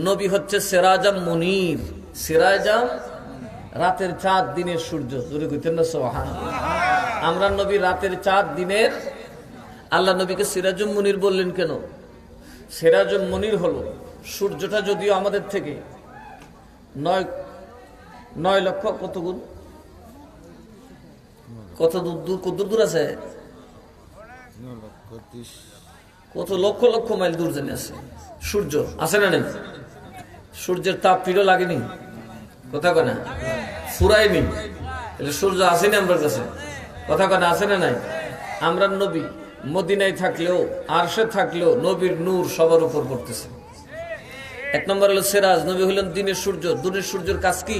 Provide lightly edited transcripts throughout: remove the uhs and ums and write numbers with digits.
নবী হচ্ছে সিরাজাম মুনির। সিরাজাম রাতের চাঁদ, দিনের সূর্য। জোরে কইতেন না সুবহানাল্লাহ। আমরা নবী রাতের চাঁদ, দিনের। আল্লাহ নবীকে সিরাজুম মুনির বললেন কেন? সিরাজুম মুনির হলো সূর্যটা যদিও আমাদের থেকে 9 লক্ষ কত গুণ, কত দূর আছে, কত লক্ষ লক্ষ মাইল দূর জেনে আছে সূর্য, আছে না নেই? সূর্যের তাপ পিড়ো লাগেনি, কথা কয় না, ফুরায়নি, তাহলে সূর্য আসেনি আমার কাছে, কথা কয় না, আছে না নাই? আমরা নবী মদিনায় থাকলেও আরশে থাকলেও নবীর নূর সবার উপর পড়তেছে। 1 নম্বর হলো সিরাজ, নবী হলেন দিনের সূর্য। দিনের সূর্যের কাজ কি?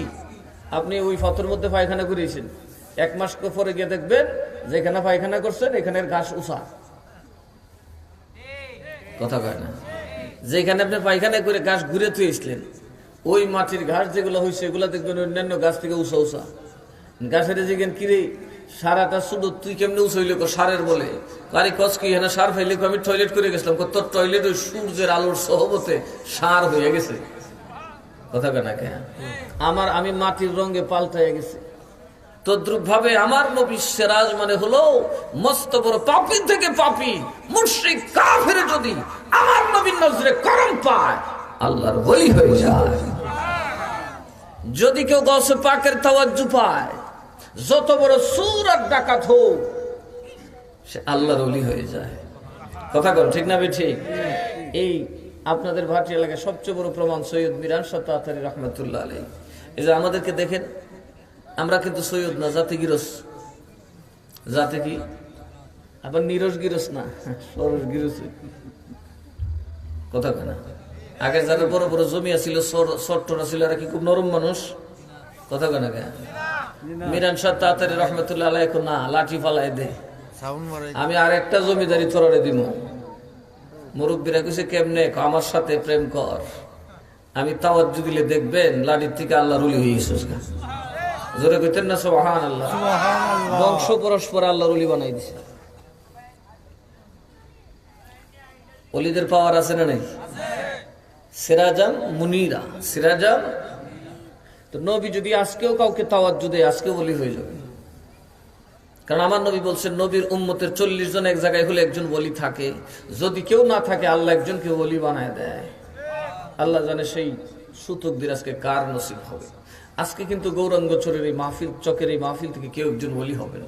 আপনি ওই ফতর মধ্যে পায়খানা করিয়েছেন, 1 মাস পরে গিয়ে দেখবেন যেখানে পায়খানা করছেন এখানের ঘাস উঁচা, কথা কয় না। যেখানে আপনি পায়খানা করে ঘাস ঘুরে থুয়েছিলেন ওই মাটির ঘাস যেগুলো হয়েছে এগুলো দেখবেন অন্যান্য গাছ থেকে উঁচা উঁচা। গাছের যেখানে কিরে সারাটা শুধু তুই কেমনি উঁচইলে সারের বলে আরে কচ কি হ্যাঁ সার ফেলে আমি টয়লেট করে গেছিলাম, তোর টয়লেট ওই সূর্যের আলোর সহবতে সার হয়ে গেছে, কথা কয় না কেন? আমি মাটির রঙে পাল্টাইয়া গেছে। তদ্রুপ ভাবে আমার নবী সিরাজ মানে হলো মস্ত বড় পাপী থেকে পাপী মুশরিক কাফের যদি আমার নবীর নজরে করম পায় আল্লাহর ওলি হয়ে যায়। যদি কেউ গৌসে পাকের তাওয়াজ্জু পায়, যত বড় চোর আর ডাকাত হোক সে আল্লাহর ওলি হয়ে যায়, কথা কর ঠিক না বে ঠিক? এই আপনাদের ভাটি এলাকায় সবচেয়ে বড় প্রমাণ সৈয়দ মিরান সত্তাতারি রহমতুল্লাহ আলাইহি। এই যে আমাদেরকে দেখেন, আমরা কিন্তু সৈয়দ না, জাতি গিরস। জাতি কি? আবার নিরস গিরস না, সরস গিরস, কথা কয় না। আগে যারা বড় বড় জমি আছিল, সট্টরা ছিল, এরা কি খুব নরম মানুষ, কথা কয় না কেন? মিরান সত্তাতারি রহমতুল্লাহ আলাইহি এখন না, লাঠি ফালাই দে, আমি আর একটা জমিদারি তোরারে দিব। মুরব্বীরা কইছে কেমনে? আমার সাথে প্রেম কর, আমি তাওয়াজ্জু দিলে দেখবেন লাঠির থেকে আল্লাহর ওলি হয়ে গেছিস। জোরে কইতেন না সুবহানাল্লাহ। বংশ পরস্পর আল্লাহর ওলি বানাই দিছে। ওলিদের পাওয়ার আছে না নাই? সিরাজাম মুনিরা, সিরাজাম। তো নবী যদি আজকেও কাউকে তাওয়াজ্জু দেয় আজকেও ওলি হয়ে যাবে, কারণ আমার নবী বলছেন নবীর উম্মতের 40 জন এক জায়গায় হলে একজন ওলি থাকে, যদি কেউ না থাকে আল্লাহ একজনকে ওলি বানায় দেয়। আল্লাহ জানে সেই সুতকদের আজকে কার নসিব হবে। আজকে কিন্তু গৌরাঙ্গচরের এই মাহফিল, চকের এই মাহফিল থেকে কেউ একজন ওলি হবেন,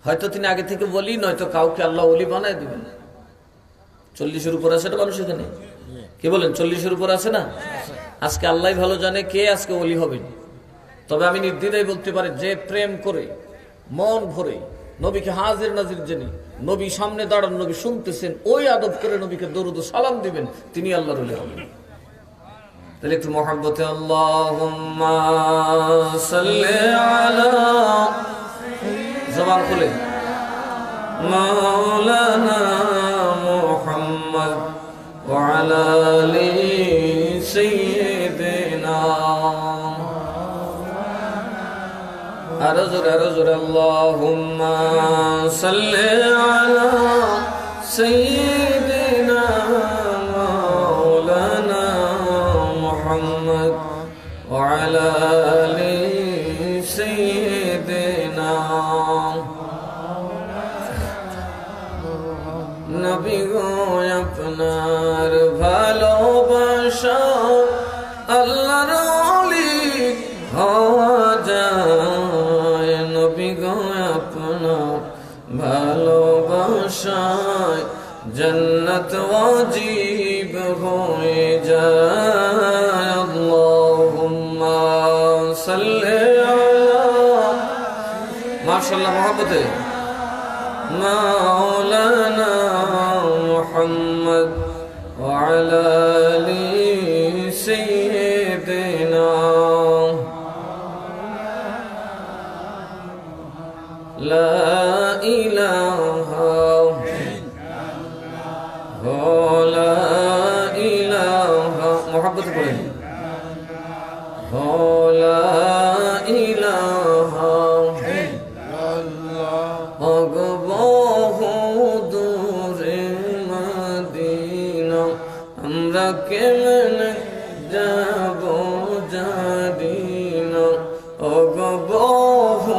হয়তো তিনি আগে থেকে বলি, নয়তো কাউকে আল্লাহ ওলি বানায় দিবেন। 40-এর উপর আছে না মানুষ এখানে, কি বলেন? 40-এর উপর আছে না? আজকে আল্লাহ ভালো জানে কে আজকে ওলি হবেন। তবে আমি নির্দ্বিধায় বলতে পারি, যে প্রেম করে মন ভরে নবীকে হাজির নাজির জেনে নবী সামনে দাঁড়ান, নবী শুনতেছেন, ওই আদব করে নবীকে দরুদ ও সালাম দিবেন, তিনি আল্লাহর ওলি হবেন। তাহলে একটু মহব্বতে আল্লাহুম্মা সাল্লি আলা, জবান খুলে, মাওলানা মুহাম্মদ ওয়া আলা আলি সাইয়্যিদিনা, আরো জোরে আল্লাহুম্মা সাল্লি আলা সাইয়্যিদিনা মাওলানা মুহাম্মদ ওয়া আলা আলি সাইয়্যিদিনা। নবী গো আপনার ভালোবাসা আল্লাহর ওলি হওয়া যায়, নবী গো আপনার ভালোবাসায় জান্নাত ওয়াজিব হয়ে যায়। আল্লাহুম্মা সাল্লি আলা, মাশাআল্লাহ মহব্বতে, মাওলানা মুহাম্মদ ওয়া আলা আলি সাইয়্যিদিনা, লা ইলাহা লা ইলাহা, মুহাব্বত করেন, লা ইলাহা বহু দূরে মদিনা, আমরা কেমনে কেমনে যাব জানি না ওগো বহু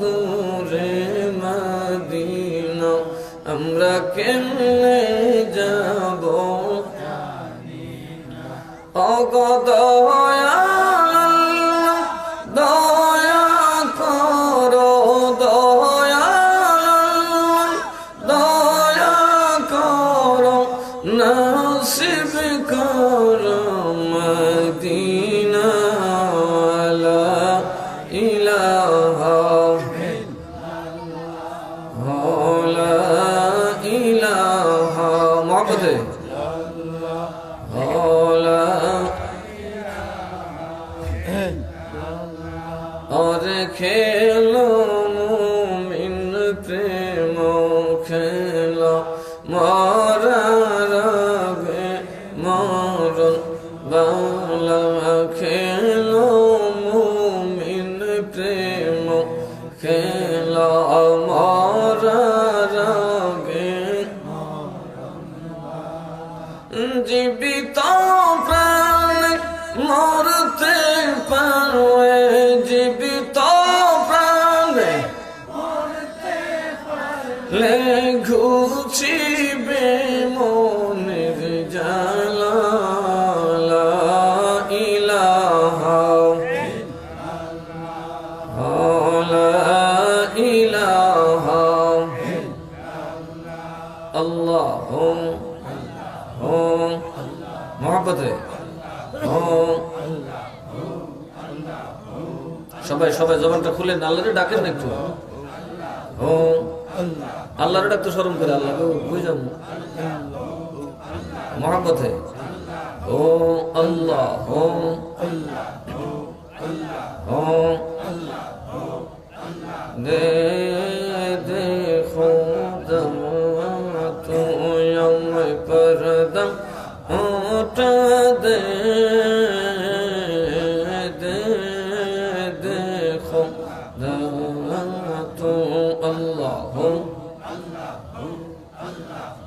দূরে মদিনা আমরা কেমনে যাব ওগো দয়াল দয়া করো দয়াল দয়া করো নসিব করো মদিনা লা ইলাহা লা ইলাহা মুহাম্মদে और खेलो मुमिन प्रेम खेलो मारा रगे मारन बाला खेलो मुमिन प्रेम खेलो मारा रगे জীবিত প্রাণ মরতে পারে জীবিত প্রাণে লে ঘুচিবে মনের জালা লা ইলাহা লা ইলাহা আল্লাহ মোহাম্মত সবাই সবাই জবানটা খুলে আল্লাহরে ডাকেন না একটু ও আল্লাহরে ডাকতে স্মরণ করে আল্লাহ বুঝলাম মোহাম্মত ও আল্লাহ ও দে দেখো তো পরদম ওটা দে দে দেখো তো আল্লাহ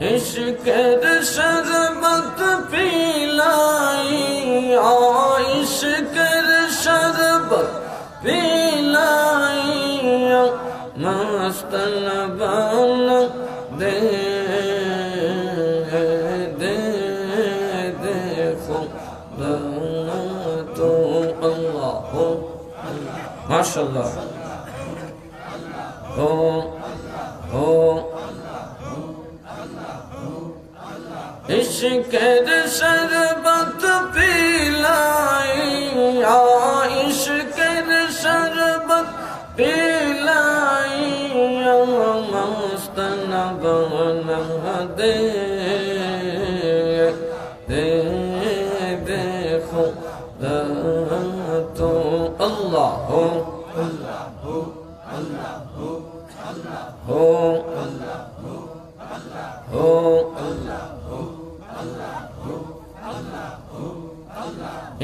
ইশকের শরবত পিলাই ইশকের শরবত পিলাই মস্তন বন দে মাশাআল্লাহ ও ও ইশকের শরবত পিলাই ইশকের শরবত পিলাই মস্তনা বনা দে দে দেখো তো আল্লাহ হো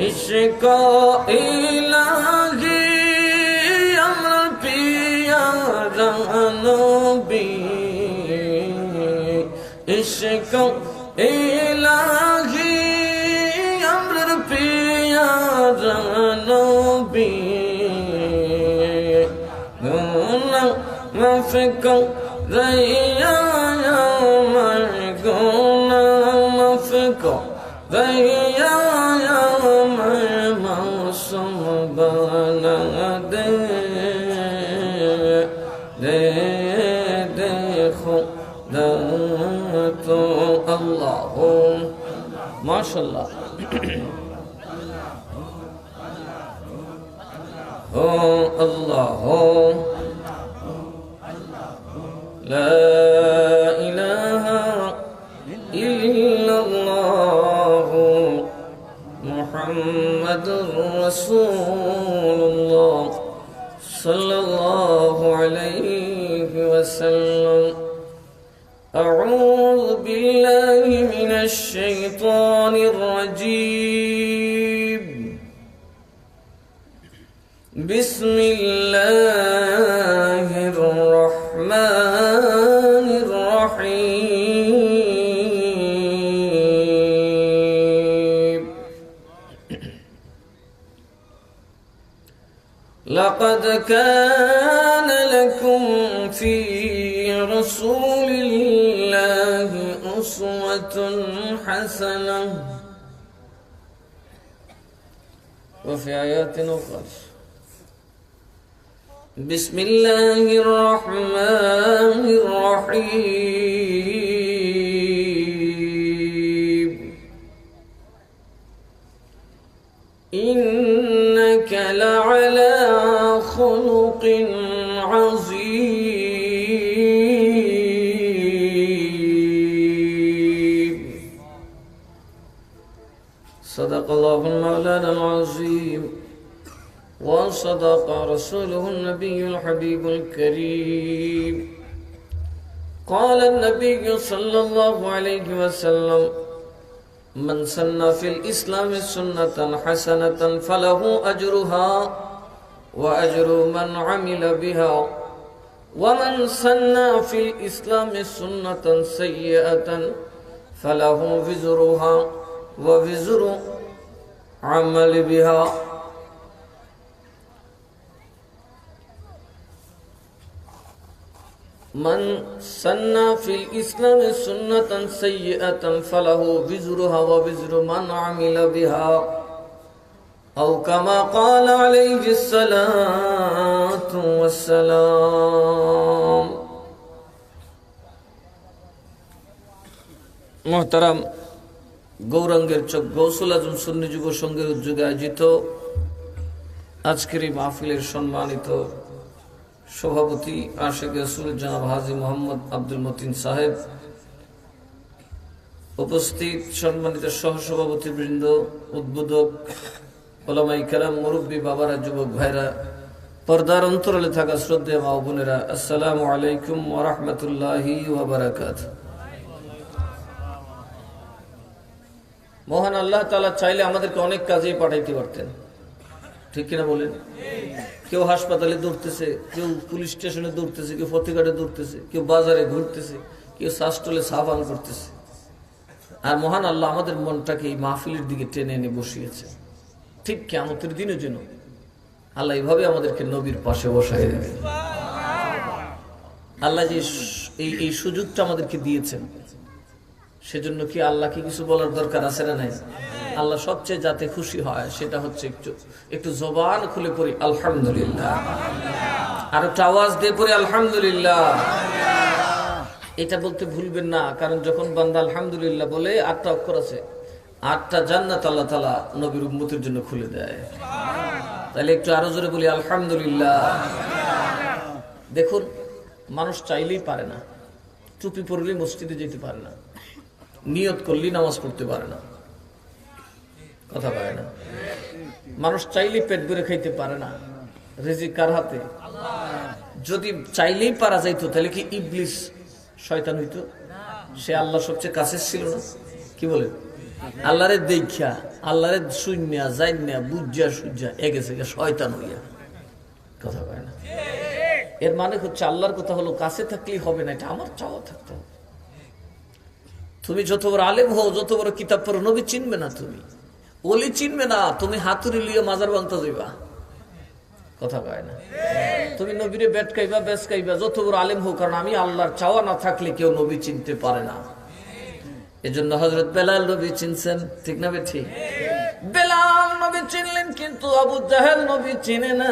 ইশক ইলাহি আমার পিয়ারা নবী ইশক ইলাহি আমার পিয়ারা নবী গুনাহ মাফ করিয়া আমার গুনাহ মাফ করিয়া আমার মাসুম বানা দে দে দেখো তো আল্লাহ মাশাআল্লাহ ও আল্লাহ লা ইলাহা ইল্লাল্লাহ মুহাম্মাদুর রাসূলুল্লাহ সাল্লাল্লাহু আলাইহি ওয়াসাল্লাম أعوذ بالله من الشيطان الرجيم بسم الله الرحمن الرحيم لقد كان لكم في رسول الله أسوة حسنة وفي آيات أخرى بسم الله الرحمن الرحيم إنك لعلى خلق عظيم صدق الله مولانا العظيم وصدق رسوله النبي الحبيب الكريم قال النبي صلى الله عليه وسلم من سن في الإسلام سنة حسنة فله أجرها وأجر من عمل بها ومن سن في الإسلام سنة سيئة فله وزرها ووزر عمل بها من سن في الإسلام سنة سيئة فله وزرها ووزر من عمل بها أو كما قال عليه الصلاة والسلام محترم গৌরাঙ্গের চক গৌসুল আজম সুন্নি যুব সংঘের উদ্যোগে আয়োজিত আজকের এই মাহফিলের সম্মানিত সভাপতি আশিক রাসূল জনাব হাজী মোহাম্মদ আব্দুল মতিন সাহেব, উপস্থিত সম্মানিত সহসভাপতি বৃন্দ, উদ্বোধক, ওলামায়ে কেরাম, মুরব্বী বাবারা, যুবক ভাইরা, পর্দার অন্তরালে থাকা শ্রদ্ধেয় মা ও বোনেরা, আসসালামু আলাইকুম ওয়া রাহমাতুল্লাহি ওয়া বারাকাতুহু। মহান আল্লাহ তাআলা চাইলে আমাদেরকে অনেক কাজে পাঠাইতে পারতেন, ঠিক কিনা বলেন? কেউ হাসপাতালে দৌড়তেছে, কেউ পুলিশ স্টেশনে দৌড়তেছে, কেউ ফতেঘাটে দৌড়তেছে, কেউ বাজারে ঘুরতেছে, কেউ শাসটলে সাবান করতেছে। আর মহান আল্লাহ আমাদের মনটাকে এই মাহফিলের দিকে টেনে এনে বসিয়েছে, ঠিক কিয়ামতের দিনের জন্য। আল্লাহ এইভাবে আমাদেরকে নবীর পাশে বসাই দেবে। আল্লাহ যে এই সুযোগটা আমাদেরকে দিয়েছেন, সেজন্য কি আল্লাহকে কিছু বলার দরকার আছে না নাই? আল্লাহ সবচেয়ে যাতে খুশি হয় সেটা হচ্ছে একটু জবান খুলে পড়ি আলহামদুলিল্লাহ, আর একটা আওয়াজ দিয়ে পড়ি আলহামদুলিল্লাহ। এটা বলতে ভুলবেন না, কারণ যখন বান্দা আলহামদুলিল্লাহ বলে 8টা অক্ষর আছে, 8টা জান্নাত আল্লাহ তাআলা নবীর উম্মতের জন্য খুলে দেয়। তাহলে একটু আরো জোরে বলি আলহামদুলিল্লাহ। দেখুন, মানুষ চাইলেই পারে না, টুপি পরলেই মসজিদে যেতে পারে না, নিয়ত করলেই নামাজ পড়তে পারে না, কথা পারে না। মানুষ চাইলেই পেট ভরে খাইতে পারে না, রিজিক কার হাতে? যদি চাইলেই পারা যাইতো তাহলে কি ইবলিস শয়তান হইতো? সে আল্লাহ সবচেয়ে কাছে ছিল না? কি বলেন? আল্লাহরে দেখা, আল্লাহরে শুনিয়া জানিয়া বুঝা সুজা এগেছে শয়তান হইয়া, কথা পায় না। এর মানে হচ্ছে আল্লাহর কথা হলো কাছে থাকলেই হবে না, এটা আমার চাওয়া থাকতে হবে। তুমি যত বড় আলেম হও, যত বড় কিতাব পড়ো, নবী চিনবে না, তুমি ওলি চিনবে না, তুমি হাতুড়ি লিয়ে মাজার ভাঙতে যাইবা, কথা কয় না। তুমি নবীরে বেট খাইবা, বেশ খাইবা, যত বড় আলেম হোক, কারণ আমি আল্লাহর চাওয়া না থাকলে কেউ নবী চিনতে পারে না। এজন্য হযরত বেলাল নবী চিনছেন, ঠিক না ঠিক? বেলাল নবী চিনলেন, কিন্তু আবু জাহেল নবী চিনে না।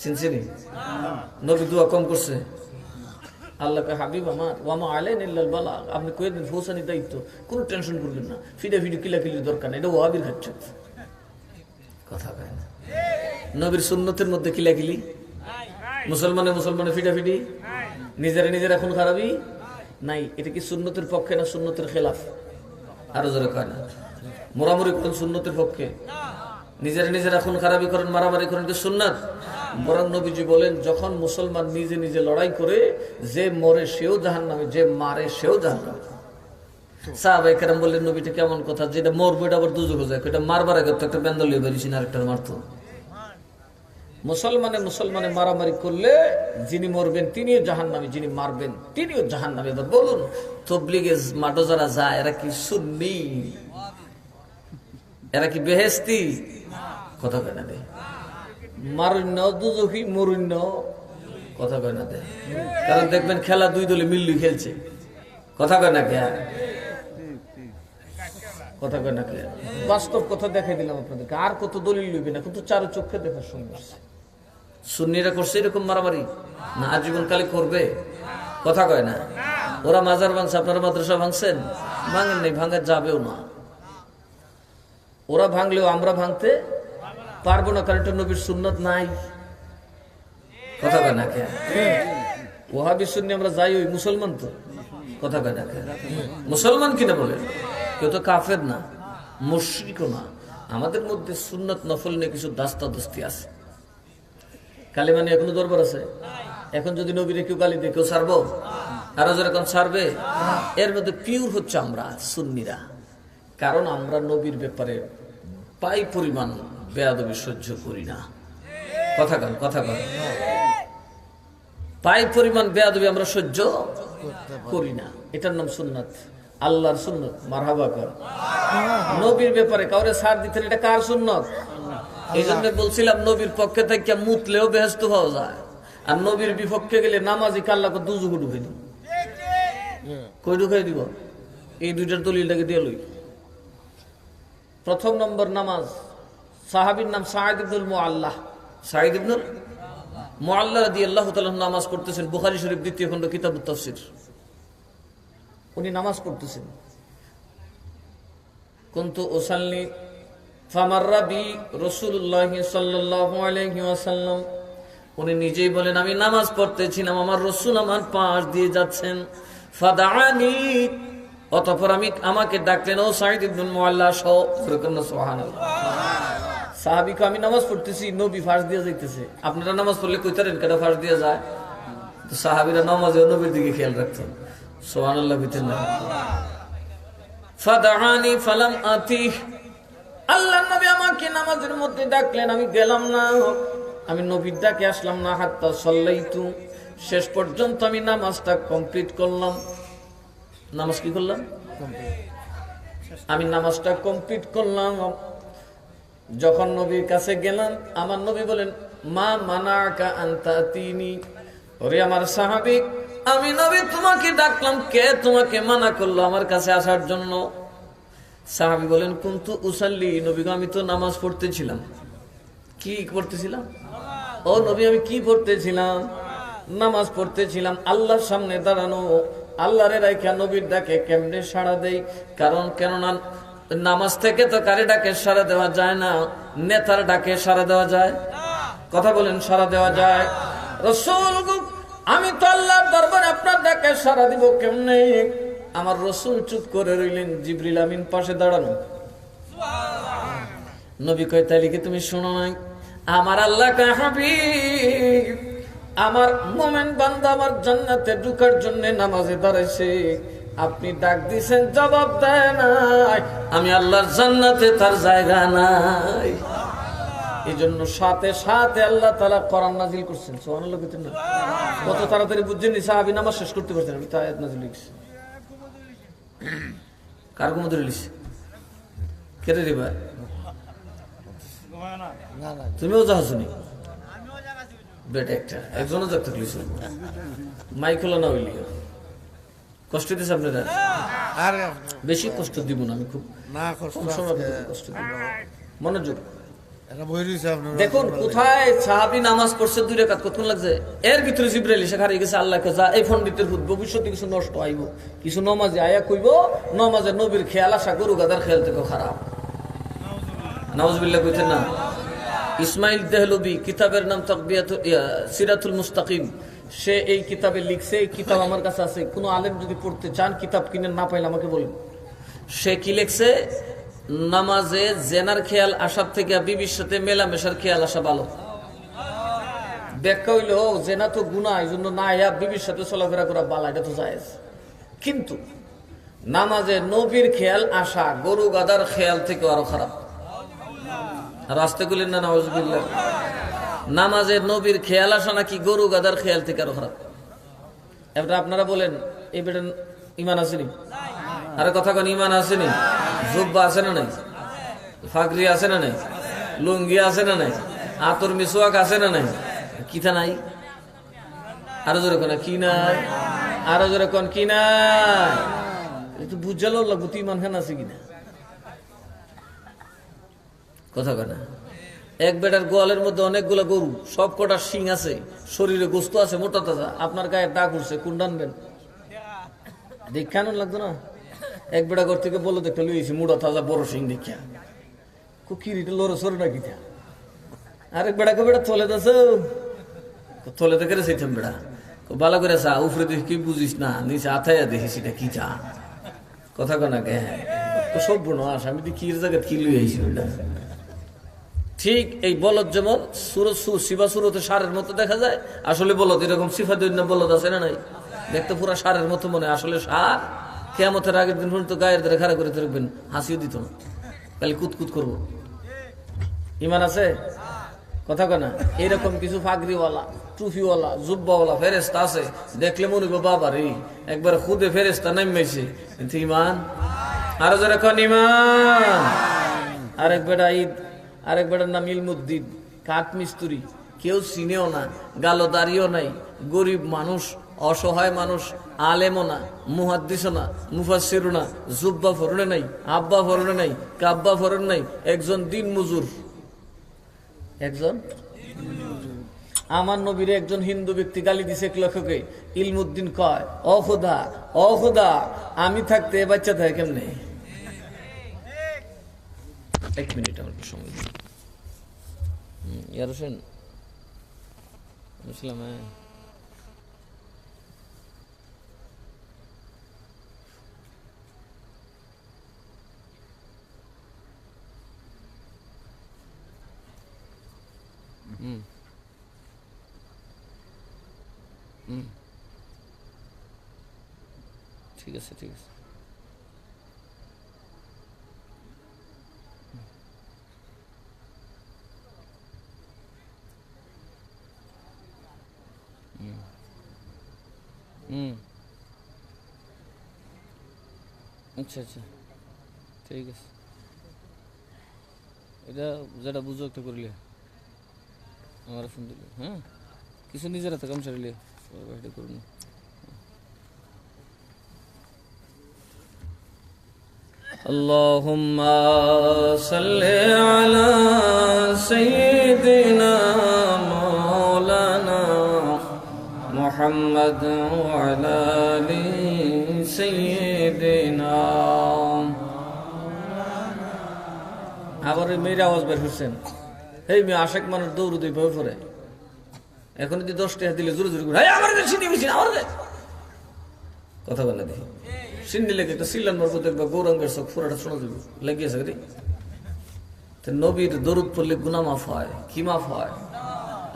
চিনছিনি? নবী দোয়া কম করছে, আল্লাহকে হাবিব আমার ওয়ামা আলাইনা ইল্লাল বালাগ, আপনি কয়ে দিন পৌঁছানোর দায়িত্ব, কোনো টেনশন করবেন না, ফিডা ফিডি কিলাকিলির দরকার নেই, এটা ওয়াহাবির খাচ্ছে, কথা কয় না। নবীর সুন্নতের মধ্যে কিলাকিলি, মুসলমানে ফিডাফিডি, নিজেরা এখন খারাপই নাই। এটা কি সুন্নতের পক্ষে না সুন্নতের খেলাফ? আরো জোরে কয় না। মোরামুরি করেন সুন্নতের পক্ষে, নিজেরা এখন খারাপি করেন, মারামারি করেন, কি সুন্নাত? বরং নবীজি বলেন, যখন মুসলমান নিজে নিজে লড়াই করে, যে মরে সেও জাহান্নামে, যে মারে সেও জাহান্নামে। সাহাবায়ে কেরাম বললেন, নবীটা কেমন কথা, যেটা মরবো এটা আবার দুজকে যায়, এটা মারবার আগে তো একটা বেন্দল লিয়ে বেরিয়েছি, আরেকটা মারতো। মুসলমানে মারামারি করলে যিনি মরবেন তিনিও জাহান্নামী, যিনি মারবেন তিনিও জাহান্নামী। এবার বলুন, তবলিগে মাঠে যারা যায় এরা কি সুন্নি? এরা কি বেহেশতি? কথা কেন? মারুন্য দুজখী মরুন্য কথা কয় না দে, কারণ দেখবেন খেলা দুই দলে মিল্লি খেলছে, কথা কয় না কে, কথা কয় না কে, বাস্তব কথা দেখাই দিলাম আপনাদেরকে। আর কত দলিল লইবে না, কিন্তু চারো চোখে দেখার সময় আসছে। সুন্নিরা করছে এরকম মারামারি না, আজীবনকালে করবে, কথা কয় না। ওরা মাজার ভাঙছে, আপনারা মাদ্রাসা ভাঙছেন? ভাঙেন নাই, ভাঙা যাবেও না। ওরা ভাঙলেও আমরা ভাঙতে পারবো না, কারণ এটা নবীর সুন্নত নাই, কথা কয় না কে। ওহাবি সুন্নি আমরা যাই, ওই মুসলমান তো, কথা কয় না কে। মুসলমান কিনা বলে, কেউ তো কাফের না, মুশরিকও না। আমাদের মধ্যে সুন্নত নফল নিয়ে কিছু দাস্তাদস্তি আছে। কালিমা নিয়ে এখনো দরবার আছে। এখন যদি নবীরে কেউ গালি দিয়ে কেউ ছাড়বো? আরো যেরকম ছাড়বে? এর মধ্যে পিওর হচ্ছে আমরা সুন্নিরা, কারণ আমরা নবীর ব্যাপারে পাই পরিমাণ বেয়াদবি সহ্য করি না, কথা কন, কথা কন। পাই পরিমাণ বেয়াদবি আমরা সহ্য করি না, এটার নাম সুন্নাত, আল্লাহর সুন্নত। মারহাবা কর। নবীর ব্যাপারে কাউরে ছাড় দিতেন, এটা কার সুন্নত? এই জন্য বলছিলাম নবীর পক্ষে থেকে মুতলেও বেহেশত পাওয়া যায়, আর নবীর বিপক্ষে গেলে নামাজি কাল্লাকে দুজুগু ঢুকে দিব। কই ঢুকাই দিব? এই দুইটার দলিলটাকে দিয়ে লই। প্রথম নম্বর নামাজ, সাহাবীর নাম সাঈদ ইবনুল মুআল্লাহ। সাঈদ ইবনুল মুআল্লাহ রাদিয়াল্লাহু তাআলা নামাজ পড়তেছেন, বুখারী শরীফ দ্বিতীয় খণ্ড কিতাবুত তাফসীর। উনি নামাজ পড়তেছেন, কুনতু উসাল্লি ফামাররা বি রাসূলুল্লাহ সাল্লাল্লাহু আলাইহি ওয়াসাল্লাম। উনি নিজেই বলেন, আমি নামাজ পড়তেছিলাম, আমার রাসূল আমার পাশ দিয়ে যাচ্ছেন। ফাদাআনি, অতঃপর আমাকে ডাকলেন, ও সাঈদ ইবনুল মুআল্লাহ সহ। সুবহানাল্লাহ। সাহাবীকে আমি নামাজ পড়তেছি, নবী ফাঁস দিয়ে যাইতেছে। আপনারা নামাজ পড়লে কইতারেন কেন ফাঁস দিয়ে যায়? তো সাহাবীরা নামাজে নবীর দিকে খেয়াল রাখতেন। সুবহানাল্লাহ বিতেন না। ফাদাআনি ফালাম আতি, আল্লাহর নবী আমাকে নামাজের মধ্যে ডাকলেন, আমি গেলাম না, আমি নবীর ডাকে আসলাম না। হাত্তা সাল্লাইতু, শেষ পর্যন্ত আমি নামাজটা কমপ্লিট করলাম। নামাজ কি করলাম? আমি নামাজটা কমপ্লিট করলাম। যখন নবীর কাছে গেলাম, আমার নবী বলেন, মা মানাকা আনতা তিনি, ওরে আমার সাহাবী, আমি নবী তোমাকে ডাকলাম, কে তোমাকে মানা করলো আমার কাছে আসার জন্য? সাহাবী বলেন, কুনতু উসাল্লি, নবী গো আমি তো নামাজ পড়তেছিলাম। কি পড়তেছিলাম? ও নবী আমি কি পড়তেছিলাম? নামাজ পড়তেছিলাম। আল্লাহর সামনে দাঁড়ানো, আল্লাহরে রাইখা নবীর ডাকে কেমনে সাড়া দেই? কারণ কেননা নামাজ থেকে তো কারে ডাকে সাড়া দেওয়া যায় না, নেতার ডাকে সাড়া দেওয়া যায়, কথা বলেন, সাড়া দেওয়া যায়। রাসূল গো আমি তো আল্লাহর দরবারে আপনার ডাকে সাড়া দিব কেমনে? আমার রাসূল চুপ করে রইলেন, জিবরিল আমিন পাশে দাঁড়ানো। নবী কয়, তাইলে কি তুমি শোনো নাই? আমার আল্লাহ কা হাবিব, আমার মুমিন বান্দা আমার জান্নাতে ঢোকার জন্য নামাজে দাঁড়াইছে, আপনি ডাক দিছেন জবাব দেয় নাই, আমি আল্লাহর জান্নাতে তার জায়গা নাই। এই জন্য সাথে সাথে আল্লাহ তাআলা কোরআন নাযিল করছেন। সুবহানাল্লাহ। কত তাড়াতাড়ি বুঝছেন, সাহাবী নামাজ শেষ করতে পারছেন, আমি তা আয়াত নাযিল লিখছি। কার কোন দলিল লিখছে? কেটে দিবা? তুমিও যাচ্ছনি বেটা একটা, একজনও দেখতে লিখছো, মাইক হলো না হইলি। কষ্ট দিচ্ছে আপনারা? বেশি কষ্ট দিব না, আমি খুব কম সময় কষ্ট দিব। মনোযোগ দেখুন, কোথায় সাহাবী নামাজ পড়ছে 2 রাকাত, কতক্ষণ লাগছে? এর ভিতরে জিবরাইল এসে হারিয়ে গেছে। আল্লাহকে যা এই পণ্ডিতের ভবিষ্যতে কিছু নষ্ট আইব, কিছু নমাজে আয়া কইব, নমাজে নবীর খেয়াল আসা গরু গাদার খেয়াল থেকে খারাপ। নাউজুবিল্লাহ কইতেন না? ইসমাইল দেহলবি, কিতাবের নাম সিরাতুল মুস্তাকিম, সে এই কিতাবে লিখছে। এই কিতাব আমার কাছে আছে, কোনো আলেম যদি পড়তে চান কিতাব কিনে না পাইলে আমাকে বলেন। সে কি লিখছে? নামাজে জেনার খেয়াল আসার থেকে বিবির সাথে মেলামেশার খেয়াল আসা ভালো। ব্যাখ্যা হইল, জেনা তো গুনাহ, এই জন্য না ইয়া বিবির সাথে চলাফেরা করা ভালো, এটা তো জায়েজ। কিন্তু নামাজে নবীর খেয়াল আসা গরু গাদার খেয়াল থেকে আরো খারাপ। রাস্তে গুলেন না, নাউজুবিল্লাহ। নামাজে নবীর খেয়াল আসা নাকি গরু গাদার খেয়াল থেকে আরো খারাপ। এবার আপনারা বলেন, এই বেটা ইমান আসেনি? আরে কথা কোন, ইমান আসেনি? জুব্বা আছে না নাই? ফাগরি আছে না নাই? লুঙ্গি আছে না নাই? আতর মিসওয়াক আছে না নাই? কিতা নাই? আরো জোরে কোন কি নাই? আরো জোরে কোন কি নাই? একটু বুঝালো লাগবো তুই মানখান আছে কিনা। কথা কয় না? এক বেটার গোয়ালের মধ্যে অনেকগুলো গরু, সব কটার শিং আছে, শরীরে গোস্ত আছে মোটা তাজা, আপনার গায়ে দাগ উঠছে, কোন ডানবেন? দেখানো লাগতো না? এক বেটা ঘর থেকে বলো দেখতে লুইছি মোটা তাজা বড় শিং দেখা কিরিটা লড়ে সরে না কিতা। আরেক বেড়াকে বেড়া থলে দাস থলে থেকে সেইতাম বেড়া ভালো করে চা উফরে দেখি কি বুঝিস না, নিচে আথাইয়া দেখিস এটা কি চা। কথা কনাকে হ্যাঁ তো সব বনাস আমি তো কির জায়গা কি লই আইছি ওটা। ঠিক এই বলদ যেমন শিবা সুরতে সারের মতো দেখা যায়, আসলে বলদ এরকম সিফাতুল্লাহ বলদ আছে না নাই? দেখতে পুরা সারের মতো মনে, আসলে সার। কিয়ামতের আগের দিন পর্যন্ত গায়ের ধরে খাড়া করে থাকবেন, হাসিও দিত না, খালি কুতকুত করবো। ইমান আছে? কথা কনা? এরকম কিছু ফাগরিওয়ালা, টুফিওয়ালা, জুব্বাওয়ালা ফেরেস্তা আছে, দেখলে মনে করবো বাবা রে একবার খুদে ফেরেস্তা নামছে, কিন্তু ইমান। আরো যারা কন ইমান। আরেক বেটা ঈদ, আরেক বেটার নাম ইলমুদ্দিন, কাঠ মিস্ত্রি, কেউ চিনেও না, গালো দাঁড়িয়েও নাই, গরিব মানুষ, অসহায় মানুষ, আলেমও না, মুহাদ্দিসও না, মুফাসসিরও না, জুব্বা ফরনে নাই, আব্বা ফরনে নাই, কাব্বা ফরন নাই, একজন দিন মজুর। একজন আমার নবীরে একজন হিন্দু ব্যক্তি গালি দিছে এক লেখকে, ইলমুদ্দিন কয় ও খোদা আমি থাকতে এ বাচ্চা থাকে কেমনে? এক মিনিট আমার সময় দিন। ইয়ার হোসেন বুঝলাম। হ্যাঁ ঠিক আছে ঠিক আছে। আচ্ছা আচ্ছা ঠিক আছে, এটা যেটা বুঝো একটা করলে আমার ফোন দিলে। হ্যাঁ কিছু নিজের হাতে কাম সারিলে এটা করুন। আল্লাহুম্মা সাল্লি আলা সাইয়্যিদিনা মাওলানা মুহাম্মদ ওয়া আলা আলি সাইয়্যিদিনা। আবার মেয়ের আওয়াজ বের করছেন, এই মেয়ে আশেক মানুষ দৌড় দিয়ে ভয় পড়ে, এখন যদি 10 টাকা দিলে জোরে জোরে করে আমার কথা বলে দেখি সিন্নি লেগে একটা সিল্লান মারবো, দেখবা গৌরাঙ্গের চোখ পুরাটা শোনা যাবে লেগিয়েছে রে। নবীর দরুদ পড়লে গুনাহ মাফ হয়। কি মাফ হয়?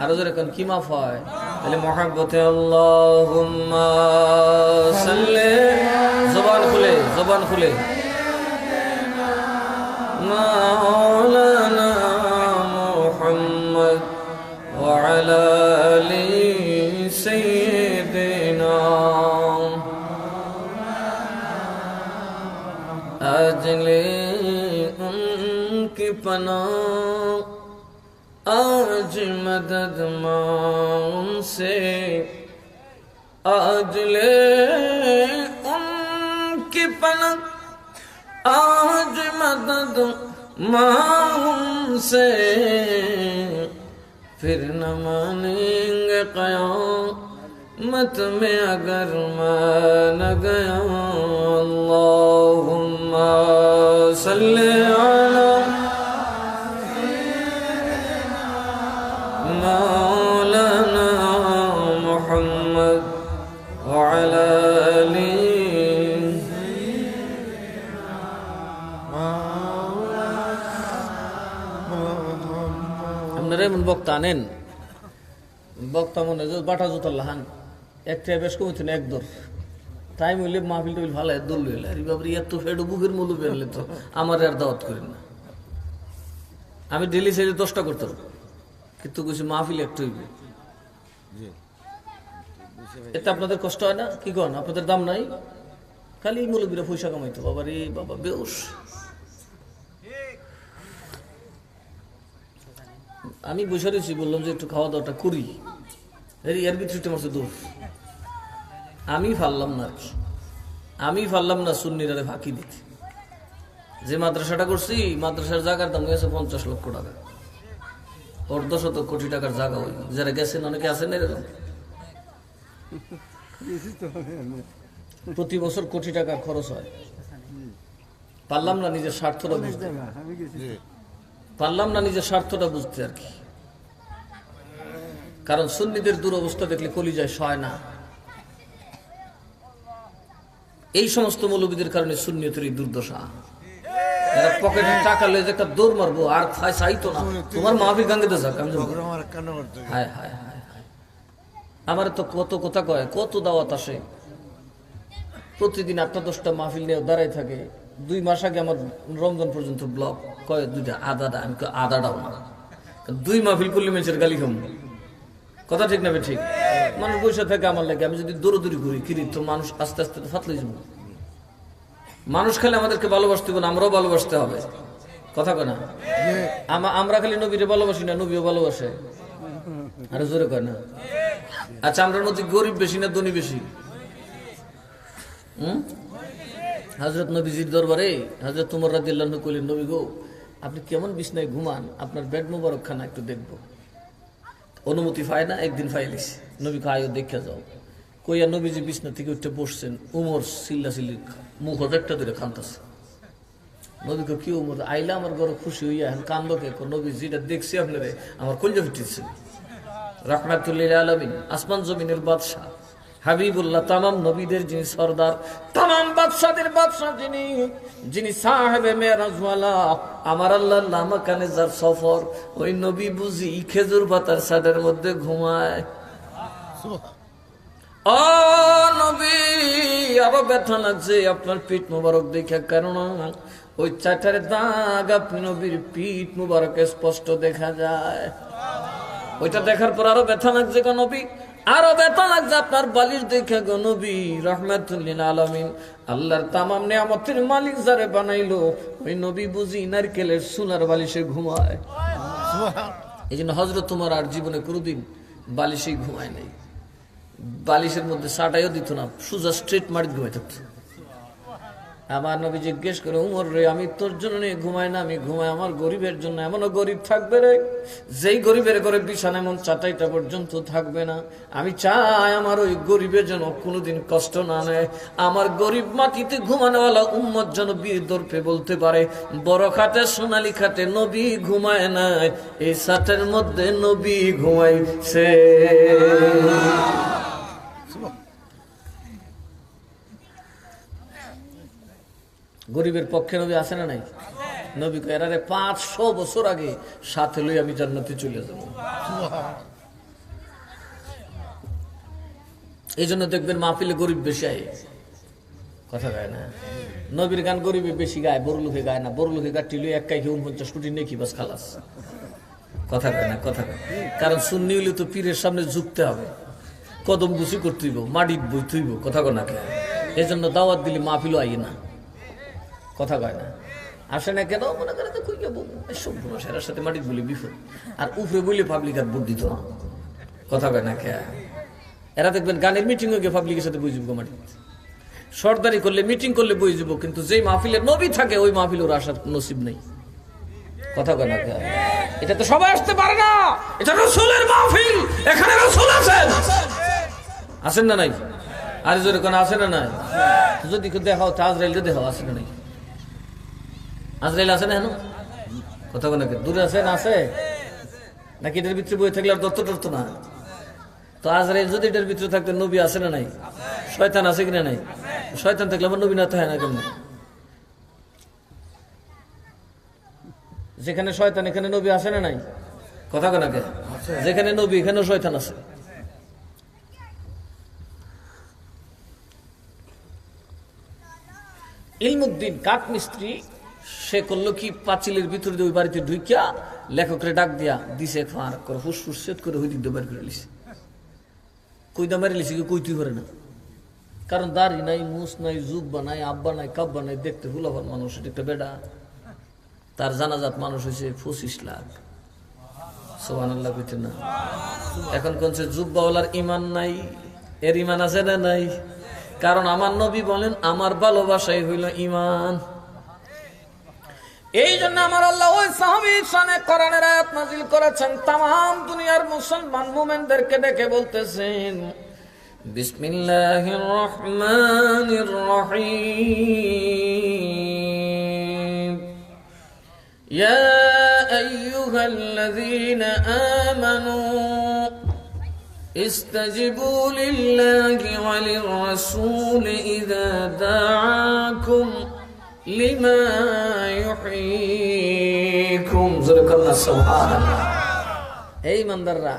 আরো জোরে কোন কি মাফ হয়? তাহলে মহব্বতে আল্লাহুম্মা সাল্লি, জবান খুলে মাওলানা মুহাম্মদ ওয়া আলা আলি সাইয়্যিদিনা আজলে উনকি পনাহ आज मदद मांग से, आज ले उनकी पलक, आज मदद मांग से, फिर न मानेंगे क़यामत में अगर मान गया। अल्लाहुम्मा सल्ली अला मौलाना मुहम्मद व अला आलि। আপনারা এমন বক্তা আনেন, বক্তা মনে বাটা জুতার লাহান একটা বেশ কমছে না একদর টাইম হইলে মাহফিল টাইল ভালো দোল হইলে আরে বাবরি এত ফেডো বুকের মূল্য বেরলে তো আমার আর দাওয়াত করেন না। আমি ডেলি সাইডে 10টা করতাম, কিন্তু কিছু মাহফিল একটু হইবে, এতে আপনাদের কষ্ট হয় না? কি কন আপনাদের দাম নাই? খালি মুরব্বীরা পয়সা কামাইতো বাবা রে বাবা বেউস। আমি বসে রয়েছি, বললাম যে একটু খাওয়া দাওয়াটা করি, এর ভিতরে আমার দোষ। আমি পারলাম না আর কি, আমি পারলাম না সুন্নিরারে ফাঁকি দিতে। যে মাদ্রাসাটা করছি, মাদ্রাসার জায়গার দাম গেছে 50 লক্ষ টাকা, 1.5 কোটি টাকার জায়গা। ওই যারা গেছেন অনেকে আছেন এরকম, প্রতি বছর কোটি টাকা খরচ হয়। পারলাম না নিজের স্বার্থটা বুঝতে, পারলাম না নিজের স্বার্থটা বুঝতে আর কি। কারণ সুন্নিদের দুরবস্থা দেখলে কলিজায় সয় না। এই সমস্ত মৌলবীদের কারণে সুন্নিয়তের এই দুর্দশা। এরা পকেটে টাকা লয়ে যে একটা দৌড় মারবো আর চাইতো না তোমার মাহফিল গাঙ্গেতে যাক। আমি হায় হায় হায় হায়, আমার তো কত কথা কয়, কত দাওয়াত আসে, প্রতিদিন 8-10টা মাহফিল নিয়ে দাঁড়াই থাকে। 2 মাস আগে আমার রমজান পর্যন্ত ব্লগ কয় 2টা আদাটা, আমি আদাটাও না, 2 মাহফিল করলে মেয়েছের গালি খাম। কথা ঠিক না ঠিক? মানুষ বসে থাকে আমার লাগে, আমি যদি দৌড়দৌড়ি করি কিরি তো মানুষ আস্তে আস্তে ফাতলে যাব। মানুষ খালি আমাদেরকে ভালোবাসতে হবে না, আমরাও ভালোবাসতে হবে। কথা কয় না? আমরা খালি নবীরে ভালোবাসি না, নবীও ভালোবাসে। আরে জোরে কয় না? আচ্ছা, আমরার মধ্যে গরিব বেশি না ধনী বেশি? হযরত নবীজির দরবারে হযরত উমর রাদিয়াল্লাহু আনহু কইলেন, নবী গো আপনি কেমন বিছনায় ঘুমান, আপনার বেড মোবারক খানা একটু দেখবো। অনুমতি পায় না, একদিন ফাইলিস। নবী আয়ো দেখে যাও। কইয়া নবীজি বিছনা থেকে উঠে বসছেন, উমর চিল্লাচিল্লি মুখ একটা ধরে কান্দতেছে। নবী কি উমর আইলা আমার ঘরে খুশি হইয়া এখন কান্দো কে? নবী যেটা দেখছি আপনারে আমার কলজা ফিটেছে। রাহমাতুল্লিল আলামিন, আসমান জমিনের বাদশাহ, হাবিবুল্লাহ, তামাম নবীদের যিনি সরদার, তামাম বাদশাদের বাদশাহ যিনি, যিনি সাহেবে মেরাজওয়ালা, আমার আল্লাহর নামাকানে যার সফর, ওই নবী বুঝি খেজুর পাতার ছাদের মধ্যে ঘুমায়। ও নবী, আরো ব্যথা লাগছে আপনার পিঠ মুবারক দেখে, কারণ ওই 4টার দাগ আপনি নবীর পিঠ মুবারকে স্পষ্ট দেখা যায়। ওইটা দেখার পর আরো ব্যথা লাগছে গো নবী, আরো ব্যথা লাগছে আপনার বালিশ দেখে গো নবী। রাহমাতুল্লিল আলামিন, আল্লাহর তামাম নিয়ামতের মালিক যারে বানাইলো, ওই নবী বুঝি নারকেলের সোনার বালিশে ঘুমায়। এই জন্য হযরত উমর আর জীবনে কোনোদিন বালিশেই ঘুমায় নাই। বালিশের মধ্যে সাটাইও দিত না, সোজা স্ট্রেট মারি ঘুমাই থাকতো। আমার নবী জিজ্ঞেস করে, উমর রে আমি তোর জন্য নিয়ে ঘুমাই না, আমি ঘুমাই আমার গরিবের জন্য। এমনও গরিব থাকবে রে, যেই গরিবের ঘরে বিছানা এমন চাটাইটা পর্যন্ত থাকবে না। আমি চাই আমার ওই গরিবের জন্য কোনোদিন কষ্ট না নেয়। আমার গরিব মাটিতে ঘুমানোওয়ালা উম্মত যেন বীর দর্পে বলতে পারে, বড় খাটে সোনালী খাটে নবী ঘুমায় নাই, এই সাটের মধ্যে নবী ঘুমাইছে। গরিবের পক্ষে নবী আছে না নাই? নবী কয় এরারে 500 বছর আগে সাথে লই আমি জান্নাতে চলে যাব। এই জন্য দেখবেন মাহফিলে গরিব বেশি আয়, কথা গায় না। নবীর গান গরিবে বেশি গায়, বড় লোকে গায় না। বড় লোকে গাটি লই 49 কোটি নেকি বাস খালাস। কথা গায় না, কথা গায়। কারণ সুন্নি হইলে তো পীরের সামনে ঝুঁকতে হবে, কদম বুসি করতে হইব, মাটির বই থইব। কথা কয় না কে? এই জন্য দাওয়াত দিলে মাহফিলও আই না। কথা কয় না, আসে না কেন? মনে করে তো কই যাবো, সব সেরার সাথে মাটির বলি বিফল। আর উপরে বলে পাবলিক আর ভোট দিত না। কথা কয় না কে? এরা দেখবেন গানের মিটিং হয়ে গিয়ে পাবলিকের সাথে বই যাবো মাটি। সর্দারি করলে মিটিং করলে বই যাবো, কিন্তু যেই মাহফিলে নবী থাকে ওই মাহফিল ওর আসার নসিব নেই। কথা কয় না কে? এটা তো সবাই আসতে পারে না, এটা রাসূলের মাহফিল, এখানে রাসূল আছেন। আছেন না নাই? আর জোরে কোন আছে না নাই? যদি দেখাও আজরাইল দেখাও, আছে না নাই? আজরাইল আছে না? কথা কোন দূরে আছে না? আছে নাকি? এটার ভিতরে বই থাকলে আর দত্ত টর্ত না তো। আজরাইল যদি এটার ভিতরে থাকতো, নবী আছে না নাই? শয়তান আছে কিনা নাই? শয়তান থাকলে আমার নবী না তো হয় না কেমন? যেখানে শয়তান এখানে নবী আছে না নাই? কথা কোন যেখানে নবী এখানেও শয়তান আছে। ইলমুদ্দিন কাঠ মিস্ত্রি, সে করলো কি, পাঁচিলের ভিতরে দিয়ে ওই বাড়িতে ঢুকিয়া লেখকরে ডাক দিয়া দিছে, ফার করে ফুসফুস সেট করে হইতে বের করে লিছে। কইদা মারি লিছে, কি কইতেই পারে না। কারণ দাড়ি নাই, মুস নাই, জুব্বা নাই, আব্বা নাই, কাব্বা নাই, দেখতে হুলাবার মানুষ। একটা বেডা, তার জানাজাত মানুষ হয়েছে 25 লাখ। সুবহানাল্লাহ কইতেন না? এখন কোনছে জুব্বাওয়ালার ঈমান নাই, এর ঈমান আছে না নাই? কারণ আমার নবী বলেন আমার ভালোবাসাই হইল ঈমান। এই জন্য আমার আল্লাহ ওই সাহাবীর শানে কোরআনের আয়াত নাযিল করেছেন, तमाम দুনিয়ার মুসলমান মুমিনদেরকে ডেকে বলতেছেন, বিসমিল্লাহির রহমানির রহিম, ইয়া আইয়ুহাল্লাযীনা আমানু ইস্তাজিবু লিল্লাহি ওয়া লির-রাসূলি ইযা দাআকুম লিমা ইউহয়িকুম। সুবহানাল্লাহ। এই ইমানদাররা,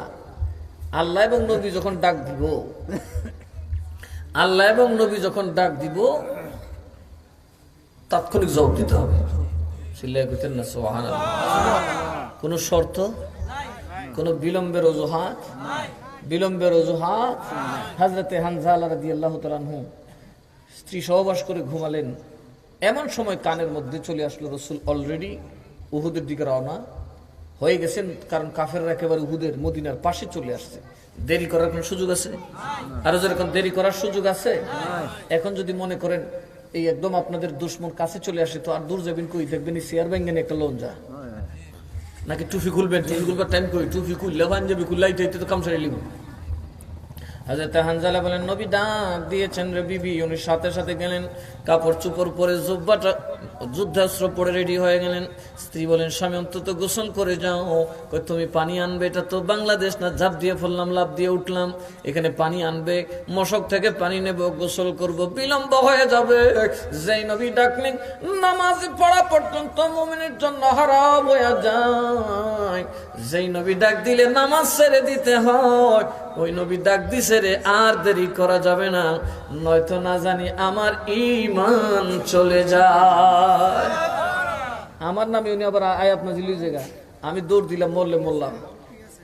আল্লাহ এবং নবী যখন ডাক দিব, আল্লাহ এবং নবী যখন ডাক দিব তাৎক্ষণিক জবাব দিতে হবে। চিল্লায় কইতেন না সুবহানাল্লাহ? কোনো শর্ত, কোনো বিলম্বের অজুহাত, বিলম্বের অজুহাত। হযরতে হানজালা রাদিয়াল্লাহু তাআলা আনহু স্ত্রী সহবাস করে ঘুমালেন, এমন সময় কানের মধ্যে চলে আসলো রাসূল অলরেডি উহুদের দিকে রওনা হয়ে গেছেন, কারণ কাফেররা একেবারে উহুদের মদিনার পাশে চলে আসছে। দেরি করার কোনো সুযোগ আছে? আরো যেরকম দেরি করার সুযোগ আছে? এখন যদি মনে করেন এই একদম আপনাদের দুশ্মন কাছে চলে আসে, তো আর দূর যাবেন কই? দেখবেন চেয়ার ব্যাঙ্গেন একটা লোন যা, নাকি টুপি খুলবেন? টুপি খুলবার টাইম কই? টুপি খুললে পাঞ্জাবি খুললাইতে তো কাম সারি লিব। হযরত হানজালা বলেন, নবী ডাক দিয়েছেন রে বিবি। উনি সাথে সাথে গেলেন, কাপড় চোপড় পরে জুব্বাটা যুদ্ধাস্ত্র পরে রেডি হয়ে গেলেন। স্ত্রী বলেন, স্বামী অন্তত গোসল করে যাও। কই তুমি পানি আনবে? এটা তো বাংলাদেশ না, ঝাঁপ দিয়ে ফেললাম, লাভ দিয়ে উঠলাম, এখানে পানি আনবে, মশক থেকে পানি নেব, গোসল করব, বিলম্ব হয়ে যাবে। যেই নবী ডাকলেন, নামাজ পড়া পর্যন্ত মুমিনের জন্য হারাম হয়ে যায়। যেই নবী ডাক দিলে নামাজ ছেড়ে দিতে হয়, ওই নবী ডাক দিছে রে, আর দেরি করা যাবে না, নয়তো না জানি আমার ঈমান চলে যায়। আমার নামে উনি আবার আয়াত নাযিল হয়ে যায়, আমি দৌড় দিলাম, মরলে মরলাম।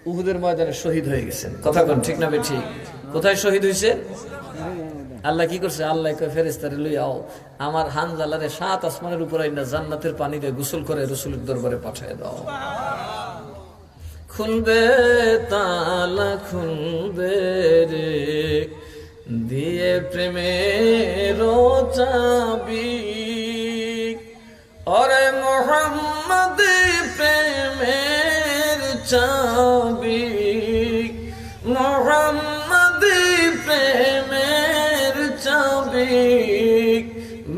উহুদের ময়দানে শহীদ হয়ে গেছেন। কথা কোন ঠিক না ঠিক? কোথায় শহীদ হয়েছে? আল্লাহ কি করছে? আল্লাহ কয় ফেরেশতারে লই আও, আমার হানজালারে 7 আসমানের উপর আইনা জান্নাতের পানি দিয়ে গোসল করে রাসূলের দরবারে পাঠিয়ে দাও। খুলবে তালা খুলবে রে, দিয়ে প্রেমের চাবি, ওরে মুহাম্মদ প্রেমের চাবি, মুহাম্মদ প্রেমের চাবি,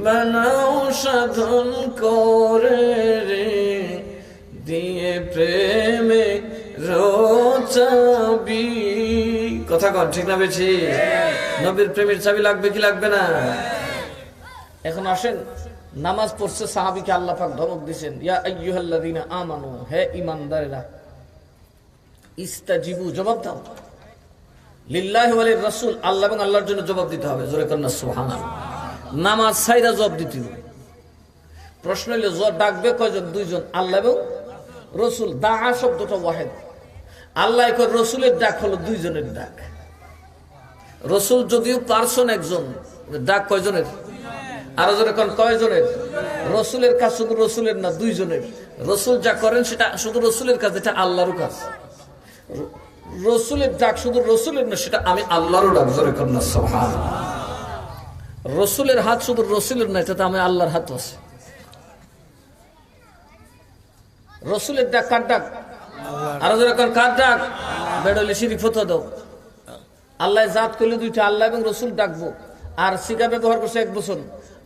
বানাও সাধন করে রে, দিয়ে প্রেমে চাবি। কথা কন ঠিক না বেশি? নবীর প্রেমের চাবি লাগবে কি লাগবে না? এখন আসেন, নামাজ পড়ছে সাহাবীকে আল্লাহ পাক ধমক দিয়েছেন, ইয়া আইয়ুহাল্লাযীনা আমানু, হে ঈমানদারেরা, ইস্তাজিবু, জবাব দাও, লিল্লাহি ওয়া লির রাসূল, আল্লাহ এবং আল্লাহর জন্য জবাব দিতে হবে। জোরে কর না সুবহানাল্লাহ। নামাজ ছাইরা জবাব দিতে হবে। প্রশ্ন হইল, ডাকবে কয়জন? 2 জন, আল্লাহ এবং রসুল। দা শব্দটা ওয়াহেদ। আল্লাহ কয় রসুলের ডাক হলো 2 জনের ডাক। রসুল যদিও পার্সন একজন, ডাক কয়জনের? আরো জনে কোন কয়জনের? রসুলের কাজ শুধু রসুলের না, 2 জনের। রসুল যা করেন সেটা শুধু রসুলের কাজ, এটা আল্লাহরও কাজ। রসুলের ডাক শুধু রসুলের না, সেটা আমি আল্লাহরও ডাক। জোরে কর না সুবহানাল্লাহ। রসুলের হাত শুধু রসুলের না, এটাতে আমি আল্লাহর হাত আছে। রসুলের ডাক কার ডাক? আরো যখন কার ডাক? বেড়লে শিরিক ফতোয়া দাও। আল্লাহ জাত করলে 2টা, আল্লাহ এবং রসুল ডাকবো। আর সিগা ব্যবহার করছে 1 বছর।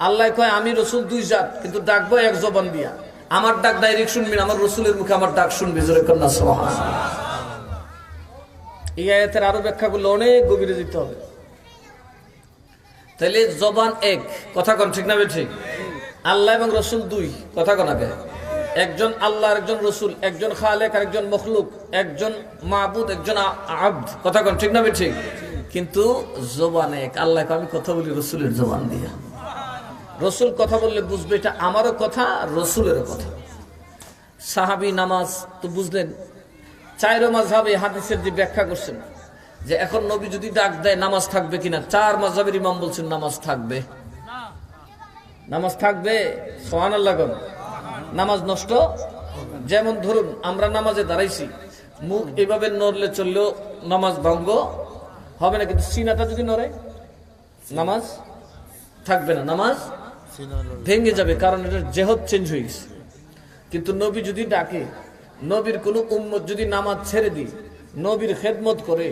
আল্লাহ কয় আমি রসুল 2 জাত, কিন্তু ডাকবো 1 জবান দিয়া। আমার ডাক ডাইরেক্ট শুনবি, আমার রসুলের মুখে আমার ডাক শুনবি। জোরে কর না সুবহানাল্লাহ। এই আয়াতের আরো ব্যাখ্যা করলে অনেক গভীরে যেতে হবে। তাহলে জবান 1, কথা কোন ঠিক না ঠিক? আল্লাহ এবং রসুল 2, কথা কোন আগে? একজন আল্লাহ, একজন রসুল, একজন খালেক আর একজন মখলুক, একজন মাবুদ, একজন আব্দ, কথা কোন ঠিক না ঠিক? কিন্তু জবান 1। আল্লাহকে আমি কথা বলি রসুলের জবান দিয়া। রসুল কথা বললে বুঝবে এটা আমারও কথা, রসুলেরও কথা। সাহাবী নামাজ তো বুঝলেন, 4 মাযহাবে হাদিসের যে ব্যাখ্যা করছেন যে এখন নবী যদি ডাক দেয় নামাজ থাকবে কিনা, 4 মাযহাবের ইমাম বলছেন নামাজ থাকবে। নামাজ থাকবে, সুবহানাল্লাহ। নামাজ নষ্ট? যেমন ধরুন আমরা নামাজে দাঁড়াইছি, মুখ এভাবে নড়লে চললেও নামাজ ভঙ্গ হবে না, কিন্তু সিনাটা যদি নড়ে নামাজ থাকবে না, নামাজ ভেঙে যাবে, কারণ এটা জেহদ চেঞ্জ হয়ে গেছে। কিন্তু নবী যদি ডাকে, নবীর কোন উম্মত যদি নামাজ ছেড়ে দিই, নবীর খেদমত করে,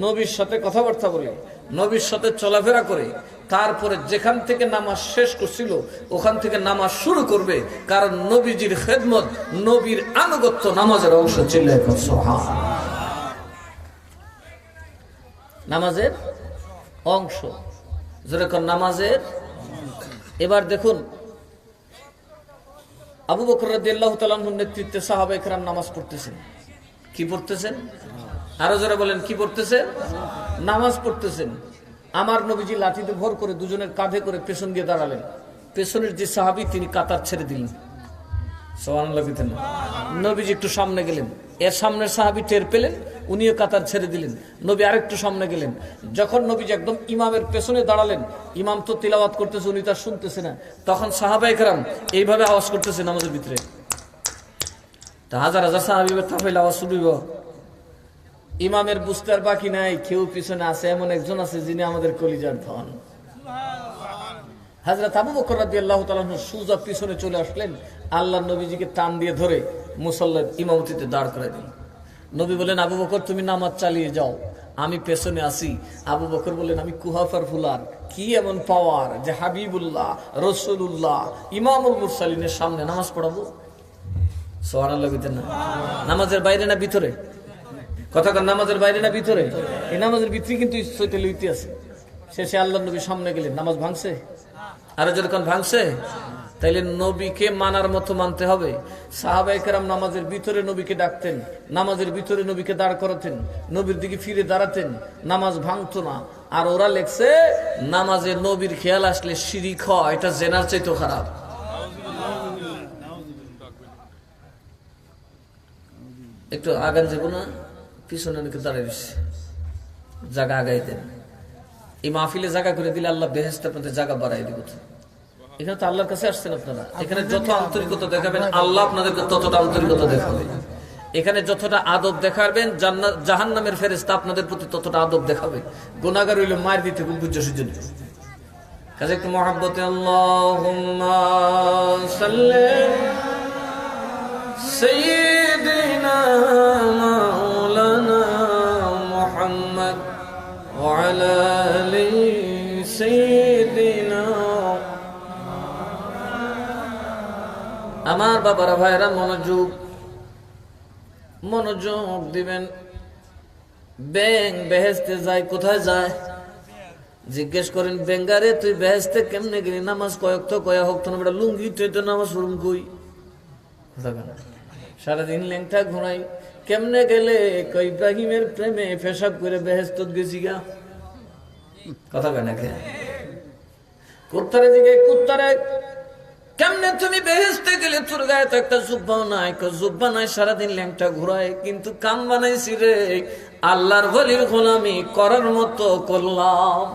নবীর সাথে কথাবার্তা বলে, নবীর সাথে চলাফেরা করে, তারপরে যেখান থেকে নামাজ শেষ করছিল ওখান থেকে নামাজ শুরু করবে, কারণ নবীজির খেদমত, নবীর আনুগত্য নামাজের অংশ ছিল। নামাজের অংশ, যেরকম নামাজের। এবার দেখুন আবু বকর রাদিয়াল্লাহু তাআলা আনহুর নেতৃত্বে সাহাবায়ে কেরাম নামাজ পড়তেছেন। কি পড়তেছেন? আরো যারা বলেন কি পড়তেছেন? নামাজ পড়তেছেন। আমার নবীজি লাঠিতে ভর করে দুজনের কাঁধে করে পেছন দিয়ে দাঁড়ালেন। পেছনের যে সাহাবী তিনি কাতার ছেড়ে দিলেন। সুবহানাল্লাহ। নবীজি একটু সামনে গেলেন, এর সামনের সাহাবী টের পেলেন, উনিও কাতার ছেড়ে দিলেন। নবী আরেকটু সামনে গেলেন। যখন নবীজি একদম ইমামের পেছনে দাঁড়ালেন, ইমাম তো তিলাওয়াত করতেছে, উনি তার শুনতেছে না, তখন সাহাবায়ে কেরাম এইভাবে আওয়াজ করতেছে নামাজের ভিতরে। তা হাজার হাজার সাহাবী তাফাইল আওয়াজ শুনব, ইমামের বুঝতে আর বাকি নাই, কেউ পিছনে আছে, এমন একজন আছে যিনি আমাদের কলিজার ধন। হযরত আবু বকর রাদিয়াল্লাহু তাআলা সোজা পিছনে চলে আসলেন, আল্লাহর নবীজিকে টান দিয়ে ধরে মুসাল্লার ইমামতিতে দাঁড় করে দিলেন। নবী বলেন, আবু বকর তুমি নামাজ চালিয়ে যাও, আমি পেছনে আসি। আবু বকর বলেন, আমি কুহাফার ফুলার, কি এমন পাওয়ার যে হাবিবুল্লাহ, রাসূলুল্লাহ, ইমামুল মুরসালিনের সামনে নামাজ পড়াবো? সুবহানাল্লাহ। নামাজের বাইরে না ভিতরে? কথা কন, নামাজের বাইরে না ভিতরে? এই নামাজের ভিতরে কিন্তু ইতি আছে। শেষে আল্লাহর নবী সামনে গেলেন, নামাজ ভাঙছে? আরো যেরকম ভাঙছে? তাইলে নবীকে মানার মতো মানতে হবে। সাহাবায়ে কেরাম নামাজের ভিতরে নবীকে ডাকতেন, নামাজের ভিতরে নবীকে দাঁড় করাতেন, নবীর দিকে ফিরে দাঁড়াতেন, নামাজ ভাঙতো না। আর ওরা লেখছে নামাজে নবীর খেয়াল আসলে শিরিক হয়, এটা জেনার চাইতো খারাপ। একটু আগান যাব না, পিছনে অনেকে দাঁড়িয়ে দিচ্ছে, জায়গা আগাই দেন। এই মাহফিলে জায়গা করে দিলে আল্লাহ বেহেশতে আপনাদের জায়গা বাড়াই দিব। এখানে তো আল্লাহর কাছে আসছেন আপনারা, এখানে যত আন্তরিকতা দেখাবেন আল্লাহ আপনাদেরকে ততটা আন্তরিকতা দেখাবে। এখানে যতটা আদব দেখাবেন জাহান্নামের ফেরেশতা আপনাদের প্রতি ততটা আদব দেখাবে। গুনাহগার হইলে মার দিতে বুঝে সুঝে কাজে একটু মহব্বতে আল্লাহুম্মা সাল্লি সাইয়্যিদিনা মাওলানা মুহাম্মদ ওয়া আলা আলি সাইয়্যিদিনা। আমার বাবারা ভাইরা মনোযোগ দিবেন। ব্যাং বেহেশতে যায়, কোথায় যায়? জিজ্ঞেস করেন বেঙ্গারে তুই বেহেশতে কেমনে গেলি? নামাজ কয়েক কয়া হোক তো না বেটা, লুঙ্গি তুই তো নামাজ পড়ুন কই? সারাদিন ল্যাংটা ঘুরাই, কেমনে গেলে? কই ইব্রাহিমের প্রেমে পেশাব করে বেহেশত গেছি গা। কথা কেন কুত্তারে দিকে, কুত্তারে কেমনে তুমি বেহেশতে গেলে? তোর গায়ে তো একটা জুব্বাও নাই। জুব্বা নাই, সারাদিন ল্যাংটা ঘুরায়, কিন্তু কাম বানাইছি রে আল্লাহর ওলির গোলামি করার মতো করলাম।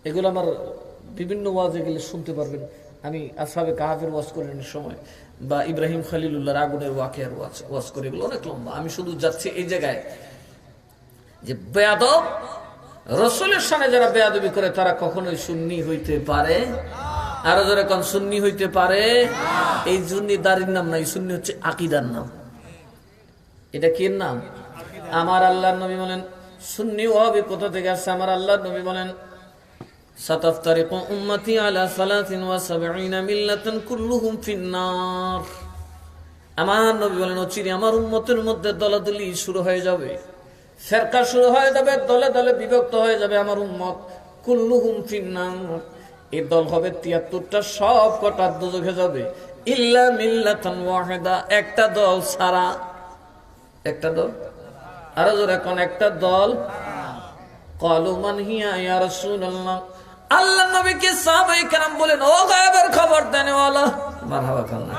এগুলো আমার বিভিন্ন ওয়াজে গেলে শুনতে পারবেন। আমি আসহাবে কাহাফের ওয়াজ করেন সময়, বা ইব্রাহিম খলিলুল্লাহর আগুনের ওয়াকিয়ার ওয়াজ করে, এগুলো অনেক লম্বা। আমি শুধু যাচ্ছি এই জায়গায় যে বেয়াদব রাসূলের সামনে যারা বেয়াদবি করে তারা কখনোই সুন্নি হইতে পারে। আরো যারা কোন সুন্নি হইতে পারে? এই সুন্নি দাড়ির নাম না, এই সুন্নি হচ্ছে আকীদার নাম। এটা কি নাম? আমার আল্লাহর নবী বলেন, সুন্নি ওয়াহাবি কোথা থেকে আসছে? আমার আল্লাহর নবী বলেন, সাতাফতারিকু উম্মতি আলা 73 মিল্লাতান কুল্লুহুম ফিন্নার। আমার নবী বলেন, অচিরে আমার উম্মতের মধ্যে দলাদলি শুরু হয়ে যাবে, ফিরকা শুরু হয়ে যাবে, দলে দলে বিভক্ত হয়ে যাবে আমার উম্মত। কুল্লুহুম ফিন্নার, এই দল হবে 73টা, সব কটা দোজখে যাবে। ইল্লা মিল্লাতান ওয়াহিদা, একটা দল ছাড়া। একটা দল, আরো জোরে কোন একটা দল? ক্বালু মান হিয়া ইয়া রাসূলুল্লাহ। আল্লাহর নবীকে সাহাবায়ে কেরাম বলেন, ও গায়েবের খবর দেনেওয়ালা, মারহাবা খানা।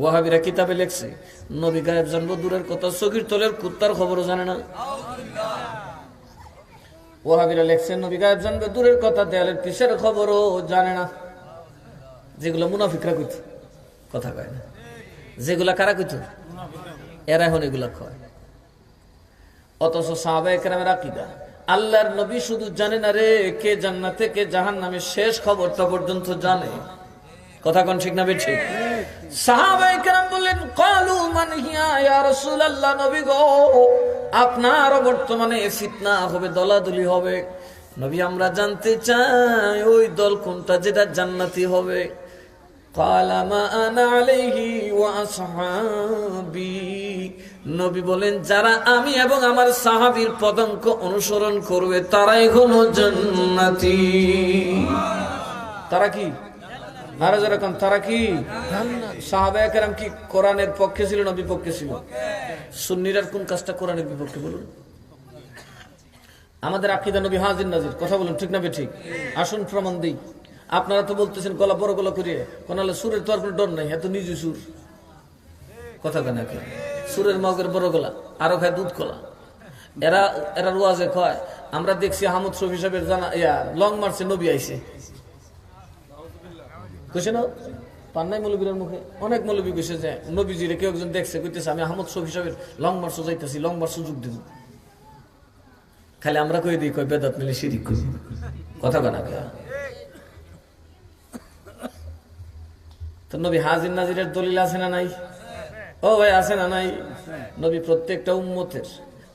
ওয়াহাবিরা কিতাবে লেখছে নবী গায়েব জানবো দূরের কথা, চকির তলের কুত্তার খবরও জানে না। ওয়াহাবিরা লেখছেন নবী গায়েব জানবে দূরের কথা, দেয়ালের পিছের খবরও জানে না। যেগুলো মুনাফিকরা কইত, কথা কয় না। যেগুলা কারা কইত? এরা এখন এগুলা খায়। অথচ সাহাবায়ে কেরামের আকীদা, আল্লাহর নবী শুধু জানে না রে কে জান্নাতে কে জাহান্নামে, শেষ খবরটা পর্যন্ত জানে। কথা কোন ঠিক না ঠিক? সাহাবায়ে কেরাম বললেন, ক্বালু মান হিয়া ইয়া রাসূলুল্লাহ, নবী গো আপনার বর্তমানে ফিতনা হবে, দলাদলি হবে। নবী আমরা জানতে চাই ওই দল কোনটা যেটা জান্নাতি হবে। ক্বালা মা আনা আলাইহি ওয়া আসহাবি, নবী বলেন যারা আমি এবং আমার সাহাবীর পদাঙ্ক অনুসরণ করবে তারাই হলো জান্নাতি। তারা কি? আর যেরকম তারা কি? সাহাবায়ে কেরাম কি কোরআনের পক্ষে ছিল না বিপক্ষে ছিল? সুন্নিরা কোন কাজটা কোরআনের বিপক্ষে বলুন? আমাদের আকীদা নবী হাজির নাজির, কথা বলুন ঠিক না ঠিক? আসুন প্রমাণ দেই। আপনারা তো বলতেছেন গলা বড় গলা করিয়ে, কোন সুরের তো আর কোনো ডর নাই, এত নিজে সুর। কথা কেন? সুরের মগের বড় গলা, আরো খায় দুধ কলা। এরা এরা রোয়াজে কয় আমরা দেখছি হামুদ শফি সাহেবের জানা লং মার্চে নবী আইছে, কইছে না? পান্নাই মৌলবীর মুখে অনেক মৌলবী কইছে যে নবীজিরে কেউ একজন দেখছে, কইতেছে আমি আহমদ শফি সাহেবের লং মার্চে যাইতেছি, লং মার্চে যোগ দিব। খালি আমরা কই দিই, কই বেদাত মিলে শিরিক করি। কথা কেন? তো নবী হাজির নাজিরের দলিল আছে না নাই? ও ভাই আছে না নাই? নবী প্রত্যেকটা উম্মতের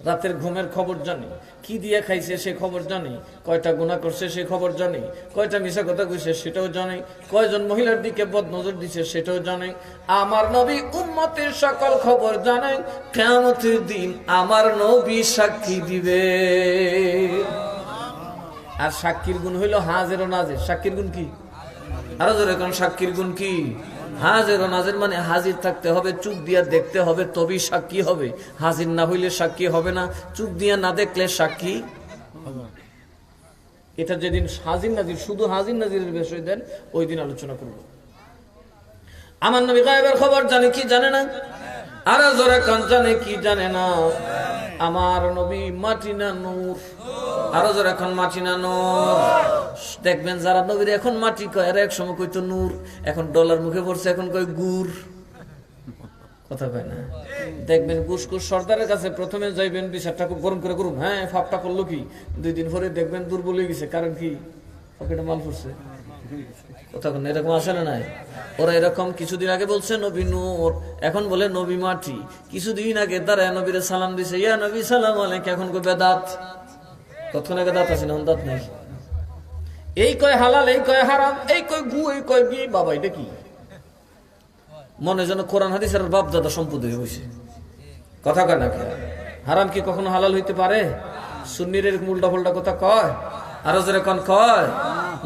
রাতের ঘুমের খবর জানে, কি দিয়ে খাইছে সে খবর জানে, কয়টা গুনাহ করছে সে খবর জানে, কয়টা মিশা কথা কইছে সেটাও জানে, কয়জন মহিলার দিকে বদ নজর দিছে সেটাও জানে। আমার নবী উম্মতের সকল খবর জানে। কিয়ামতের দিন আমার নবী সাক্ষী দিবে। আর সাক্ষীর গুণ হইল হাজির ও নাজির। সাক্ষীর গুণ কি? আরো জোরে কোন সাক্ষীর গুণ কি? হাজির ও নাজির মানে হাজির থাকতে হবে, চোখ দিয়া দেখতে হবে, তবেই সাক্ষী হবে। হাজির না হইলে সাক্ষী হবে না, চোখ দিয়া না দেখলে সাক্ষী। এটা যেদিন হাজির নাজির, শুধু হাজির নাজিরের বিষয় দেন, ওই দিন আলোচনা করব। আমার নবী গায়েবের খবর জানে কি জানে না? আরো জোরে কোন জানে কি জানে না? আমার নবী মাটি না নূর? আরো জোরে এখন মাটি না নূর? দেখবেন যারা নবীর এখন মাটি কয়, এরা এক সময় কইতো নূর, এখন ডলার মুখে পড়ছে, এখন কয় গুড়। কথা কয় না? দেখবেন গুসকুস সর্দারের কাছে প্রথমে যাইবেন, বিচারটা খুব গরম করে করুন, হ্যাঁ ফাপটা করলো কি, 2 দিন পরে দেখবেন দুর্বল হয়ে গেছে, কারণ কি পকেটে মাল পড়ছে। কথা কন এরকম আসে না নাই? ওরা এরকম কিছুদিন আগে বলছে নবী নূর, এখন বলে নবী মাটি। কিছুদিন আগে তারা নবীরে সালাম দিছে, ইয়া নবী সালাম আলাইকুম, এখন কই বেদাত। কতক্ষণ আগে দাঁত আছে না, দাঁত নাই। এই কয় হালাল, এই কয় হারাম, এই কয় গু, এই কয় বি। বাবা এটা কি? মনে যেন কোরআন হাদিসের বাপ দাদা সম্পদ হয়ে বসে। কথা কয় না? হারাম কি কখনো হালাল হইতে পারে? সুন্নির এরকম উল্টা পাল্টা কথা কয়? আরো যারা কন কয়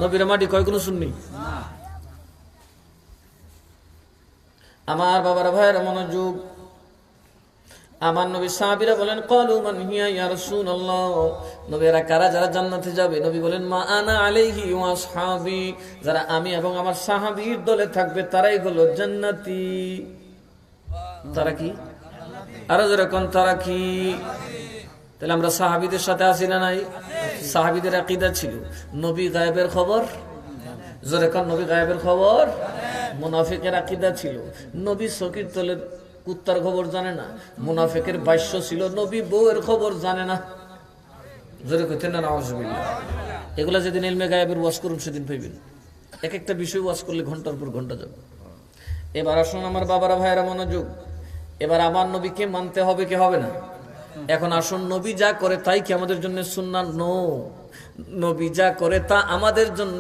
নবীর মাটি, কয় কোন সুন্নি? আমার বাবার ভাইয়ের মনোযোগ। আমার নবী সাহাবীরা বলেন, ক্বালু মান হিয়া ইয়া রাসূলুল্লাহ, নবীরা কারা যারা জান্নাতে যাবে? নবী বলেন, মা আনা আলাইহি ওয়া আসহাবি, যারা আমি এবং আমার সাহাবীর দলে থাকবে তারাই হলো জান্নাতি। তারা কি? আরো যেরকম তারা কি? তাহলে আমরা সাহাবীদের সাথে আছি না নাই? সাহাবীদের আকীদা ছিল নবী গায়েবের খবর, যেরকম নবী গায়েবের খবর। মুনাফিকের আকীদা ছিল নবী চকির তলের কুত্তার খবর জানে না। মুনাফিকের ভাষ্য ছিল নবী বউয়ের খবর জানে না। জোরে কইতেন না নাউজুবিল্লাহ। এগুলা যেদিন ইলমে গায়েবের ওয়াজ করুন সেদিন পাইবেন। এক একটা বিষয় ওয়াজ করলে ঘন্টার পর ঘন্টা যাবে। এবার আসুন আমার বাবারা ভাইয়েরা মনোযোগ। এবার আমার নবীকে মানতে হবে কি হবে না? এখন আসুন, নবী যা করে তাই কি আমাদের জন্য সুন্নাত? নো, নবী যা করে তা আমাদের জন্য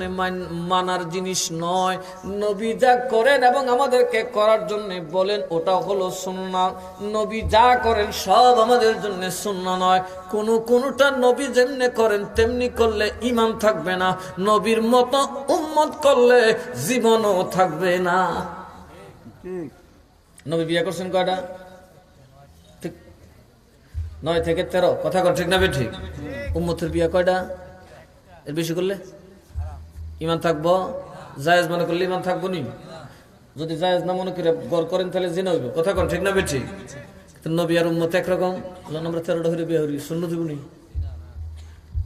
মানার জিনিস নয়। নবী যা করেন এবং আমাদেরকে করার জন্য বলেন ওটা হলো সুন্নাত। নবী যা করেন সব আমাদের জন্য সুন্নাত নয়। কোনটা নবী যেমনি করেন তেমনি করলে ঈমান থাকবে না, নবীর মতো উম্মত করলে জীবনও থাকবে না। নবী বিয়ে করছেন কয়টা? ঠিক 9 থেকে 13। কথা কর ঠিক না বে ঠিক? উম্মতের বিয়ে কয়টা? এর বেশি করলে ঈমান থাকবো? জায়েজ মনে করলে ঈমান থাকবো নি? যদি জায়েজ না মনে করে গড় করেন তাহলে জিনা হইব। কথা কর ঠিক না বে ঠিক? নবী আর উম্মত একরকম। আমরা 13টা হইলে বিয়ে হই, সুন্নত হইব নি?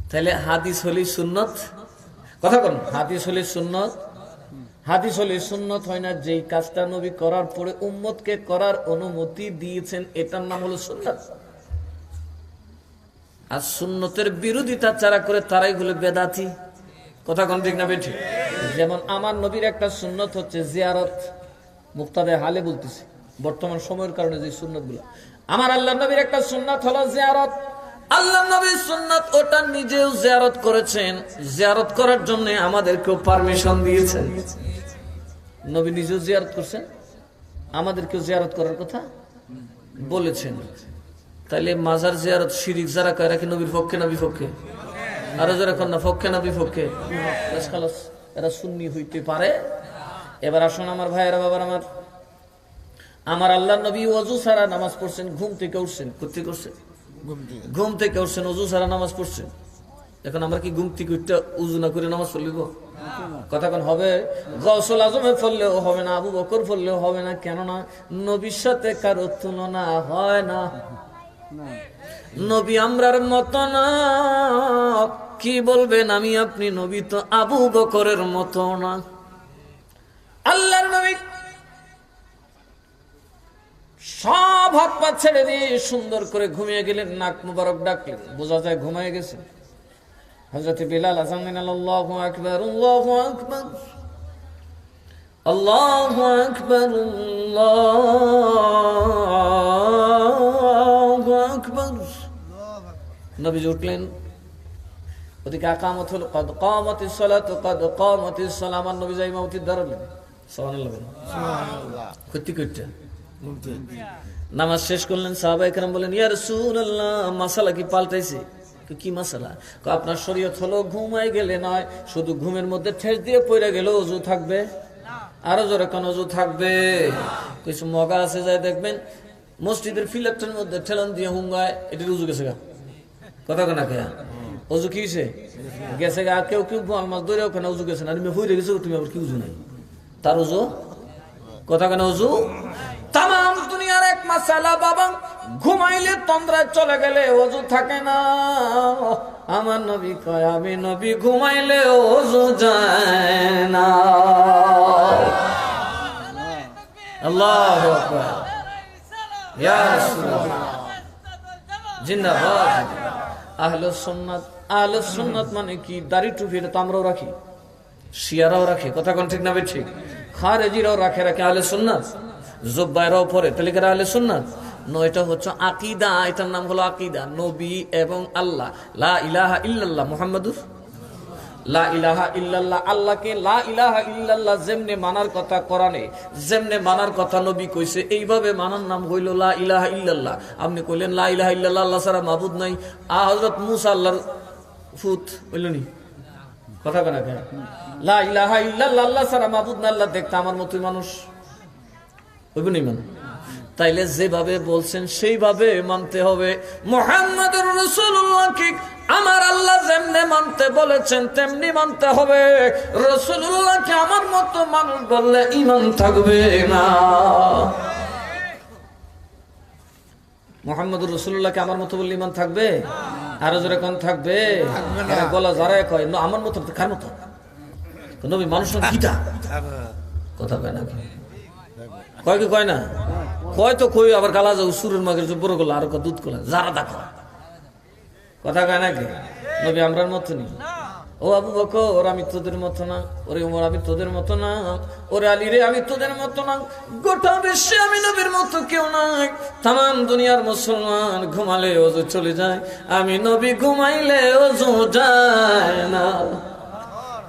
তাহলে হাদিস হলি সুন্নত। কথা কর, হাদিস হলি সুন্নত, হাদিস হলে সুন্নত হয় না, যেই কাজটা নবী করার পরে উম্মতকে করার অনুমতি দিয়েছেন এটার নাম হলো সুন্নাত। আর সুন্নতের বিরোধিতা যারা করে তারাই হলো বেদাতি। কথা কোন ঠিক না বেঠিক? যেমন আমার নবীর একটা সুন্নত হচ্ছে জিয়ারত, মুক্তাদে হালে বলতেছি বর্তমান সময়ের কারণে যে সুন্নত গুলো। আমার আল্লাহ নবীর একটা সুন্নত হলো জিয়ারত। আল্লাহ নবীর সুন্নাত ওটা নিজেও জিয়ারত করেছেন, জিয়ারত করার জন্য আমাদেরকেও পারমিশন দিয়েছেন। নবী নিজেও জিয়ারত করছেন, আমাদেরকেও জিয়ারত করার কথা বলেছেন। তাইলে মাজার জিয়ারত শিরিক যারা করে কি নবীর পক্ষে না বিপক্ষে? আরো যারা কর না পক্ষে না বিপক্ষে? এরা সুন্নি হইতে পারে। এবার আসুন আমার ভাইয়েরা, বাবার আমার আল্লাহ নবী ওযু ছাড়া নামাজ পড়ছেন, ঘুম থেকে উঠছেন, কোথেকে উঠছেন? ঘুম থেকে উঠছেন, ওযু ছাড়া নামাজ পড়ছেন। এখন আমরা কি ঘুম থেকে উঠতে উযু না করে নামাজ পড়লিব? কথা কোন হবে? গাউসুল আজমে পড়লেও হবে না, আবু বকর পড়লেও হবে না। কেননা নবীর সাথে কারো তুলনা হয় না। নবী আমরার মত না। কি বলবেন আমি আপনি নবী তো আবু বকরের মতো না। আল্লাহর নবী সব হাত পা ছেড়ে দিয়ে সুন্দর করে ঘুমিয়ে গেলেন, নাক মুবারক ডাকলেন, বোঝা যায় ঘুমিয়ে গেছে। হযরত বিলাল আযান দিলেন, আল্লাহু আকবার, আল্লাহু আকবার, আল্লাহু আকবার, আল্লাহু আকবার। নবী উঠলেন, ওদিকে আকামত হলো, কদ কামাতিস সালাতু, কদ কামাতিস সালাম। আমার নবী যাই ইমামতির দাঁড়ালেন, সুবহানাল্লাহ সুবহানাল্লাহ করতে করতে নামাজ শেষ করলেন। সাহাবায়ে কেরাম বলেন, ইয়া রাসূলুল্লাহ, মাসালা কি পাল্টাইছে? কি মাসালা? আপনার শরীয়ত হলো ঘুমাই গেলে নয়, শুধু ঘুমের মধ্যে ঠেস দিয়ে পড়ে গেলে ওযু থাকবে। আরো জোরে কোন ওযু থাকবে? কিছু মগা আছে যায় দেখবেন মসজিদের ফিলারটার মধ্যে ঠেলান দিয়ে হুঙ্গায়, এটির ওযু গেছে গা। কথা কোনা কে ওযু কি হইছে? গেছে গা। কেউ কেউ আলমাস ধরে ওখানে ওযু গেছে না, তুমি হইরে গেছো, তুমি আবার কি ওযু নাই তার ওযু? কথা কেন ওযু? তাম দুনিয়ার এক মাসালা বাবা, ঘুমাইলে তন্দ্রায় চলে গেলে ওযু থাকে না। আমার নবী কয়, আমি নবী ঘুমাইলে ওযু যায় না। আল্লাহু আকবার, ইয়া রাসূলুল্লাহ, জিন্দাবাদ। আহলুস সুন্নাত, আহলুস সুন্নাত মানে কি? দাড়ি টুপি তো আমরাও রাখি, শিয়ারাও রাখে। কথা কোন ঠিক না ঠিক? খারেজিরাও রাখে, রাখে আহলে সুন্নাত। জুব্বায়রাও পরে, তাহলে কারা আহলে সুন্নাত? এটা হচ্ছে আকীদা। এটার নাম হলো আকীদা। নবী এবং আল্লাহ, লা ইলাহা ইল্লাল্লাহ মুহাম্মাদুর, লা ইলাহা ইল্লাল্লাহ, আল্লাহকে লা ইলাহা ইল্লাল্লাহ যেমনে মানার কথা কোরআনে, যেমনে মানার কথা নবী কইছে, এইভাবে মানার নাম হইল লা ইলাহা ইল্লাল্লাহ। আপনি কইলেন লা ইলাহা ইল্লাল্লাহ, আল্লাহ ছাড়া মাবুদ নাই। হযরত মূসা আল্লাহর ফুত বললেনি, কথা কেন? লা ইলাহা ইল্লাল্লাহ, আল্লাহ ছাড়া মাবুদ না। আল্লাহ দেখতে আমার মতোই মানুষ, ওইগুলোই মানে। তাইলে যেভাবে বলছেন সেইভাবে মানতে হবে। মুহাম্মদুর রাসূলুল্লাহকে আমার আল্লাহ যেমনে মানতে বলেছেন তেমনি মানতে হবে। রাসূলুল্লাহকে আমার মতো মানুষ বললে ঈমান থাকবে না। মুহাম্মদুর রাসূলুল্লাহকে আমার মতো বললে ঈমান থাকবে? আরো জোরে কোন থাকবে? গলা যারাই কয় আমার মতো, কার মতো? নবী মানুষ না কিটা? কথা কয় না, কয় কি কয় না? কয় তো কই, আবার গালা যাও সুরের মাগের বড় গলা, আর দুধ কলা যারা দেখো, কথা কয় নাকি? নবী আমরার মতো নেই। ও আবু বকর, আমি তোদের মতো না। ওরে ওমর, আমি তোদের মতো না। ওরে আলী রে, আমি তোদের মতো না। গোটা বিশ্বে আমি নবীর মতো কেউ নাই। তাম দুনিয়ার মুসলমান ঘুমালে ওযু চলে যায়, আমি নবী ঘুমাইলে ওযু যায় না।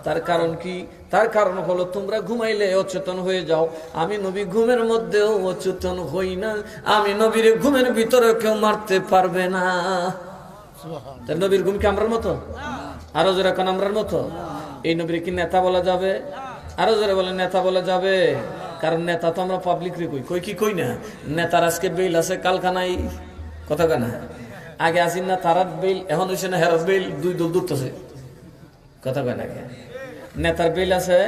তার কারণ কি? তার কারণ হলো তোমরা ঘুমাইলে অচেতন হয়ে যাও, আমি নবী ঘুমের মধ্যেও অচেতন হই না। আমি নবীর ঘুমের ভিতরে কেউ মারতে পারবে না। নবীর ঘুম কি আমরার মতো? আরো জোরে কোন আমরার মতো? এই নবীর কি নেতা বলা যাবে? আরো জোরে বলে নেতা বলা যাবে? কারণ নেতা তো আমরা পাবলিক রে কই, কই কি কই না? নেতার আজকে বেল আছে, কালকা নাই। কথা কেনা? আগে আসিন না তারার বেল, এখন হইছে না হেরার বেল, দুই দল দূরতেছে। কথা কয় না? নেতার বেল আছে,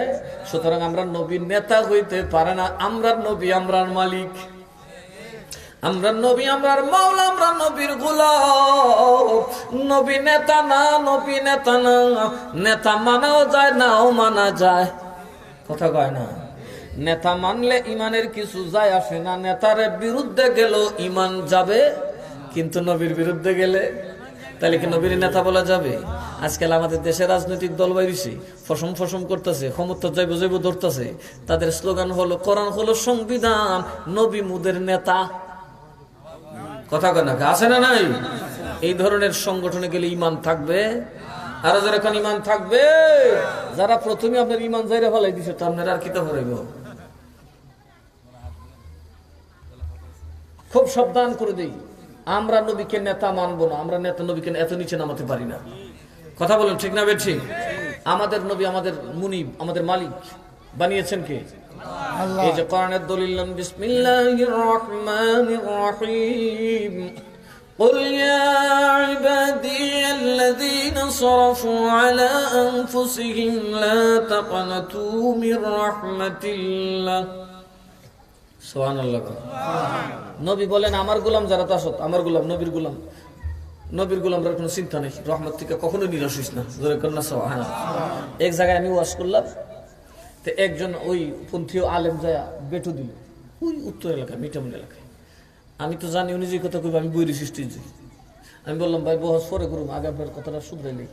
সুতরাং আমরা নবীর নেতা হইতে পারে না। আমরা নবী আমরার মালিক, আমরা নবী আমরার মাওলা, আমরা নবীর গোলাম। নবী নেতা না, নবী নেতা না। নেতা মানাও যায়, নাও মানা যায়। কথা কয় না। নেতা মানলে ইমানের কিছু যায় আসে না, নেতার বিরুদ্ধে গেল ইমান যাবে, কিন্তু নবীর বিরুদ্ধে গেলে তাহলে কি নবীর নেতা বলা যাবে? আজকাল আমাদের দেশের রাজনৈতিক দল বাইরেছে, ফসম ফসম করতেছে, ক্ষমতা জৈব জৈব ধরতেছে, তাদের স্লোগান হলো কোরআন হলো সংবিধান, নবী মুদের নেতা। কথা কয় না, আছে না নাই? এই ধরনের সংগঠনে গেলে ইমান থাকবে? আরো যেরকম ইমান থাকবে, যারা প্রথমে আপনার ইমান জায়গা ফেলাই দিছে তো আপনার আর কিতা হইব। খুব সাবধান করে দেই, আমরা নবীকে নেতা মানবো না, আমরা নেতা নবীকে এত নিচে নামাতে পারি না। কথা বলেন ঠিক না বেঠিক? আমাদের নবী আমাদের মুনিব, আমাদের মালিক বানিয়েছেন কে? এই যে কোরআনের দলিল, বিসমিল্লাহির রহমানির রহিম, قل يا عبادي الذين صرفوا على أنفسهم لا تقنطوا من رحمة الله। সুবহানাল্লাহ। নবী বলেন আমার গোলাম যারা তা সত্য, আমার গোলাম নবীর গোলাম, নবীর গোলামরা কোনো চিন্তা নেই, রহমত থেকে কখনো নিরাশ হইস না। জোরে কর না সুবহানাল্লাহ। এক জায়গায় আমি ওয়াজ করলাম, তো একজন ওই পন্থীয় আলেম যায় বেটু দিল ওই উত্তর এলাকায়, মিটামুন এলাকায়। আমি তো জানি উনি যে কথা কইব আমি বইরি সৃষ্টি। আমি বললাম ভাই বহস পরে করুম, আগে আপনার কথাটা শুধরাইলেই।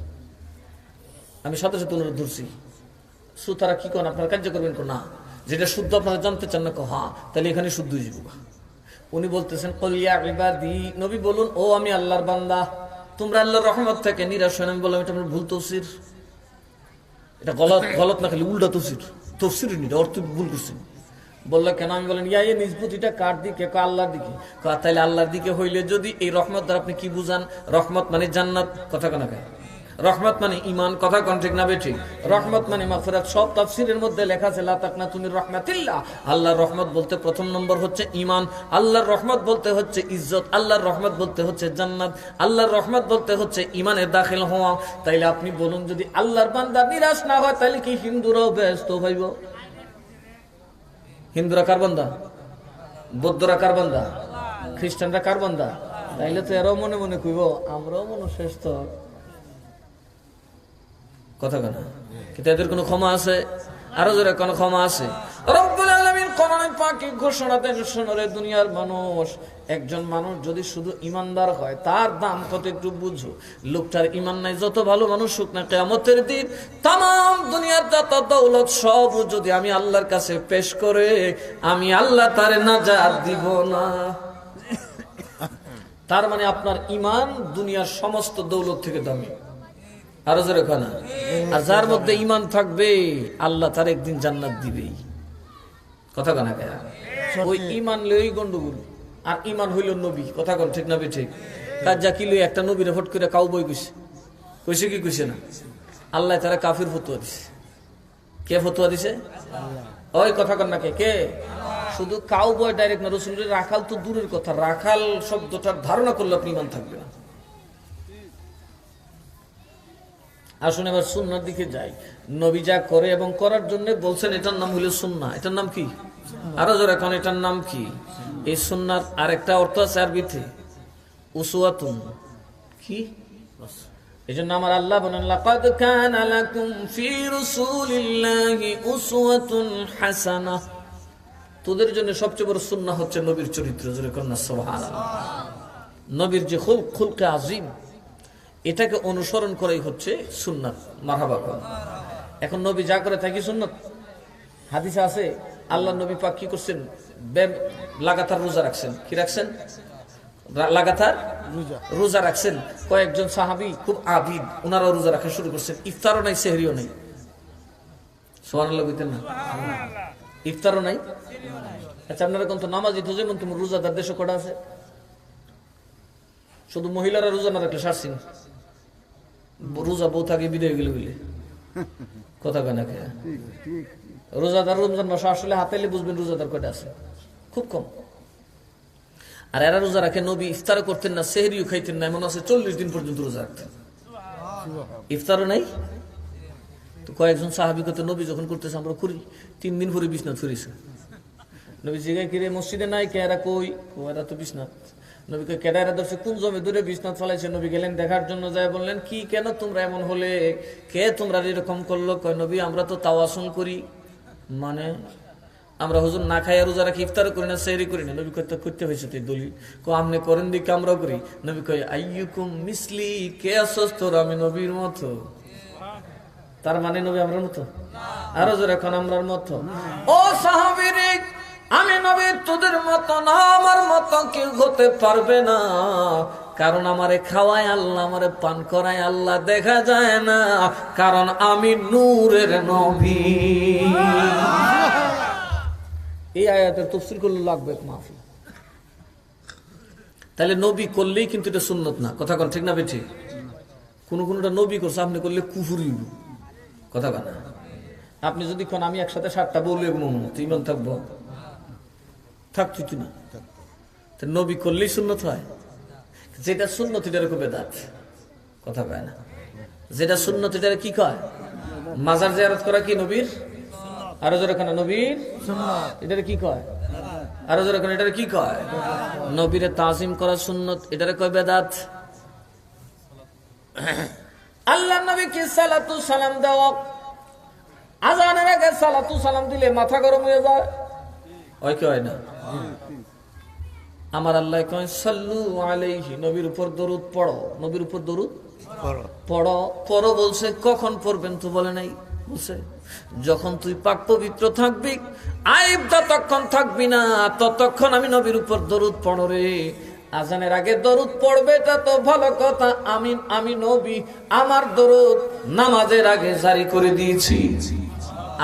আমি সাথে সাথে অনুরোধ ধরছি, তারা কি করেন আপনারা কার্য করবেন না, যেটা শুদ্ধ আপনারা জানতে চান না, হ্যাঁ তাহলে এখানে শুদ্ধ হয়ে যাবো। উনি বলতেছেন কলিয়া ইবাদি, নবী বলুন ও আমি আল্লাহর বান্দা, তোমরা আল্লাহর রহমত থেকে নিরাশ হয়। আমি বললাম এটা আমার ভুল তফসির, এটা গলত না, খালি উল্টা তফসির, তফসির নিটা অর্থ ভুল করছেন। বললো কেন? আমি বলেন ইয়া এই নিসবতিটা কার দিকে? আল্লাহর দিকে। তাইলে আল্লাহর দিকে হইলে যদি এই রহমত দ্বারা আপনি কি বুঝান? রহমত মানে জান্নাত, কথা কেন? রহমত মানে ইমান, কথা কোন ঠিক না বেঠিক? রহমত মানে মাগফিরাত। সব তাফসীরের মধ্যে লেখা আছে লা তাকনাতু মির রাহমাতিল্লাহ। আল্লাহর রহমত বলতে প্রথম নম্বর হচ্ছে ইমান, আল্লাহর রহমত বলতে হচ্ছে ইজ্জত, আল্লাহর রহমত বলতে হচ্ছে জান্নাত, আল্লাহর রহমত বলতে হচ্ছে ইমানের দাখিল হওয়া। তাইলে আপনি বলুন যদি আল্লাহর বান্দা নিরাশ না হয় তাহলে কি হিন্দুরাও ব্যস্ত হইব? হিন্দুরা কার বান্দা? বৌদ্ধরা কার বান্দা? খ্রিস্টানরা কার বান্দা? তাইলে তো এরাও মনে মনে কইব আমরাও মনুষ্যস্থ, কথা কেন? কিন্তু এদের কোনো ক্ষমা আছে? আরো যারা কোনো ক্ষমা আছে? রব্বুল আলামিন কোরআনে পাকে ঘোষণা দেন, শোনো রে দুনিয়ার মানুষ, একজন মানুষ যদি শুধু ইমানদার হয় তার দাম কত একটু বুঝো। লোকটার ইমান নাই, যত ভালো মানুষ হোক না, কিয়ামতের দিন তাম দুনিয়ার যত দৌলত সব যদি আমি আল্লাহর কাছে পেশ করে, আমি আল্লাহ তারে নাজাত দিব না। তার মানে আপনার ইমান দুনিয়ার সমস্ত দৌলত থেকে দামি। আরো জোরে খানা। আর যার মধ্যে ইমান থাকবে আল্লাহ তার একদিন জান্নাত দিবেই, কথা কানা কে? ওই ইমান লই গন্ডগোল। আর ইমান হইল নবী, কথা কন ঠিক না ঠিক? তার যা কি লই একটা নবীরে ফট করে কাউ বই কইছে, কইছে কি কইছে না? আল্লাহ তারা কাফির ফতোয়া দিছে। কে ফতোয়া দিছে? ওই কথা কন না কে? কে? শুধু কাউ বয় ডাইরেক্ট না, রাসূলের রাখাল তো দূরের কথা, রাখাল শব্দটার ধারণা করলে আপনি ইমান থাকবে না। আসুন এবার সুন্নার দিকে যাই। নবী যা করে এবং করার জন্য বলছেন এটার নাম হইল সুন্নাহ। এটার নাম কি? আরো জোরে এখন এটার নাম কি? এই সুন্নার আরেকটা অর্থ আছে আরবিতে, উসওয়াতুন। কি? এই জন্য আমার আল্লাহ বলেন লাকাদ কানা লাকুম ফি রাসূলিল্লাহি উসওয়াতুন হাসানাহ। তোদের জন্য সবচেয়ে বড় সুন্নাহ হচ্ছে নবীর চরিত্র। জোরে কন্না সুবহানাল্লাহ। নবীর যে খুলকে আজিম, এটাকে অনুসরণ করাই হচ্ছে সুন্নাত। মারহাবা। এখন নবী যা করে থাকি সুন্নাত। হাদিসে আছে আল্লাহ নবী পাক কি করছেন? লাগাতার রোজা রাখছেন। কি রাখছেন? লাগাতার রোজা রাখছেন। কয়েকজন সাহাবী খুব আবিদ, ওনারাও রোজা রাখা শুরু করছেন। ইফতারও নাই, সেহরিও নাই। সুবহানাল্লাহ বলতেন না? ইফতারও নাই। আচ্ছা আপনারা কোন তো নামাজি তো যেমন তোমার রোজাদার দেশে কটা আছে? শুধু মহিলারা রোজা না রাখলে সারছিন, রোজা বউ থাকে বিদায় গেলে বলে কথা কেন? রোজাদার রমজান মাস আসলে হাতাইলে বুঝবেন রোজাদার কয়টা আছে, খুব কম। আর এরা রোজা রাখে। নবী ইফতারও করতেন না, সেহরিও খাইতেন না, এমন আছে 40 দিন পর্যন্ত রোজা রাখতেন, ইফতারও নাই। তো কয়েকজন সাহাবী কত নবী যখন করতেছে আমরা করি, 3 দিন পরে বিছনাত ফিরেছে। নবী জিজ্ঞাসা কিরে মসজিদে নাই কে? এরা কই? এরা তো বিছনাত। নবীকে কেডারা দর্শক কোন জমে দূরে বিছনাত ফলাইছে। নবী গেলেন দেখার জন্য, যায় বললেন কি কেন তোমরা এমন হলে? কে তোমরা এরকম করলো? কয় নবী আমরা তো তাওয়াসুল করি, মানে আমরা হুজুর না খাইয়া রোজা রাখি, ইফতার করি না, সেহরি করি না। নবী করতে করতে হয়েছে তুই দলিল আমনে করেন দিকে আমরাও করি। নবী কয় আইয়ুকুম মিসলি, কে আসছ তোর আমি নবীর মতো। তার মানে নবী আমরার মতো? আরো জোরে এখন আমরার মতো। ও সাহাবীরে, আমি নবী তোদের মতো না, আমার মতো কেউ হতে পারবে না। কারণ আমারে খাওয়ায় আল্লাহ, আমারে পান করায় আল্লাহ, দেখা যায় না। কারণ আমি নূরের নবী। এই আয়াতের তাফসীর করলে লাগবে মাহফিল। তাহলে নবী করলেই কিন্তু এটা সুন্নত না। কথা কোন ঠিক না বেঠি? কোনটা নবী করছে আপনি করলে কুফরি, কথা না। আপনি যদি কোন আমি একসাথে 7টা বললে তুই ইমান থাকবো, থাকছি তুই না। নবী করলেই সুন্নত হয়। যেটা সুন্নত এটার বেদাত, কথা কয় না। যেটা সুন্নত এটার কি কয়? মাজার জিয়ারত করা কি নবীর? আরো জোরে কেন নবীর? এটার কি কয়? আরো জোরে কেন এটার কি কয়? নবীরে তাজিম করা সুন্নত, এটারে কয় বেদাত। আল্লাহ নবীকে সালাতু সালাম দেওয়া, আজানের আগে সালাতু সালাম দিলে মাথা গরম হয়ে যায়, হয় কি হয় না? আমার আল্লাহ কয় সাল্লু আলাইহি, নবীর উপর দরুদ পড়ো। নবীর উপর দরুদ পড়ো। পড়ো বলছে, কখন পড়বেন তো বলে নাই, বলছে যখন তুই পাক পবিত্র থাকবি, আইব ততক্ষণ থাকবি না, ততক্ষণ আমি নবীর উপর দরুদ পড়ো রে। আজানের আগে দরুদ পড়বে তা তো ভালো কথা, আমি নবী আমার দরুদ নামাজের আগে জারি করে দিয়েছি।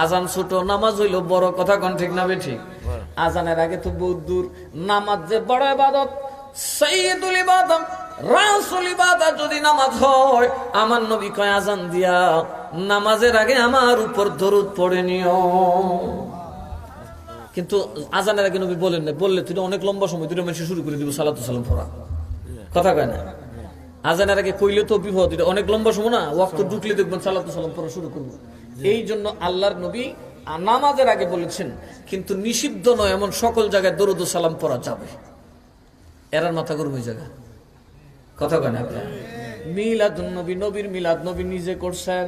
আজান ছোট, নামাজ হইল বড়, কথা কোন ঠিক না বেঠিক? আজানের আগে তো বহুত দূর। নামাজ যে বড় ইবাদত, সাইয়্যিদুল ইবাদত, রাসূল ইবাদত যদি নামাজ হয়, আমার নবী কয় আজান দিয়া নামাজের আগে আমার উপর দরুদ পড়ে নিও। কিন্তু আজানের আগে নবী বলেন না, বললে তুই অনেক লম্বা সময় দুটো মানুষ শুরু করে দিব সালাতু সালাম পড়া, কথা কয় না। আজানের আগে কইলে তো বিপদ, এটা অনেক লম্বা সময় না, ওয়াক্ত ঢুকলে দেখবেন সালাতু সালাম পড়া শুরু করবো। এই জন্য আল্লাহর নবী নামাজের আগে বলেছেন, কিন্তু নিষিদ্ধ নয় এমন সকল জায়গায় দরুদ ও সালাম পড়া যাবে। এরার মাথা গরম হয়ে যাবে, কথা কয় না। মিলাদুন নবী, নবীর মিলাদ নবী নিজে করছেন,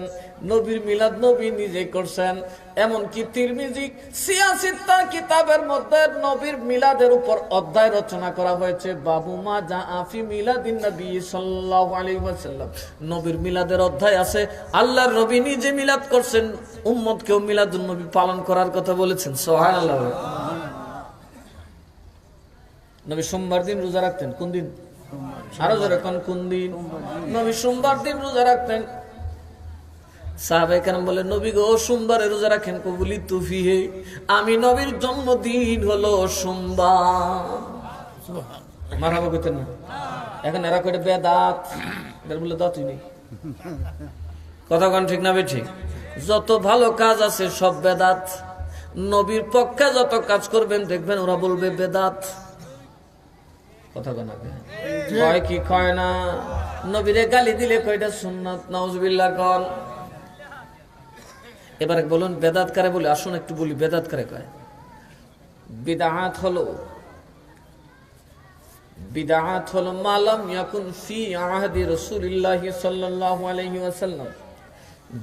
নবীর মিলাদ নবী নিজে করছেন। এমনকি তিরমিজি সিয়াসিত্তা কিতাবের মধ্যে নবীর মিলাদের উপর অধ্যায় রচনা করা হয়েছে, বাবু মা জা আফি মিলাদিন নবী সাল্লাল্লাহু আলাইহি ওয়াসাল্লাম। নবীর মিলাদের অধ্যায় আছে। আল্লাহর নবী নিজে মিলাদ করছেন, উম্মতকেও মিলাদুন নবী পালন করার কথা বলেছেন। সুবহানাল্লাহ। নবী সোমবার দিন রোজা রাখতেন। কোন দিন? আরো জোরে কোন দিন? নবী সোমবার দিন রোজা রাখতেন। সাহাবায়ে কেরাম বলে, নবী গো সোমবারে রোজা রাখেন? কবুলি তুফিহে, আমি নবীর জন্মদিন হলো সোমবার। মারহাবা কইতেন না? এখন এরা কইতে বেদাত, এর বলে দাতুই নেই, কথা কোন ঠিক না বেঠিক? যত ভালো কাজ আছে সব বেদাত। নবীর পক্ষে যত কাজ করবেন দেখবেন ওরা বলবে বেদাত, কথা কোন কয় কি কয় না? নবীরে গালি দিলে কয়টা সুন্নাত, নাউজুবিল্লাহ কন। এবার বলুন বেদাত কারে বলে? আসুন একটু বলি বেদাত কারে কয়। বিদআত হলো মালাম ইয়াকুন ফি আহদি রাসূলিল্লাহি সাল্লাল্লাহু আলাইহি ওয়াসাল্লাম,